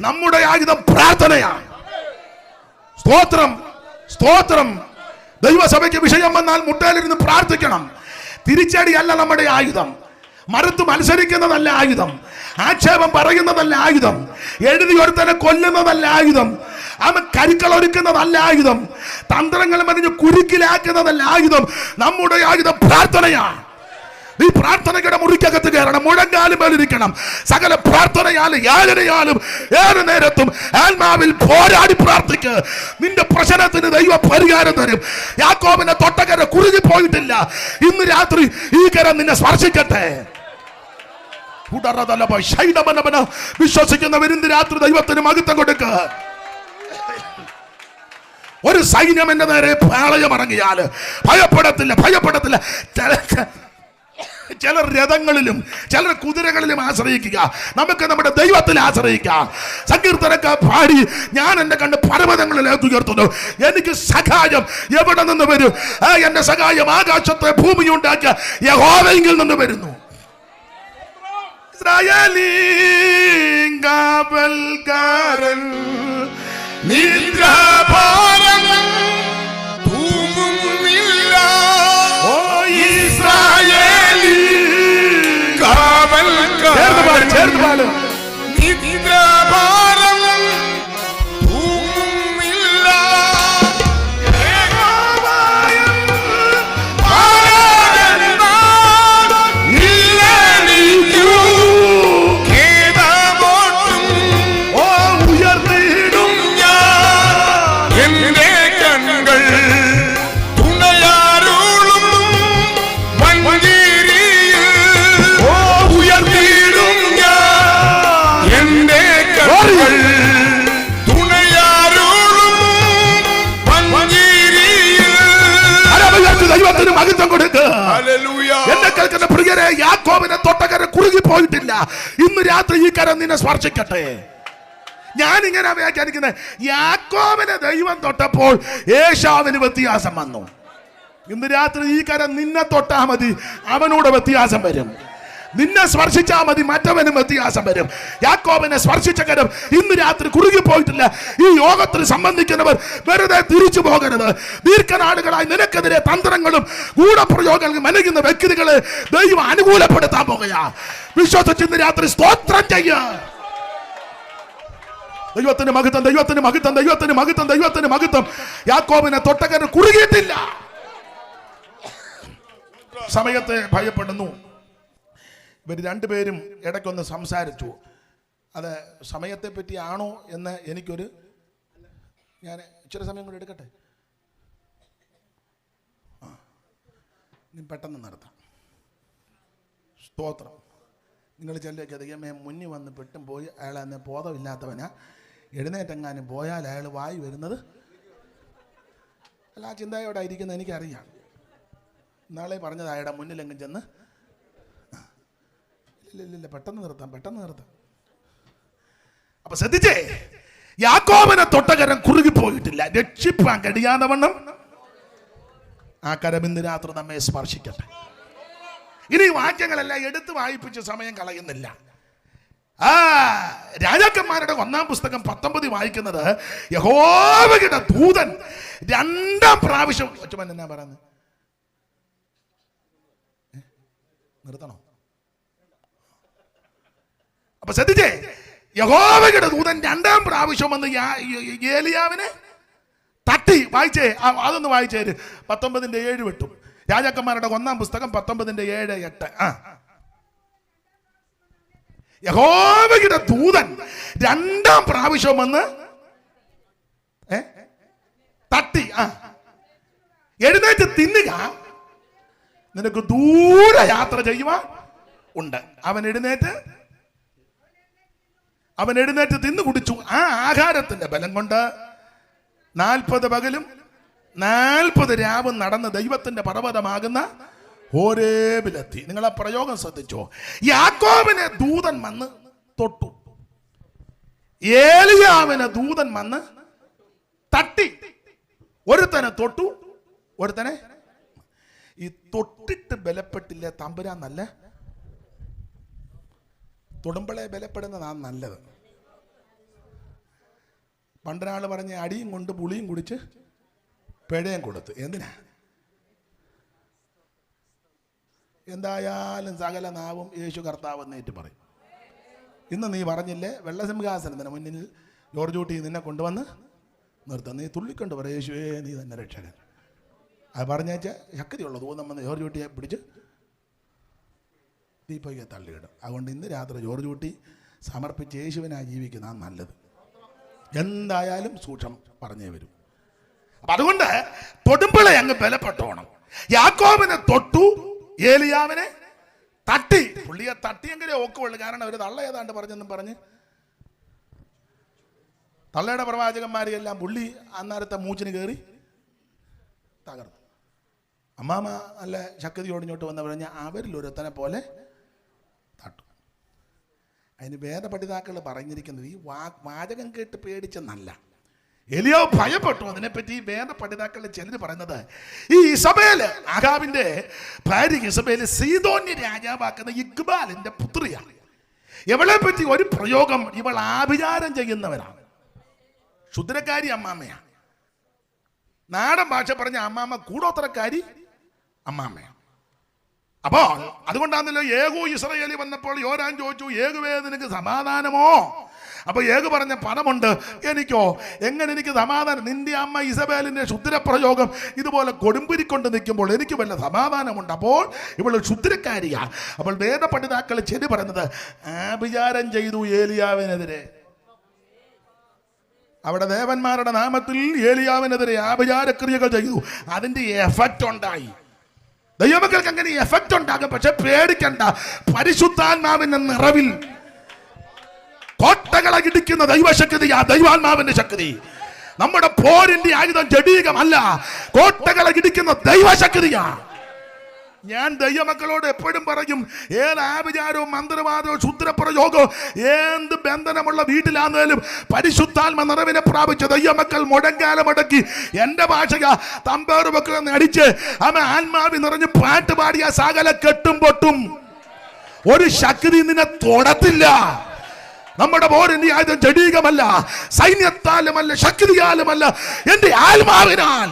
S1: നമ്മുടെ ആയുധം പ്രാർത്ഥനയാണ്. സ്തോത്രം, സ്തോത്രം. ദൈവസഭയ്ക്ക് വിഷയം വന്നാൽ മുട്ടയിലിരുന്ന് പ്രാർത്ഥിക്കണം. തിരിച്ചടിയല്ല നമ്മുടെ ആയുധം. മറുത്ത് മത്സരിക്കുന്നതല്ല ആയുധം. ആക്ഷേപം പറയുന്നതല്ല ആയുധം. എഴുതി ഒരുത്തനെ കൊല്ലുന്നതല്ല ആയുധം. അവൻ കരുക്കൾ ഒരുക്കുന്നതല്ല ആയുധം. തന്ത്രങ്ങൾ മറിഞ്ഞ് കുരുക്കിലാക്കുന്നതല്ല ആയുധം. നമ്മുടെ ആയുധം പ്രാർത്ഥനയാണ്. നീ പ്രാർത്ഥനയുടെ മുറിക്കകത്ത് കയറണം, മുഴങ്കാലും മേലിരിക്കണം. സകല പ്രാർത്ഥനയാലും യാചനയാലും ഏത് നേരത്തും ആത്മാവിൽ പോരാടി പ്രാർത്ഥിക്ക്. നിന്റെ പ്രശ്നത്തിന് ദൈവ പരിഹാരം തരും. യാക്കോബിനെ തൊട്ടകര കുറുകി പോയിട്ടില്ല. ഇന്ന് രാത്രി ഈ കരം നിന്നെ സ്പർശിക്കട്ടെ. വിശ്വസിക്കുന്നവർ ഇന്ന് രാത്രി ദൈവത്തിന് മഹത്വം കൊടുക്ക. ഒരു സൈന്യം എന്റെ നേരെ പാളയമിറങ്ങിയാൽ ഭയപ്പെടത്തില്ല, ഭയപ്പെടത്തില്ല. ചിലർ രഥങ്ങളിലും ചിലർ കുതിരകളിലും ആശ്രയിക്കുക. നമുക്ക് നമ്മുടെ ദൈവത്തിൽ ആശ്രയിക്കാം. സങ്കീർത്തനക്കാർ പാടി, ഞാൻ എന്റെ കണ്ണ് പർവ്വതങ്ങളിലേക്ക് ഉയർത്തുന്നു, എനിക്ക് സഹായം എവിടെ നിന്ന് വരും? എന്റെ സഹായം ആകാശത്തെ ഭൂമി ഉണ്ടാക്കിയ യഹോവയിൽ നിന്ന് വരുന്നു. ഇസ്രായേലി കാവൽക്കാരൻ നിദ്രാഭാരം തൂങ്ങുന്നില്ല. ഓ ഇസ്രായേലി കാവൽക്കാരൻ ചേർന്ന് പാടും. നിദ്രാഭാരം തൂങ്ങുന്നില്ല. യാക്കോബിനെ തൊട്ടകര കുറുകി പോയിട്ടില്ല. ഇന്ന് രാത്രി ഈ കരം നിന്നെ സ്പർശിക്കട്ടെ. ഞാൻ ഇങ്ങനെ വ്യാഖ്യാനിക്കുന്നത്, യാക്കോബിനെ ദൈവം തൊട്ടപ്പോൾ ഏശാവിന് വ്യത്യാസം വന്നു. ഇന്ന് രാത്രി ഈ കരം നിന്നെ തൊട്ടാ മതി, അവനോട് വ്യത്യാസം വരും. നിന്നെ സ്പർശിച്ചാ മതി, മറ്റവനും വ്യത്യാസം വരും. യാക്കോബിനെ സ്പർശിച്ച കരം ഇന്ന് രാത്രി കുറുകി പോയിട്ടില്ല. ഈ യോഗത്തിൽ സംബന്ധിക്കുന്നവർ വെറുതെ തിരിച്ചു പോകരുത്. ദീർഘനാളുകളായി നിനക്കെതിരെ തന്ത്രങ്ങളും ഗൂഢപ്രയോഗങ്ങളും മെനയുന്ന വ്യക്തികളെ ദൈവം അനുകൂലപ്പെടുത്താൻ പോകുകയാ. വിശ്വസിച്ച് ഇന്ന് രാത്രി സ്തോത്രം ചെയ്യുക. ദൈവത്തിന് മഹത്വം, ദൈവത്തിന് മഹത്വം, ദൈവത്തിന് മഹത്വം, ദൈവത്തിന് മഹത്വം. യാക്കോബിനെ തൊട്ടകരം കുറുകിയിട്ടില്ല. സമയത്തെ ഭയപ്പെടുന്നു. ഇവർ രണ്ടുപേരും ഇടയ്ക്കൊന്ന് സംസാരിച്ചു. അത് സമയത്തെ പറ്റിയാണോ എന്ന് എനിക്കൊരു, ഞാൻ ഇച്ചിരി സമയം കൂടി എടുക്കട്ടെ, പെട്ടെന്ന് നിർത്താം. സ്തോത്രം. നിങ്ങൾ ചെല്ലേക്ക് ദൈവമേ മുന്നിൽ വന്ന് പെട്ടും പോയി അയാൾ എന്നെ ബോധമില്ലാത്തവനാ, എഴുന്നേറ്റെങ്ങാനും പോയാൽ അയാൾ വായി വരുന്നത് അല്ല. ആ ചിന്തയോടെ ഇരിക്കുന്നത് എനിക്കറിയാം. നാളെ പറഞ്ഞത് അയാളുടെ മുന്നിലെങ്ങും ചെന്ന് ഇല്ല, പെട്ടെന്ന് നിർത്താം. അപ്പൊ ശ്രദ്ധിച്ചേ, യാക്കോബിനെ തൊട്ടകരം കുറുകിപ്പോയിട്ടില്ല. രക്ഷിപ്പാൻ കഴിയാതെ വണ്ണം ആ കരം ഇന്ന് രാത്രി നമ്മെ സ്പർശിക്കട്ടെ. ഇനി വാക്യങ്ങളെല്ലാം എടുത്ത് വായിപ്പിച്ച് സമയം കളയുന്നില്ല. രാജാക്കന്മാരുടെ 1-ാം പുസ്തകം 19 വായിക്കുന്നത്, യഹോവയുടെ ദൂതൻ 2-ാം പ്രാവശ്യം, എന്നാ പറയുന്നത്, നിർത്തണോ? അപ്പൊ ശ്രദ്ധിച്ചേ, യഹോവയുടെ ദൂതൻ 2-ാം പ്രാവശ്യം വന്ന് ഏലിയാവിനെ തട്ടി. വായിച്ചേ, അതൊന്ന് വായിച്ചേ. 19:7 വിട്ടും. രാജാക്കന്മാരുടെ 1-ാം പുസ്തകം 19:7-8. യഹോവയുടെ ദൂതൻ 2-ാം പ്രാവശ്യം വന്ന് തട്ടി. എഴുന്നേറ്റ് തിന്നുക, നിനക്ക് ദൂരെ യാത്ര ചെയ്യുവാൻ ഉണ്ട്. അവൻ എഴുന്നേറ്റ് തിന്നു കുടിച്ചു. ആ ആഹാരത്തിന്റെ ബലം കൊണ്ട് 40 പകലും 40 രാവും നടന്ന് ദൈവത്തിന്റെ പർവ്വതമാകുന്ന ഹോരേബിലെത്തി. നിങ്ങൾ ആ പ്രയോഗം ശ്രദ്ധിച്ചോ? യാക്കോബിനെ ദൂതൻ വന്ന് തൊട്ടു, ഏലിയാവിനെ ദൂതൻ വന്ന് തട്ടി. ഒരുത്തനെ തൊട്ടു, ഒരുത്തനെ ഈ തൊട്ടിട്ട് ബലപ്പെട്ടില്ല തമ്പുരാൻ നല്ല, തൊടുമ്പളെ ബലപ്പെടുന്നതാണ് നല്ലത്. പണ്ടൊരാൾ പറഞ്ഞ അടിയും കൊണ്ട് പുളിയും കുടിച്ച് പിഴയും കൊടുത്ത്. എന്തിനാ? എന്തായാലും സകല നാവും യേശു കർത്താവ് എന്നേറ്റ് പറയും. ഇന്ന് നീ പറഞ്ഞില്ലേ, വെള്ളസിംഹാസനത്തിന് മുന്നിൽ ജോർജ് കുട്ടി നിന്നെ കൊണ്ടുവന്ന് നിർത്താം. നീ തുള്ളിക്കൊണ്ട് പറ, യേശുവേ നീ തന്നെ രക്ഷകൻ. അത് പറഞ്ഞേച്ചാൽ ശക്തിയുള്ളത് തോന്നുമ്പോൾ ജോർജ് കുട്ടിയെ പിടിച്ച് ദീപയ്ക്ക് തള്ളിയിടും. അതുകൊണ്ട് ഇന്ന് രാത്രി ജോർജ് കുട്ടി സമർപ്പിച്ച് യേശുവിനായി ജീവിക്കുന്നതാണ് നല്ലത്. എന്തായാലും സൂക്ഷം പറഞ്ഞേ വരും. അപ്പൊ അതുകൊണ്ട് തൊടുമ്പളെ അങ്ങ് ബലപ്പെട്ടോണം. യാക്കോബിനെ തൊട്ടു, ഏലിയാവിനെ തട്ടി. പുള്ളിയെ തട്ടിയെങ്കിലേ ഒക്കുള്ളൂ. കാരണം ഒരു തള്ള ഏതാണ്ട് പറഞ്ഞെന്നും പറഞ്ഞ് തള്ളയുടെ പ്രവാചകന്മാരെയെല്ലാം പുള്ളി അന്നേരത്തെ മൂച്ചിന് കയറി തകർന്നു. അമ്മാമ നല്ല ശക്തിയോട് ഇങ്ങോട്ട് വന്ന് പറഞ്ഞ അവരിൽ ഒരുത്തനെ പോലെ തട്ടു. അതിന് വേദപഠിതാക്കൾ പറഞ്ഞിരിക്കുന്നത് ഈ വാചകം കേട്ട് പേടിച്ചെന്നല്ല, എലിയാവ് ഭയപ്പെട്ടു. അതിനെപ്പറ്റി വേദപഠിതാക്കൾ ചിലർ പറയുന്നത്, ഈ ഇസബേല്, ആഹാബിന്റെ ഭാര്യ ഇസബേല് സീദോന്യ രാജാവാക്കുന്ന ഇഖ്ബാലിന്റെ പുത്രിയാണ്. ഇവളെ പറ്റി ഒരു പ്രയോഗം, ഇവൾ ആഭിചാരം ചെയ്യുന്നവരാണ്. ക്ഷുദ്രക്കാരി അമ്മാമ്മയാണ്. നാടൻ ഭാഷ പറഞ്ഞ അമ്മാമ്മ കൂടോത്രക്കാരി അമ്മാമ്മയാണ്. അപ്പോൾ അതുകൊണ്ടാണല്ലോ ഏകു ഇസ്രായേലി വന്നപ്പോൾ യോരാൻ ചോദിച്ചു, ഏകുവേ നിനക്ക് സമാധാനമോ? അപ്പൊ ഏകു പറഞ്ഞ പദമുണ്ട്, എനിക്കോ? എങ്ങനെ എനിക്ക് സമാധാനം? നിന്റെ അമ്മ ഇസബേലിന്റെ ക്ഷുദ്രപ്രയോഗം ഇതുപോലെ കൊടുമ്പിരിക്കൊണ്ട് നിൽക്കുമ്പോൾ എനിക്ക് വല്ല സമാധാനമുണ്ട്? അപ്പോൾ ഇവൾ ക്ഷുദ്രക്കാരിയാ. അപ്പോൾ വേദപണ്ഡിതാക്കൾ ചെടി പറയുന്നത്, ആഭിചാരം ചെയ്തു ഏലിയാവിനെതിരെ. അവിടെ ദേവന്മാരുടെ നാമത്തിൽ ഏലിയാവിനെതിരെ ആഭിചാരക്രിയകൾ ചെയ്തു. അതിന്റെ എഫക്റ്റ് ഉണ്ടായി. ദൈവമക്കൾക്ക് അങ്ങനെ എഫക്റ്റ് ഉണ്ടാകും. പക്ഷെ പേടിക്കണ്ട, പരിശുദ്ധാത്മാവിന്റെ നിറവിൽ കോട്ടകളെ ഇടിക്കുന്ന ദൈവശക്തിയാ, ദൈവാത്മാവിന്റെ ശക്തി. നമ്മുടെ പോരിന്റെ ആയുധം ജഡീകമല്ല, കോട്ടകളെ ഇടിക്കുന്ന ദൈവശക്തിയാ. ഞാൻ ദൈവമക്കളോട് എപ്പോഴും പറയും, ഏത് ആഭിചാരവും മന്ത്രവാദവും ക്ഷുദ്രപ്രയോഗവും എന്ത് ബന്ധനമുള്ള വീട്ടിലാണെങ്കിലും പരിശുദ്ധാത്മ നിറവിനെ പ്രാപിച്ച ദൈവമക്കൾ മുഴങ്കാലമടക്കി എന്റെ ഭാഷക തമ്പേറ് മക്കളെന്ന് അടിച്ച് അവൻ ആത്മാവി നിറഞ്ഞ് പാട്ട് പാടിയ സകല കെട്ടും പൊട്ടും. ഒരു ശക്തി നിന്നെ തൊടത്തില്ല. നമ്മുടെ പോരിന്റെ ആയുധം ജഡീകമല്ല, സൈന്യത്താലുമല്ല, ശക്തിയാലുമല്ല, എന്റെ ആത്മാവിനാൽ.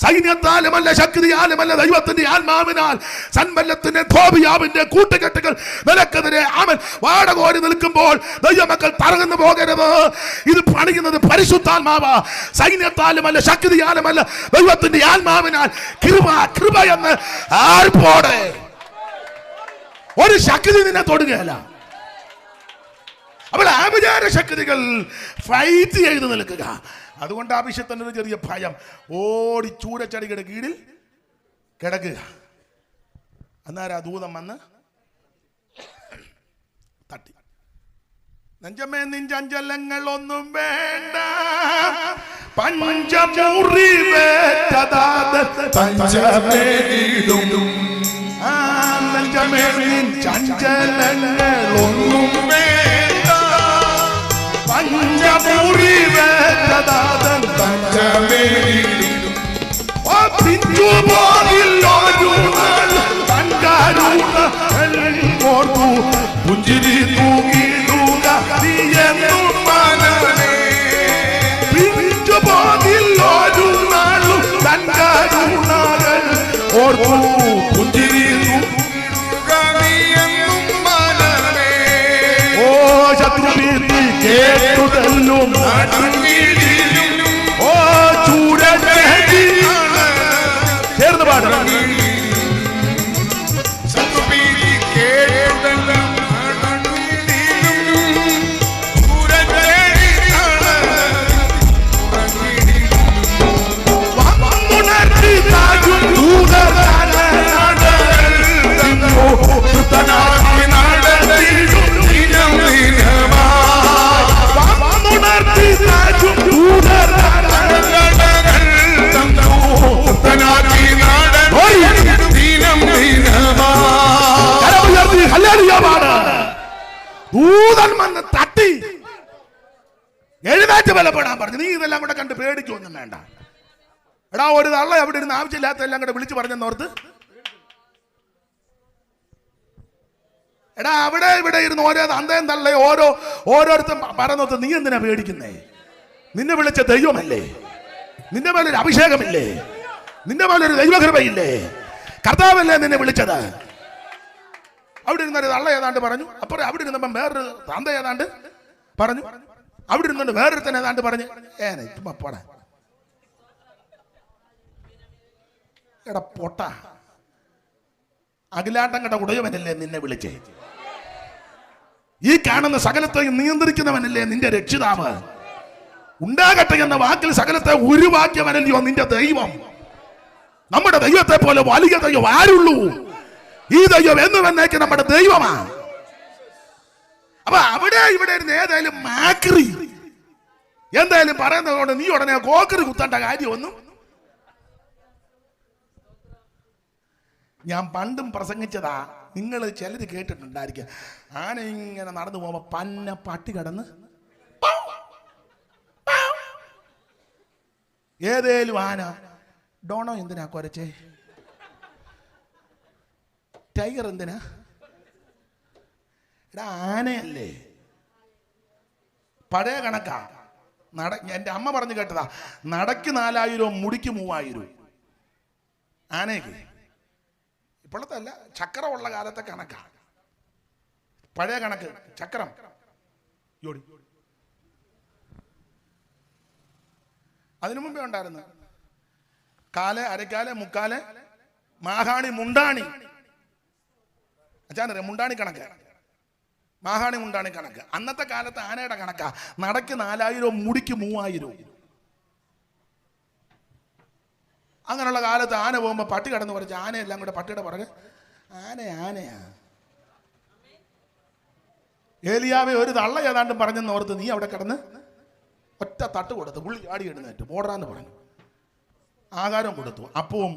S1: സൈന്യത്താലുമല്ല, ശക്തിയാലുമല്ല, ദൈവത്തിന്റെ ആത്മാവിനാൽ. സൻബല്ലത്തിന്റെ ധോബിയാവിന്റെ കൂട്ടുകെട്ടുകൾ നിനക്കെതിരെ അവൻ വാടകോരി നിൽക്കുമ്പോൾ ദൈവമക്കൾ തറങ്ങുന്നു പോകരുത്. ഇത് പണിയുന്നത് പരിശുദ്ധാത്മാവ. സൈന്യത്താലുമല്ല, ശക്തിയാലുമല്ല, ദൈവത്തിന്റെ ആത്മാവിനാൽ. കൃപ എന്ന് ആർപ്പോടെ ഒരു ശക്തി നിന്നെ തൊടുകയല്ല. അപ്പോൾ ആഭിചാര ശക്തികൾ ഫൈറ്റ് ചെയ്ത് നിൽക്കുക. അതുകൊണ്ട് ആവശ്യത്തിന് ഒരു ചെറിയ ഭയം. ഓടി ചൂരച്ചടിയുടെ കീഴിൽ കിടക്കുക. അന്നേരം ദൂതം വന്ന് തട്ടി. നെഞ്ചമേ നിഞ്ചഞ്ചലങ്ങൾ ഒന്നും വേണ്ട, പഞ്ചമുറി ചഞ്ചലങ്ങളൊന്നും വേണ്ട, പഞ്ചമുറി വേദദാതൻ പഞ്ചമേരിടും. പുഞ്ചിരി തൂങ്ങിടുക നീ എന്നും മനമേ. പിഞ്ചുപോകില്ലൊരു നാളും തൻ കരുണകൾ ഓർക്കൂ. പുഞ്ചിരി തൂങ്ങിടുക നീ എന്നും മനമേ. ഓ ശത്രുഭീതി കേട്ടുതല്ലും ഓ ചൂരച്ചടി ചേർന്ന് പാടണം. ദൂതൻ വന്ന് തട്ടി എഴുന്നേറ്റ് ബലപ്പെടാൻ പറഞ്ഞു. നീ ഇതെല്ലാം കൂടെ കണ്ട് പേടിക്കൊന്നും വേണ്ട. എടാ, ഒരു തള്ള അവിടെ ഇരുന്ന് ആവശ്യമില്ലാത്ത എല്ലാം കൂടെ വിളിച്ചു പറഞ്ഞെന്നോർത്ത് എടാ അവിടെ ഇവിടെ ഇരുന്ന് ഓരോ അന്തയും തള്ളേ ഓരോരുത്തരും പറഞ്ഞോത്ത്. നീ എന്തിനാ പേടിക്കുന്നേ? നിന്നെ വിളിച്ച ദൈവമല്ലേ? നിന്റെ മേലൊരു അഭിഷേകമില്ലേ? നിന്റെ മേലൊരു ദൈവകൃപയില്ലേ? കർത്താവല്ലേ നിന്നെ വിളിച്ചത്? അവിടെ ഇരുന്നൊരു തള്ള ഏതാണ്ട് പറഞ്ഞു. അപ്പുറം അവിടെ ഇരുന്നപ്പം വേറൊരു തന്ത ഏതാണ്ട് പറഞ്ഞു. അവിടെ ഇരുന്നുകൊണ്ട് വേറൊരുത്തൻ ഏതാണ്ട് പറഞ്ഞു. ചുമ്മാ പോടാ എടാ പൊട്ട, അഖിലാണ്ടം കണ്ട ഉടയവനല്ലേ നിന്നെ വിളിച്ചേ? ഈ കാണുന്ന സകലത്തെയും നിയന്ത്രിക്കുന്നവനല്ലേ നിന്റെ രക്ഷിതാവ്? ഉണ്ടാകട്ടെ എന്ന വാക്കിൽ സകലത്തെ ഉരുവാക്കിയവനല്ലയോ നിന്റെ ദൈവം? നമ്മുടെ ദൈവത്തെ പോലെ വലിയ ദൈവം ആരുള്ളൂ? ഈ ദൈവം എന്ന് വന്നേക്ക് നമ്മുടെ ദൈവമാ. അപ്പൊ അവിടെ ഇവിടെ ഏതായാലും മാക്രി എന്തായാലും പറയുന്നതുകൊണ്ട് നീ ഉടനെ കോക്കറി കുത്തേണ്ട കാര്യമൊന്നും. ഞാൻ പണ്ടും പ്രസംഗിച്ചതാ, നിങ്ങൾ ചിലര് കേട്ടിട്ടുണ്ടായിരിക്കും. ആന ഇങ്ങനെ നടന്നു പോകുമ്പോ പന്ന പട്ടി കടന്ന് ഏതേലും ആന ഡോണോ എന്തിനാ കുരച്ചേ? ടൈഗർ എന്തിനാ? എടാ ആനയല്ലേ. പഴയ കണക്കാ. എൻ്റെ അമ്മ പറഞ്ഞു കേട്ടതാ, നടക്ക് 4000 മുടിക്ക് 3000. ആനയ്ക്ക് ഇപ്പോഴത്തെ അല്ല, ചക്രമുള്ള കാലത്തെ കണക്കാ. പഴയ കണക്ക് ചക്രം യോടി. അതിനു മുമ്പേ ഉണ്ടായിരുന്നു കാല്, അരക്കാല്, മുക്കാല്, മാഹാണി, മുണ്ടാണി. അച്ഛാനറിയാം മുണ്ടാണി കണക്ക്, മാഹാണി മുണ്ടാണി കണക്ക്. അന്നത്തെ കാലത്ത് ആനയുടെ കണക്കാ. നടക്ക് 4000 മുടിക്ക് 3000. അങ്ങനെയുള്ള കാലത്ത് ആന പോകുമ്പോൾ പട്ടി കടന്ന് കുറച്ച് ആനയെല്ലാം കൂടെ പട്ടിയുടെ പുറകെ ആനയാ. ഏലിയാവെ ഒരു തള്ള ഏതാണ്ട് പറഞ്ഞെന്ന് ഓർത്ത് നീ അവിടെ കിടന്ന് ഒറ്റ തട്ട് കൊടുത്തു. പുള്ളി ആടി എഴുന്നേറ്റ് ഓടാന്ന് പറഞ്ഞു. ആഹാരം കൊടുത്തു, അപ്പവും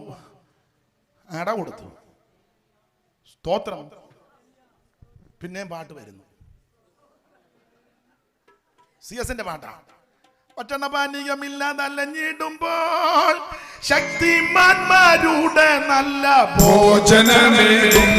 S1: അട കൊടുത്തു. സ്തോത്രം. പിന്നെയും പാട്ട് വരുന്നു. CS-ന്റെ പാട്ടാണ്. പട്ടണപാനീയമില്ലാതല്ലഞ്ഞിടുമ്പോൾ ശക്തിമാന്മാരുടെ നല്ല
S3: ഭോജനമേകും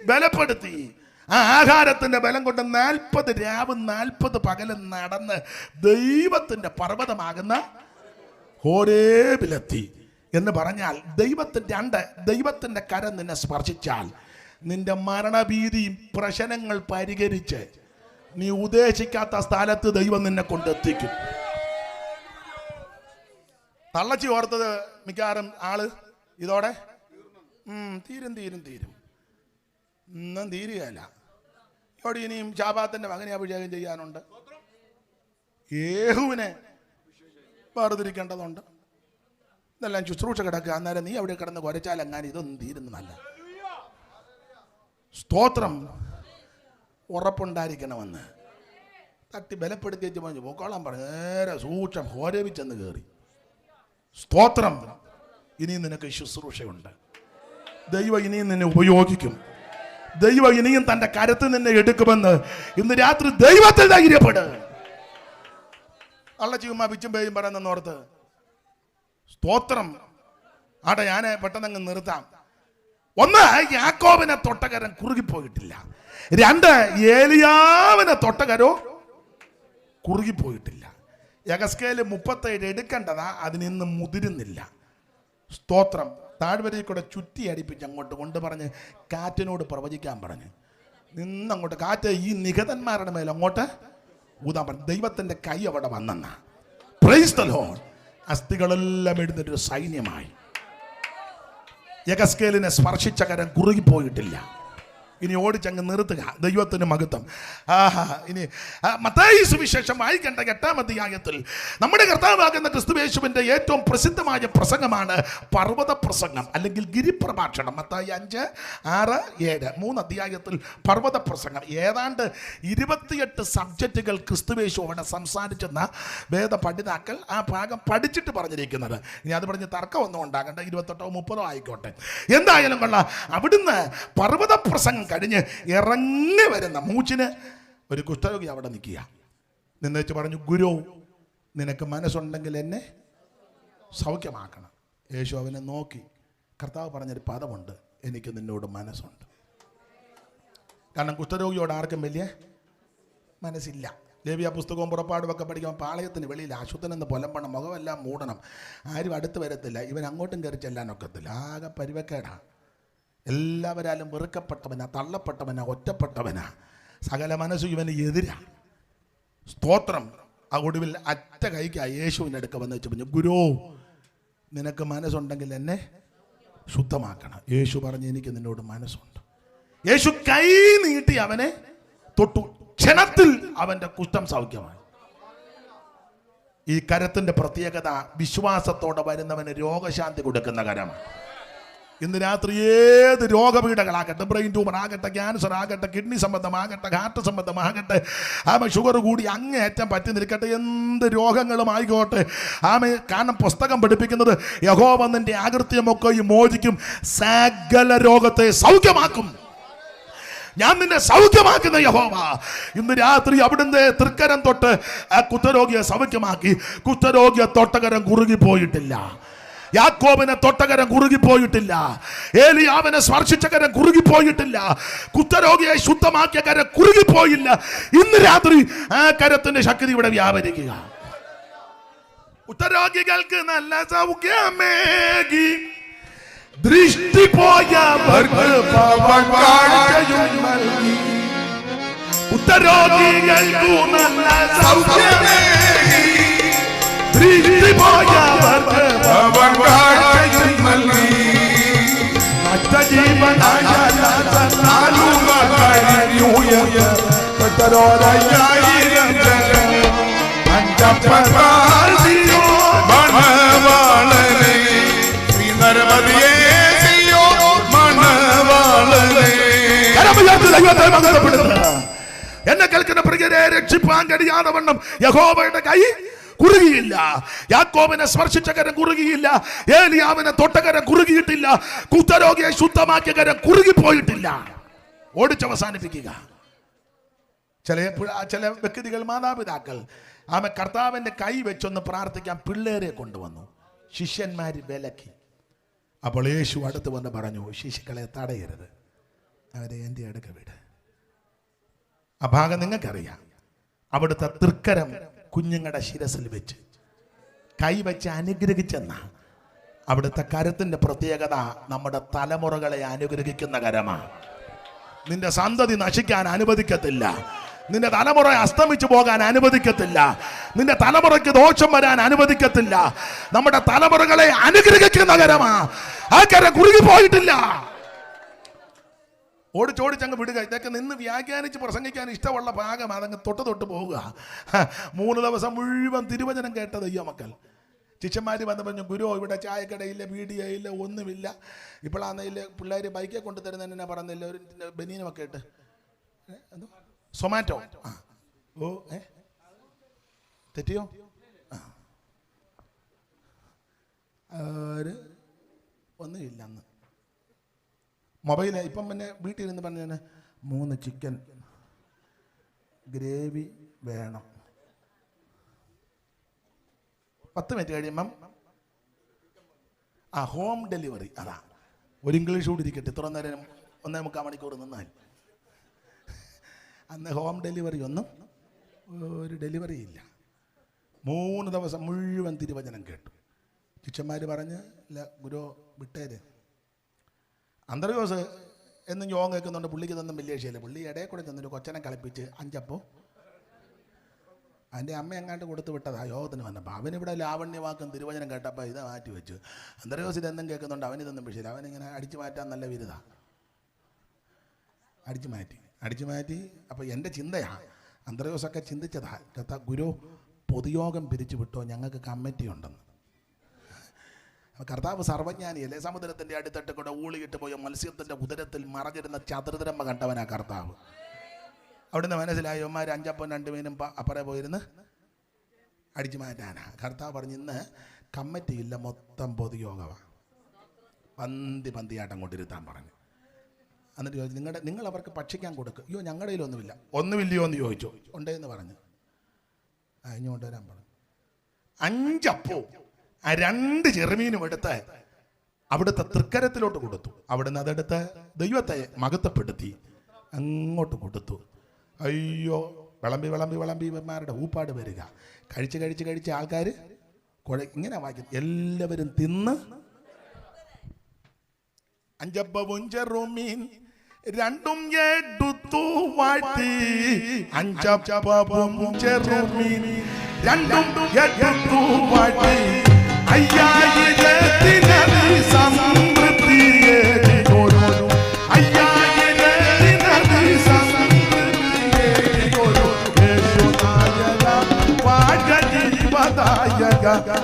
S1: ബലപ്പെടുത്തി. ആ ആഹാരത്തിന്റെ ബലം കൊണ്ട് 40 രാവും 40 പകലും നടന്ന് ദൈവത്തിന്റെ പർവ്വതമാകുന്ന ഹോരേബിലെത്തി. എന്ന് പറഞ്ഞാൽ ദൈവത്തിന്റെ കരം നിന്നെ സ്പർശിച്ചാൽ നിന്റെ മരണഭീതിയും പ്രശ്നങ്ങൾ പരിഹരിച്ച് നീ ഉദ്ദേശിക്കാത്ത സ്ഥലത്ത് ദൈവം നിന്നെ കൊണ്ടെത്തിക്കും. തള്ളച്ചി ഓർത്തത് മിക്കവാറും ആള് ഇതോടെ തീരും ഇന്നും തീരുകയല്ല. ഇവിടെ ഇനിയും ശാബാത്തിന്റെ മകനെ അഭിഷേകം ചെയ്യാനുണ്ട്. യേഹുവിനെ വേർതിരിക്കേണ്ടതുണ്ട്. ഇതെല്ലാം ശുശ്രൂഷ കിടക്കുക. അന്നേരം നീ അവിടെ കിടന്ന് കുരച്ചാൽ എങ്ങാനും ഇതൊന്നും തീരുന്നതല്ല. സ്തോത്രം. ഉറപ്പുണ്ടായിരിക്കണമെന്ന് തട്ടി ബലപ്പെടുത്തി വെച്ച് പറഞ്ഞു പോക്കോളാൻ പറഞ്ഞു. നേരെ സൂക്ഷം ഹോരേവിച്ചെന്ന് കയറി. സ്തോത്രം. ഇനിയും നിനക്ക് ശുശ്രൂഷയുണ്ട്. ദൈവം ഇനിയും നിന്നെ ഉപയോഗിക്കും. ദൈവം ഇനിയും തന്റെ കരത്തിൽ നിന്നെ എടുക്കുമെന്ന് ഇന്ന് രാത്രി ദൈവത്തിൽ ധൈര്യപ്പെടും. അള്ള ചുമ്മാ പിച്ചും പേയും പറയുന്നോർത്ത് സ്തോത്രം. ആട്ടെ, ഞാൻ പെട്ടെന്ന് നിർത്താം. 1, യാക്കോബിനെ തൊട്ടകരം കുറുകിപ്പോയിട്ടില്ല. 2, ഏലിയാവിനെ തൊട്ടകരോ കുറുകിപ്പോയിട്ടില്ല. യഗസ്കേല് 37 എടുക്കേണ്ടതാ, അതിനിന്ന് മുതിരുന്നില്ല. സ്തോത്രം. താഴ്വരയിൽ കൂടെ ചുറ്റി അടിപ്പിച്ച് അങ്ങോട്ട് കൊണ്ട് പറഞ്ഞ് കാറ്റിനോട് പ്രവചിക്കാൻ പറഞ്ഞ് നിന്നങ്ങോട്ട് കാറ്റ് ഈ നിഗതന്മാരുടെ മേലെ അങ്ങോട്ട് ഊതാൻ പറഞ്ഞു. ദൈവത്തിന്റെ കൈ അവിടെ വന്നെന്നാ. Praise the Lord. അസ്ഥികളെല്ലാം എഴുന്നേറ്റൊരു സൈന്യമായി. യഗസ്കേലിനെ സ്പർശിച്ച കരം കുറുകിപ്പോയിട്ടില്ല. ഇനി ഓടിച്ചങ്ങ് നിർത്തുക. ദൈവത്തിന് മഹത്വം. ഇനി മത്തായി സുവിശേഷം വായിക്കേണ്ട 8-ാം അധ്യായത്തിൽ നമ്മുടെ കർത്താവാകുന്ന ക്രിസ്തുയേശുവിന്റെ ഏറ്റവും പ്രസിദ്ധമായ പ്രസംഗമാണ് പർവ്വത പ്രസംഗം അല്ലെങ്കിൽ ഗിരിപ്രഭാഷണം. മത്തായി 5, 6, 7 3 അധ്യായത്തിൽ പർവ്വത പ്രസംഗം. ഏതാണ്ട് 28 സബ്ജക്റ്റുകൾ ക്രിസ്തുയേശു അവിടെ സംസാരിച്ചെന്ന വേദ പഠിതാക്കൾ ആ ഭാഗം പഠിച്ചിട്ട് പറഞ്ഞിരിക്കുന്നത്. ഇനി അത് പറഞ്ഞ് തർക്കമൊന്നും ഉണ്ടാകണ്ട. 28-ഓ 30-ഓ ആയിക്കോട്ടെ. എന്തായാലും കൊള്ളാം. അവിടുന്ന് പർവ്വത പ്രസംഗം കഴിഞ്ഞ് ഇറങ്ങി വരുന്ന മൂച്ചിന് ഒരു കുഷ്ഠരോഗി അവിടെ നിൽക്കുക. നിന്നേച്ച് പറഞ്ഞു, ഗുരു, നിനക്ക് മനസ്സുണ്ടെങ്കിൽ എന്നെ സൗഖ്യമാക്കണം. യേശു അവനെ നോക്കി. കർത്താവ് പറഞ്ഞൊരു പദമുണ്ട്, എനിക്ക് നിന്നോട് മനസ്സുണ്ട്. കാരണം കുഷ്ഠരോഗിയോട് ആർക്കും വലിയ മനസ്സില്ല. ലേവ്യ പുസ്തകവും പുറപ്പാടുമൊക്കെ പഠിക്കുമ്പോൾ പാളയത്തിന് വെളിയിൽ അശുദ്ധനെന്ന് പൊലമ്പണം, മുഖമെല്ലാം മൂടണം, ആരും അടുത്ത് വരത്തില്ല, ഇവൻ അങ്ങോട്ടും കയറി ചെല്ലാനൊക്കത്തില്ല, ആകെ പരിവക്കേടാ. എല്ലാവരാലും വെറുക്കപ്പെട്ടവനാ, തള്ളപ്പെട്ടവനാ, ഒറ്റപ്പെട്ടവനാ, സകല മനസ്സും ഇവന് എതിരാ. സ്തോത്രം. ആ ഒടുവിൽ അറ്റ കൈക്കാ യേശുവിൻ്റെ അടുക്ക വന്ന് വെച്ച് പറഞ്ഞു, ഗുരു നിനക്ക് മനസ്സുണ്ടെങ്കിൽ എന്നെ ശുദ്ധമാക്കണം. യേശു പറഞ്ഞു, എനിക്ക് നിന്നോട് മനസ്സുണ്ട്. യേശു കൈ നീട്ടി അവനെ തൊട്ടു. ക്ഷണത്തിൽ അവന്റെ കുഷ്ഠം സൗഖ്യമായി. ഈ കരത്തിന്റെ പ്രത്യേകത വിശ്വാസത്തോടെ വരുന്നവന് രോഗശാന്തി കൊടുക്കുന്ന കരമാണ്. ഇന്ന് രാത്രി ഏത് രോഗപീഠകളാകട്ടെ, ബ്രെയിൻ ട്യൂമർ ആകട്ടെ, ക്യാൻസർ ആകട്ടെ, കിഡ്നി സംബന്ധമാകട്ടെ, ഹാർട്ട് സംബന്ധമാകട്ടെ, ഷുഗർ കൂടി അങ്ങേയറ്റം പറ്റി നിൽക്കട്ടെ, എന്ത് രോഗങ്ങളും ആയിക്കോട്ടെ, കാരണം പുസ്തകം പഠിപ്പിക്കുന്നത് യഹോവ നിന്റെ അകൃത്യമൊക്കെ മോചിക്കും, സകല രോഗത്തെ സൗഖ്യമാക്കും. ഞാൻ നിന്നെ സൗഖ്യമാക്കുന്ന യഹോവ. ഇന്ന് രാത്രി അവിടുന്ന് തൃക്കരം തൊട്ട് ആ കുഷ്ഠരോഗിയെ സൗഖ്യമാക്കി. കുഷ്ഠരോഗിയെ തൊട്ടകരം കുറുകിപ്പോയിട്ടില്ല. യാക്കോബിനെ തൊട്ടകരം കുറുകിപ്പോയിട്ടില്ല. ഏലിയാവിനെ സ്പർശിച്ച കരം കുറുകിപ്പോയിട്ടില്ല. കുഷ്ഠരോഗിയെ ശുദ്ധമാക്കിയ കരം കുറുകിപ്പോയില്ല. ഇന്ന് രാത്രി ആ കരത്തിന്റെ ശക്തി ഇവിടെ വ്യാപരിക്കുക. കുഷ്ഠരോഗികൾക്ക് നല്ല സൗഖ്യമേകി ദൃഷ്ടി പോയവർക്ക് പവകാഴ്ചയും നൽകി. കുഷ്ഠരോഗികൾക്കു നല്ല സൗഖ്യമേകി ദൃഷ്ടി പോയവർക്ക് പവകാഴ്ചയും നൽകി. നഷ്ടജീവനായ എന്നെ കേൾക്കുന്ന പ്രിയരെ, രക്ഷിപ്പാൻ കഴിയാതെ വണ്ണം യഹോവയുടെ കൈ കുറുകിയില്ല. യാക്കോബിനെ സ്പർശിച്ച കരം കുറുകിയില്ല. ഏലിയാവിനെ തൊട്ടകരം കുറുകിയിട്ടില്ല. കുഷ്ഠരോഗിയെ ശുദ്ധമാക്കിയ കരം കുറുകിപ്പോയിട്ടില്ല. ഓടിച്ചവസാനിപ്പിക്കുക. ചില വ്യക്തികൾ, മാതാപിതാക്കൾ കർത്താവിന്റെ കൈ വെച്ചൊന്ന് പ്രാർത്ഥിക്കാൻ പിള്ളേരെ കൊണ്ടുവന്നു. ശിഷ്യന്മാര് വിലക്കി. അപ്പോൾ യേശു അടുത്ത് വന്ന് പറഞ്ഞു, ശിശുക്കളെ തടയരുത്, അവരെ എൻ്റെ അടുക്ക വിട്. ആ ഭാഗം നിങ്ങൾക്കറിയാം. അവിടുത്തെ തൃക്കരം കുഞ്ഞുങ്ങളുടെ ശിരസിൽ വെച്ച് കൈവച്ച് അനുഗ്രഹിച്ചെന്ന അവിടുത്തെ കരത്തിന്റെ പ്രത്യേകത നമ്മുടെ തലമുറകളെ അനുഗ്രഹിക്കുന്ന കരമാണ്. നിന്റെ സന്തതി നശിക്കാൻ അനുവദിക്കത്തില്ല. നിന്റെ തലമുറ അസ്തമിച്ചു പോകാൻ അനുവദിക്കത്തില്ല. നിന്റെ തലമുറയ്ക്ക് ദോഷം വരാൻ അനുവദിക്കത്തില്ല. നമ്മുടെ തലമുറകളെ അനുഗ്രഹിക്കുന്ന കരമാ. ആ കരം കുറുകിപ്പോയിട്ടില്ല. ഓടിച്ചോടിച്ചങ്ങ് വിടുക. ഇതൊക്കെ നിന്ന് വ്യാഖ്യാനിച്ച് പ്രസംഗിക്കാൻ ഇഷ്ടമുള്ള ഭാഗം അതങ്ങ് തൊട്ട് പോവുക. 3 ദിവസം മുഴുവൻ തിരുവചനം കേട്ടത് ഈ മക്കൾ. ശിഷ്യന്മാർ വന്ന് പറഞ്ഞു, ഗുരു ഇവിടെ ചായക്കടയില്ല, വീഡിയോയില്ല, ഒന്നുമില്ല. ഇപ്പോഴാണെന്നില്ല പിള്ളേർ ബൈക്കെ കൊണ്ടു തരുന്നതിനെ പറഞ്ഞില്ല, ഒരു ബനീനുമൊക്കെ ഇട്ട് എന്തോ സൊമാറ്റോ. ഓ തെറ്റിയോ? ഒന്നുമില്ല. അന്ന് മൊബൈൽ ഇപ്പം പിന്നെ വീട്ടിൽ നിന്ന് പറഞ്ഞാൽ 3 ചിക്കൻ ഗ്രേവി വേണം. 10 മിനിറ്റ് കഴിയുമ്പം ഹോം ഡെലിവറി. അതാ ഒരു ഇംഗ്ലീഷ് കൂടി ഇരിക്കട്ടെ. ഇത്ര നേരം 1.25 മണിക്കൂർ നിന്നാൽ. അന്ന് ഹോം ഡെലിവറി ഒന്നും ഒരു ഡെലിവറി ഇല്ല. 3 ദിവസം മുഴുവൻ തിരുവചനം കേട്ടു. ശിഷ്യന്മാർ പറഞ്ഞ്, ഇല്ല ഗുരു വിട്ടേര്. അന്ത്രയോസ് എന്നും യോഗം കേൾക്കുന്നുണ്ട്. പുള്ളിക്ക് ഇതൊന്നും വലിയ വിഷയമില്ല. പുള്ളി ഇടയിൽ കൂടെ ചെന്നൊരു കൊച്ചനെ കളിപ്പിച്ച് 5 അപ്പം അതിൻ്റെ അമ്മ എങ്ങാണ്ട് കൊടുത്തു വിട്ടതാ യോഗത്തിന് വന്നപ്പോൾ. അവനിവിടെ ലാവണ്യവാക്കും തിരുവചനം കേട്ടപ്പോൾ ഇത് മാറ്റി വെച്ചു. അന്ത്രയോസ് ഇതെന്നും കേൾക്കുന്നുണ്ട്, അവനിതൊന്നും വിഷയമില്ല. അവനിങ്ങനെ അടിച്ചു മാറ്റാൻ നല്ല വിരുദാ. അടിച്ചു മാറ്റി. അപ്പോൾ എൻ്റെ ചിന്തയാണ്, അന്ത്രയോസൊക്കെ ചിന്തിച്ചതാ, ഗുരു പൊതുയോഗം പിരിച്ചു വിട്ടോ, ഞങ്ങൾക്ക് കമ്മിറ്റി ഉണ്ടെന്ന്. കർത്താവ് സർവജ്ഞാനിയല്ലേ. സമുദ്രത്തിന്റെ അടിത്തട്ട് കൂടെ ഊളിയിട്ട് പോയ മത്സ്യത്തിന്റെ ഉദരത്തിൽ മറഞ്ഞിരുന്ന ചതുർദ്രമ കണ്ടവനാ കർത്താവ്. അവിടുന്ന് മനസ്സിലായി, ഒമാർ 5 അപ്പം 2 മീനും അപ്പറേ പോയിരുന്ന് അടിച്ചു മാറ്റാനാ. കർത്താവ് പറഞ്ഞു, ഇന്ന് കമ്മിറ്റി ഇല്ല, മൊത്തം പൊതുയോഗമാണ്. പന്തിയാട്ടം കൊണ്ടിരുത്താൻ പറഞ്ഞു. എന്നിട്ട് ചോദിച്ചു, നിങ്ങൾ അവർക്ക് ഭക്ഷിക്കാൻ കൊടുക്കും. അയ്യോ ഞങ്ങളുടെ കയ്യിലൊന്നുമില്ല. ഒന്നുമില്ലയോ എന്ന് ചോദിച്ചു. ഉണ്ടെന്ന് പറഞ്ഞു. ഇങ്ങോട്ട് വരാൻ പറഞ്ഞു. 5 അപ്പവും 2 ചെറുമീനും എടുത്ത് അവിടുത്തെ തൃക്കരത്തിലോട്ട് കൊടുത്തു. അവിടുന്ന് അതെടുത്ത് ദൈവത്തെ മഹത്വപ്പെടുത്തി അങ്ങോട്ട് കൊടുത്തു. അയ്യോ വിളമ്പി ഇവന്മാരുടെ ഊപ്പാട് വരിക. കഴിച്ച് ആൾക്കാർ ഇങ്ങനെ വായിക്കും. എല്ലാവരും തിന്ന് അഞ്ചപ്പവും ചെറുമീൻ രണ്ടും എടുത്തു വാഴ്ത്തി. അഞ്ചപ്പവും ചെറുമീൻ രണ്ടും എടുത്തു വാഴ്ത്തി. 5000 സമൃദ്ധിയെ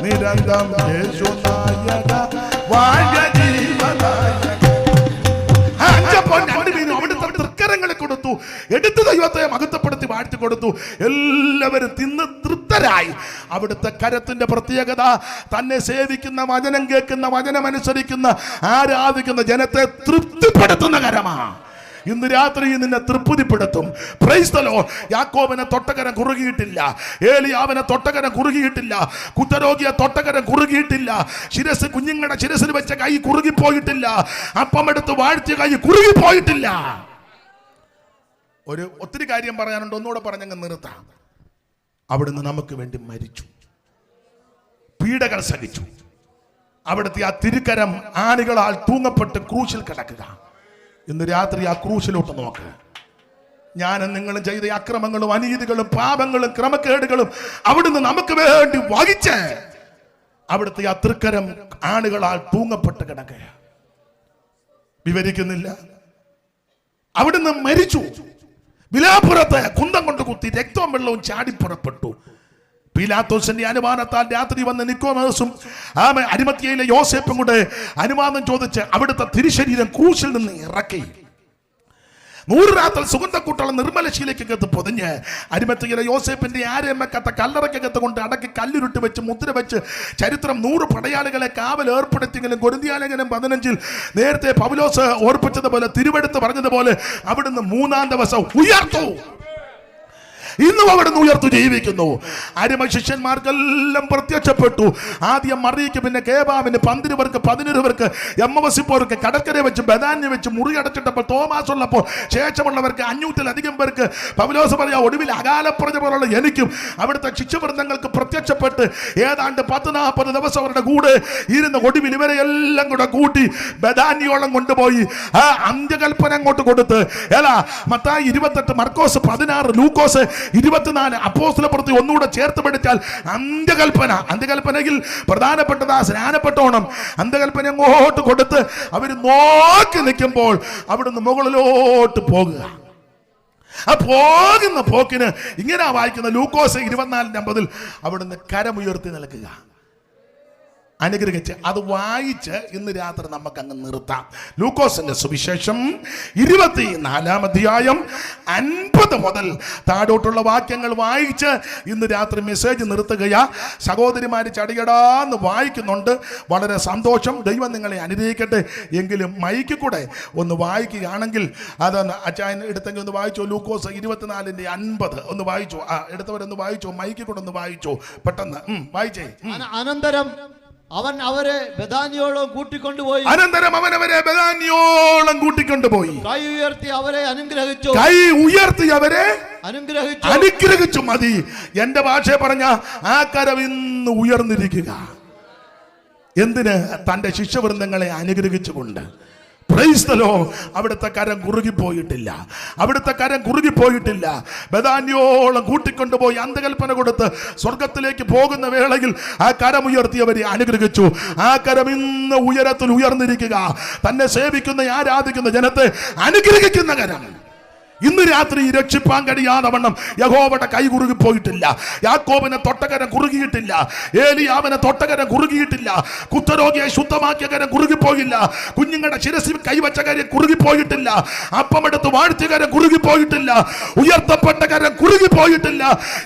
S1: നിരന്തം യേശുനായക വാഴ്ക ജീവനായക. അവിടുത്തെ തൃക്കരങ്ങളെ കൊടുത്തു, എടുത്ത് ദൈവത്തെ മഹത്വപ്പെടുത്തി വാഴ്ത്തി കൊടുത്തു. എല്ലാവരും തിന്ന് തൃപ്തരായി. അവിടുത്തെ കരത്തിന്റെ പ്രത്യേകത തന്നെ സേവിക്കുന്ന, വചനം കേൾക്കുന്ന, വചനമനുസരിക്കുന്ന, ആരാധിക്കുന്ന ജനത്തെ തൃപ്തിപ്പെടുത്തുന്ന കരമാണ്. ഇന്ന് രാത്രി നിന്നെ തൃപ്തിപ്പെടുത്തും. Price the Lord. യാക്കോബിനെ തൊട്ടകരം കുറുകിയിട്ടില്ല, ഏലിയാവിനെ തൊട്ടകരം കുറുകിയിട്ടില്ല, കുഷ്ഠരോഗിയെ തൊട്ടകരം കുറുകിയിട്ടില്ല, കുഞ്ഞുങ്ങളുടെ ശിരസിൽ വെച്ച കൈ കുറുകിപ്പോയിട്ടില്ല, അപ്പമെടുത്ത് വാഴ്ത്തിയ കൈ കുറുകിപ്പോയിട്ടില്ല. ഒത്തിരി കാര്യം പറയാനുണ്ട്, ഒന്നുകൂടെ പറഞ്ഞങ്ങ് നിർത്താം. അവിടുന്ന് നമുക്ക് വേണ്ടി മരിച്ചു, പീഡകൾ സഹിച്ചു. അവിടുത്തെ ആ തിരുക്കരം ആണികളാൽ തൂങ്ങപ്പെട്ട് ക്രൂശിൽ കിടക്കുക. ഇന്ന് രാത്രി ആ ക്രൂശിലോട്ട് നോക്ക്. ഞാനും നിങ്ങളും ചെയ്ത അക്രമങ്ങളും അനീതികളും പാപങ്ങളും ക്രമക്കേടുകളും അവിടുന്ന് നമുക്ക് വേണ്ടി വഹിച്ച് അവിടുത്തെ ആ തൃക്കരം ആണുകളാൽ തൂങ്ങപ്പെട്ട് കിടക്കുക. വിവരിക്കുന്നില്ല. അവിടുന്ന് മരിച്ചു. വിലാപ്പുറത്ത് കുന്തം കൊണ്ട് കുത്തി രക്തവും വെള്ളവും ചാടിപ്പുറപ്പെട്ടു. പീലാത്തോസിന്റെ അനുമാനത്താൽ രാത്രി വന്ന് നിക്കോമോസും അരിമത്യയിലെ യോസേപ്പും കൂടെ അനുവാദം ചോദിച്ച് അവിടുത്തെ തിരുശരീരം ക്രൂശിൽ നിന്ന് ഇറക്കി. 100 രാത്രി സുഗന്ധക്കൂട്ടുള്ള നിർമ്മലശീലക്കകത്ത് പൊതിഞ്ഞ് അരിമത്യയിലെ യോസേപ്പിന്റെ ആരെയും വെക്കാത്ത കല്ലറക്കകത്ത് കൊണ്ട് അടക്കി കല്ലുരുട്ട് വെച്ച് മുദ്ര വെച്ച് ചരിത്രം 100 പടയാളികളെ കാവൽ ഏർപ്പെടുത്തിയെങ്കിലും കൊരിന്ത്യലേഖനം 15 നേരത്തെ പൗലോസ് ഓർപ്പിച്ചതുപോലെ, തിരുവെടുത്ത് പറഞ്ഞതുപോലെ അവിടുന്ന് 3-ാം ദിവസം ഉയർത്തു. ഇന്നും അവിടുന്ന് ഉയർത്തു ജീവിക്കുന്നു. അരിമ ശിഷ്യന്മാർക്കെല്ലാം പ്രത്യക്ഷപ്പെട്ടു. ആദ്യം മറിയയ്ക്ക്, പിന്നെ കേബാവിന്, 12 പേർക്ക്, 11 പേർക്ക്, എമ്മവസിപ്പോർക്ക്, കടൽക്കര വെച്ച് ബദാന്യ വെച്ച് മുറി അടച്ചിട്ടപ്പോൾ തോമാസ് ഉള്ളപ്പോൾ ശേഷമുള്ളവർക്ക് 500-ലധികം പേർക്ക്. പൗലോസ് പറയാ, ഒടുവിൽ അകാലപ്രജ പോലുള്ള എനിക്കും അവിടുത്തെ ശിഷ്യവൃന്ദങ്ങൾക്ക് പ്രത്യക്ഷപ്പെട്ട് ഏതാണ്ട് 10-40 ദിവസം അവരുടെ കൂടെ ഇരുന്ന് ഒടുവിൽ ഇവരെ എല്ലാം കൂടെ കൂട്ടി ബദാന്യോളം കൊണ്ടുപോയി ആ അന്ത്യകൽപ്പന അങ്ങോട്ട് കൊടുത്ത്. മത്തായി 28, മർക്കോസ് 16, ലൂക്കോസ് 24, അപ്പോസ്തലപ്രവൃത്തി ഒന്നുകൂടെ ചേർത്ത് പഠിച്ചാൽ അന്ത്യകൽപ്പനയിൽ പ്രധാനപ്പെട്ടതാ സ്നാനപ്പെട്ടോണം. അന്ത്യകൽപ്പന അങ്ങോട്ട് കൊടുത്ത് അവർ നോക്കി നിൽക്കുമ്പോൾ അവിടുന്ന് മുകളിലോട്ട് പോകുക. ആ പോകുന്ന പോക്കിന് ഇങ്ങനെ വായിക്കുന്ന ലൂക്കോസ് 24:50 അവിടുന്ന് കരമുയർത്തി നിൽക്കുക, അനുഗ്രഹിച്ച്. അത് വായിച്ച് ഇന്ന് രാത്രി നമുക്ക് അങ്ങ് നിർത്താം. ലൂക്കോസിന്റെ സുവിശേഷം 24-ാം അധ്യായം 50 മുതൽ താഴോട്ടുള്ള വാക്യങ്ങൾ വായിച്ച് ഇന്ന് രാത്രി മെസ്സേജ് നിർത്തുകയാ. സഹോദരിമാര് ചടികടാന്ന് വായിക്കുന്നുണ്ട്. വളരെ സന്തോഷം. ദൈവം നിങ്ങളെ അനുഗ്രഹിക്കട്ടെ. എങ്കിലും മൈക്കിൽ കൂടെ ഒന്ന് വായിക്കുകയാണെങ്കിൽ അതൊന്ന് അച്ചായൻ എടുത്തെങ്കിൽ ഒന്ന് വായിച്ചോ. ലൂക്കോസ് 24:50 ഒന്ന് വായിച്ചോ. എടുത്തവരൊന്ന് വായിച്ചോ. മൈക്കിൽ കൂടെ ഒന്ന് വായിച്ചോ പെട്ടെന്ന്. വായിച്ചേ.
S2: അനന്തരം അവൻ അവരെ ബഥാനിയോളം കൂട്ടിക്കൊണ്ടുപോയി. കൈ ഉയർത്തി അവരെ
S1: അനുഗ്രഹിച്ചു. മതി. എന്റെ ഭാഷ പറഞ്ഞ ആ കരം ഇന്ന് ഉയർന്നിരിക്കുക. എന്തിന്? തന്റെ ശിഷ്യവൃന്ദങ്ങളെ അനുഗ്രഹിച്ചുകൊണ്ട്. Praise the Lord. അവിടുത്തെ കരം കുറുകിപ്പോയിട്ടില്ല. ബദാന്യോളം കൂട്ടിക്കൊണ്ടുപോയി അന്ത്യകൽപ്പന കൊടുത്ത് സ്വർഗത്തിലേക്ക് പോകുന്ന വേളയിൽ ആ കരമുയർത്തിയവരെ അനുഗ്രഹിച്ചു. ആ കരം ഇന്ന് ഉയരത്തിൽ ഉയർന്നിരിക്കുക. തന്നെ സേവിക്കുന്ന, ആരാധിക്കുന്ന ജനത്തെ അനുഗ്രഹിക്കുന്ന കരം. ഇന്ന് രാത്രി രക്ഷിപ്പാൻ കഴിയാതെ വണ്ണം യഹോവയുടെ കൈ കുറുകിപ്പോയിട്ടില്ല. യാക്കോബിനെ തൊട്ടകരം കുറുകിയിട്ടില്ല. ഏലിയാവിനെ തൊട്ടകരം കുറുകിയിട്ടില്ല. കുഷ്ഠരോഗിയെ ശുദ്ധമാക്കിയ കരം കുറുകിപ്പോയില്ല. കുഞ്ഞുങ്ങളുടെ ശിരസിൽ കൈവച്ച കാര്യം കുറുകിപ്പോയിട്ടില്ല. അപ്പമെടുത്ത് വാഴ്ത്തിയ കരം കുറുകിപ്പോയിട്ടില്ല. ഉയർത്തപ്പെട്ട കരം കുറുകിപ്പോയിട്ടില്ല.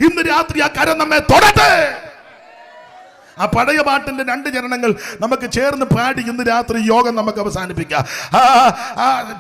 S1: ഇന്ന് രാത്രി ആ കരം നമ്മെ തൊടട്ടെ. ആ പഴയ പാട്ടിന്റെ 2 ചരണങ്ങൾ നമുക്ക് ചേർന്ന് പാടി ഇന്ന് രാത്രി യോഗം നമുക്ക് അവസാനിപ്പിക്കാം.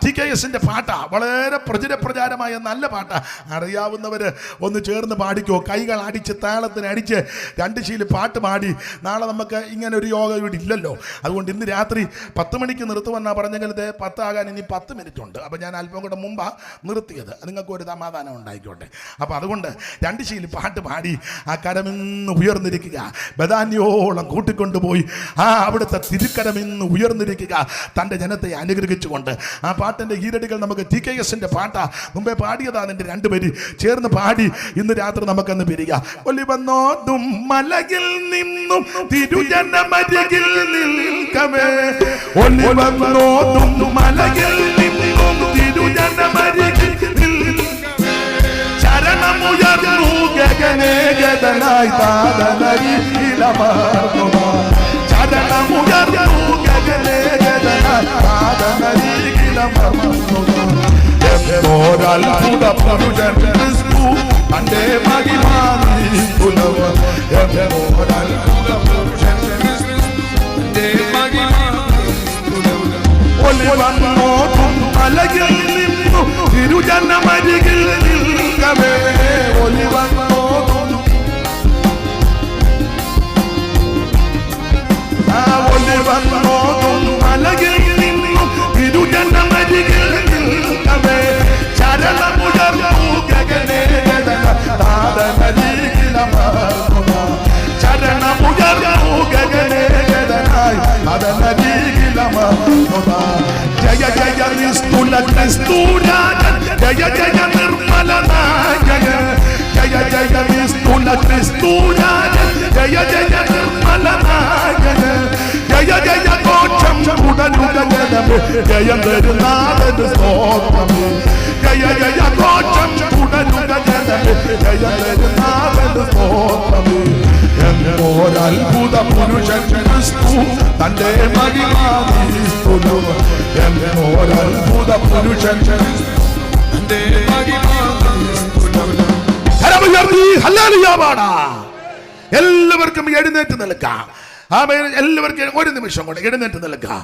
S1: TKS-ന്റെ പാട്ടാ, വളരെ പ്രചാരമായ നല്ല പാട്ടാ. അറിയാവുന്നവര് ഒന്ന് ചേർന്ന് പാടിക്കോ. കൈകൾ അടിച്ച് താളത്തിന് അടിച്ച് 2 ശീലി പാട്ട് പാടി. നാളെ നമുക്ക് ഇങ്ങനെ ഒരു യോഗം ഇവിടെ ഇല്ലല്ലോ. അതുകൊണ്ട് ഇന്ന് രാത്രി 10 മണിക്ക് നിർത്തുമെന്നാ പറഞ്ഞെങ്കിൽ 10 ആകാൻ ഇനി 10 മിനിറ്റ് ഉണ്ട്. അപ്പം ഞാൻ അല്പം കൂടെ മുമ്പാ നിർത്തിയത്. നിങ്ങൾക്ക് ഒരു സമാധാനം ഉണ്ടായിക്കോട്ടെ. അപ്പം അതുകൊണ്ട് 2 ശീലി പാട്ട് പാടി ആ കരമിന്ന് ഉയർന്നിരിക്കുക. ബദാന്യോളം കൂട്ടിക്കൊണ്ടുപോയി അവിടുത്തെ തിരുക്കരമിന്ന് ഉയർന്നിരിക്കുക, തൻ്റെ ജനത്തെ അനുഗ്രഹിച്ചുകൊണ്ട്. ആ പാട്ടിൻ്റെ ഈരടികൾ നമുക്ക് TKS-ന്റെ പാട്ടാ, മുമ്പേ പാടിയതാ. അതിൻ്റെ 2 പേര് ചേർന്ന് പാടി ഇന്ന് രാത്രി നമുക്കൊന്ന് പിരിക. ഒലിവന്നോതും മലയിൽ നിന്നും തിരുജനമരികിൽ നിൽക്കവേ, ഒലിവന്നോതും മലയിൽ നിന്നും തിരുജനമരികിൽ നിൽക്കവേ, ചരണമുയർന്നു ഗഗനേ ഗഗനായി താതനരികിലമർന്നുക, ചരണമുയർന്നു ഗഗനേ ഗഗനായി താതനരികിലമർന്നുക. എപ്പോരത്ഭുത പുരുഷൻ ക്രിസ്തു തന്റെ മഹിമാനിസ്തുലവ, എപ്പോരത്ഭുത പുരുഷൻ ക്രിസ്തു തന്റെ മഹിമാനിസ്തുലവ. ഒലിവന്നോതും മലയിൽ നിന്നു തിരുജനമരികിൽ നിൽക്കവേ, ഒലിവന്നോതും ഒലിവന്നോതും മലയിൽ നിന്നു തിരുജനമരികിൽ നിൽക്കവേ, ചരണമുയർന്നു ഗഗനേ താതനരികിലമർന്നുക, ചരണമുയർന്നു ഗഗനേ ഗഗനായി താതനരികിലമർന്നുക. ജയ ജയ നിസ്തുല ക്രിസ്തുരാജൻ, ജയ ജയ നിർമ്മല നായകൻ, ജയ ജയ നിസ്തുല ക്രിസ്തുരാജൻ, ജയ ജയ നിർമ്മല നായകൻ, ജയ ജയ കോശം ഉടനുക ജനമേ, ജയം തരുന്നാഥന് സ്തോത്രമേ, ജയ ജയ കോശം ഉടനുക ജനമേ, ജയം തരുന്നാഥന് സ്തോത്രമേ. എപ്പോരത്ഭുത പുരുഷൻ ക്രിസ്തു തന്റെ മഹിമാനിസ്തുലവ, എപ്പോരത്ഭുത പുരുഷൻ തന്റെ മഹിമാനിസ്തുലവ. കരമുയർത്തി ഹല്ലേലൂയ പാടാം. എല്ലാവർക്കും എഴുന്നേറ്റ് നിൽക്കാം. എല്ലാവർക്കും ഒരു നിമിഷം കൊണ്ട് എഴുന്നേറ്റ് നിൽക്കുക.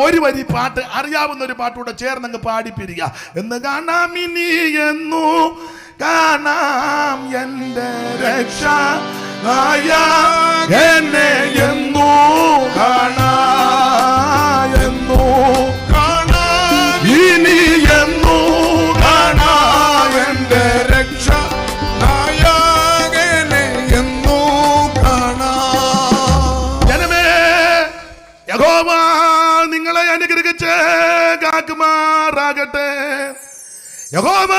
S1: ഒരു വരി പാട്ട്, അറിയാവുന്ന ഒരു പാട്ടുകൂടെ ചേർന്നങ്ങ് പാടിപ്പിരിക. എന്ന് കാണാം ഇനി എന്നു കാണാം എൻ്റെ രക്ഷ എന്നെ എന്നു കാണാം, എന്നു കാണാം ഇനി എന്നു കാണാം എൻ്റെ രക്ഷ എന്നു കാണാം. ജനമേ, യഹോവ നിങ്ങളെ അനുഗ്രഹിച്ച് കാക്കുമാറാകട്ടെ. യഹോവ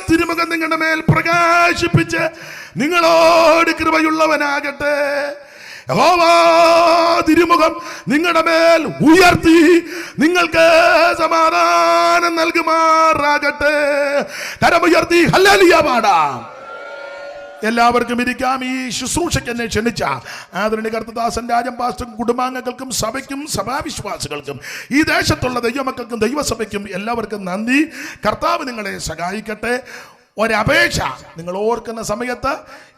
S1: തിരുമുഖം നിങ്ങളുടെ മേൽ പ്രകാശിപ്പിച്ച് നിങ്ങളോട് കൃപയുള്ളവനാകട്ടെ. യഹോവ തിരുമുഖം നിങ്ങളുടെ മേൽ ഉയർത്തി നിങ്ങൾക്ക് സമാധാനം നൽകുമാറാകട്ടെ. കരമുയർത്തി ഹല്ലേലൂയ പാടാം. എല്ലാവർക്കും ഇരിക്കാം. ഈ ശുശ്രൂഷയ്ക്ക് എന്നെ ക്ഷണിച്ച ആദരണീയ കർത്തദാസൻ രാജൻ പാസ്റ്റർക്കും കുടുംബാംഗങ്ങൾക്കും സഭയ്ക്കും സഭാവിശ്വാസികൾക്കും ഈ ദേശത്തുള്ള ദൈവമക്കൾക്കും ദൈവസഭയ്ക്കും എല്ലാവർക്കും നന്ദി. കർത്താവ് നിങ്ങളെ സഹായിക്കട്ടെ. ഒരപേക്ഷ നിങ്ങൾ ഓർക്കുന്ന സമയത്ത്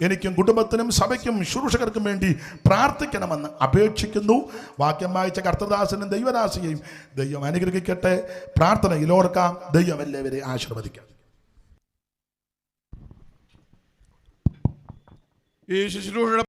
S1: എനിക്കും കുടുംബത്തിനും സഭയ്ക്കും ശുശ്രൂഷകർക്കും വേണ്ടി പ്രാർത്ഥിക്കണമെന്ന് അപേക്ഷിക്കുന്നു. വാക്യം വായിച്ച കർത്തദാസനും ദൈവദാസിയെയും ദൈവം അനുഗ്രഹിക്കട്ടെ. പ്രാർത്ഥനയിൽ ഓർക്കാം. ദൈവം എല്ലാവരെയും ആശീർവദിക്കാം.
S3: ഈ ശുശ്രൂഷയുടെ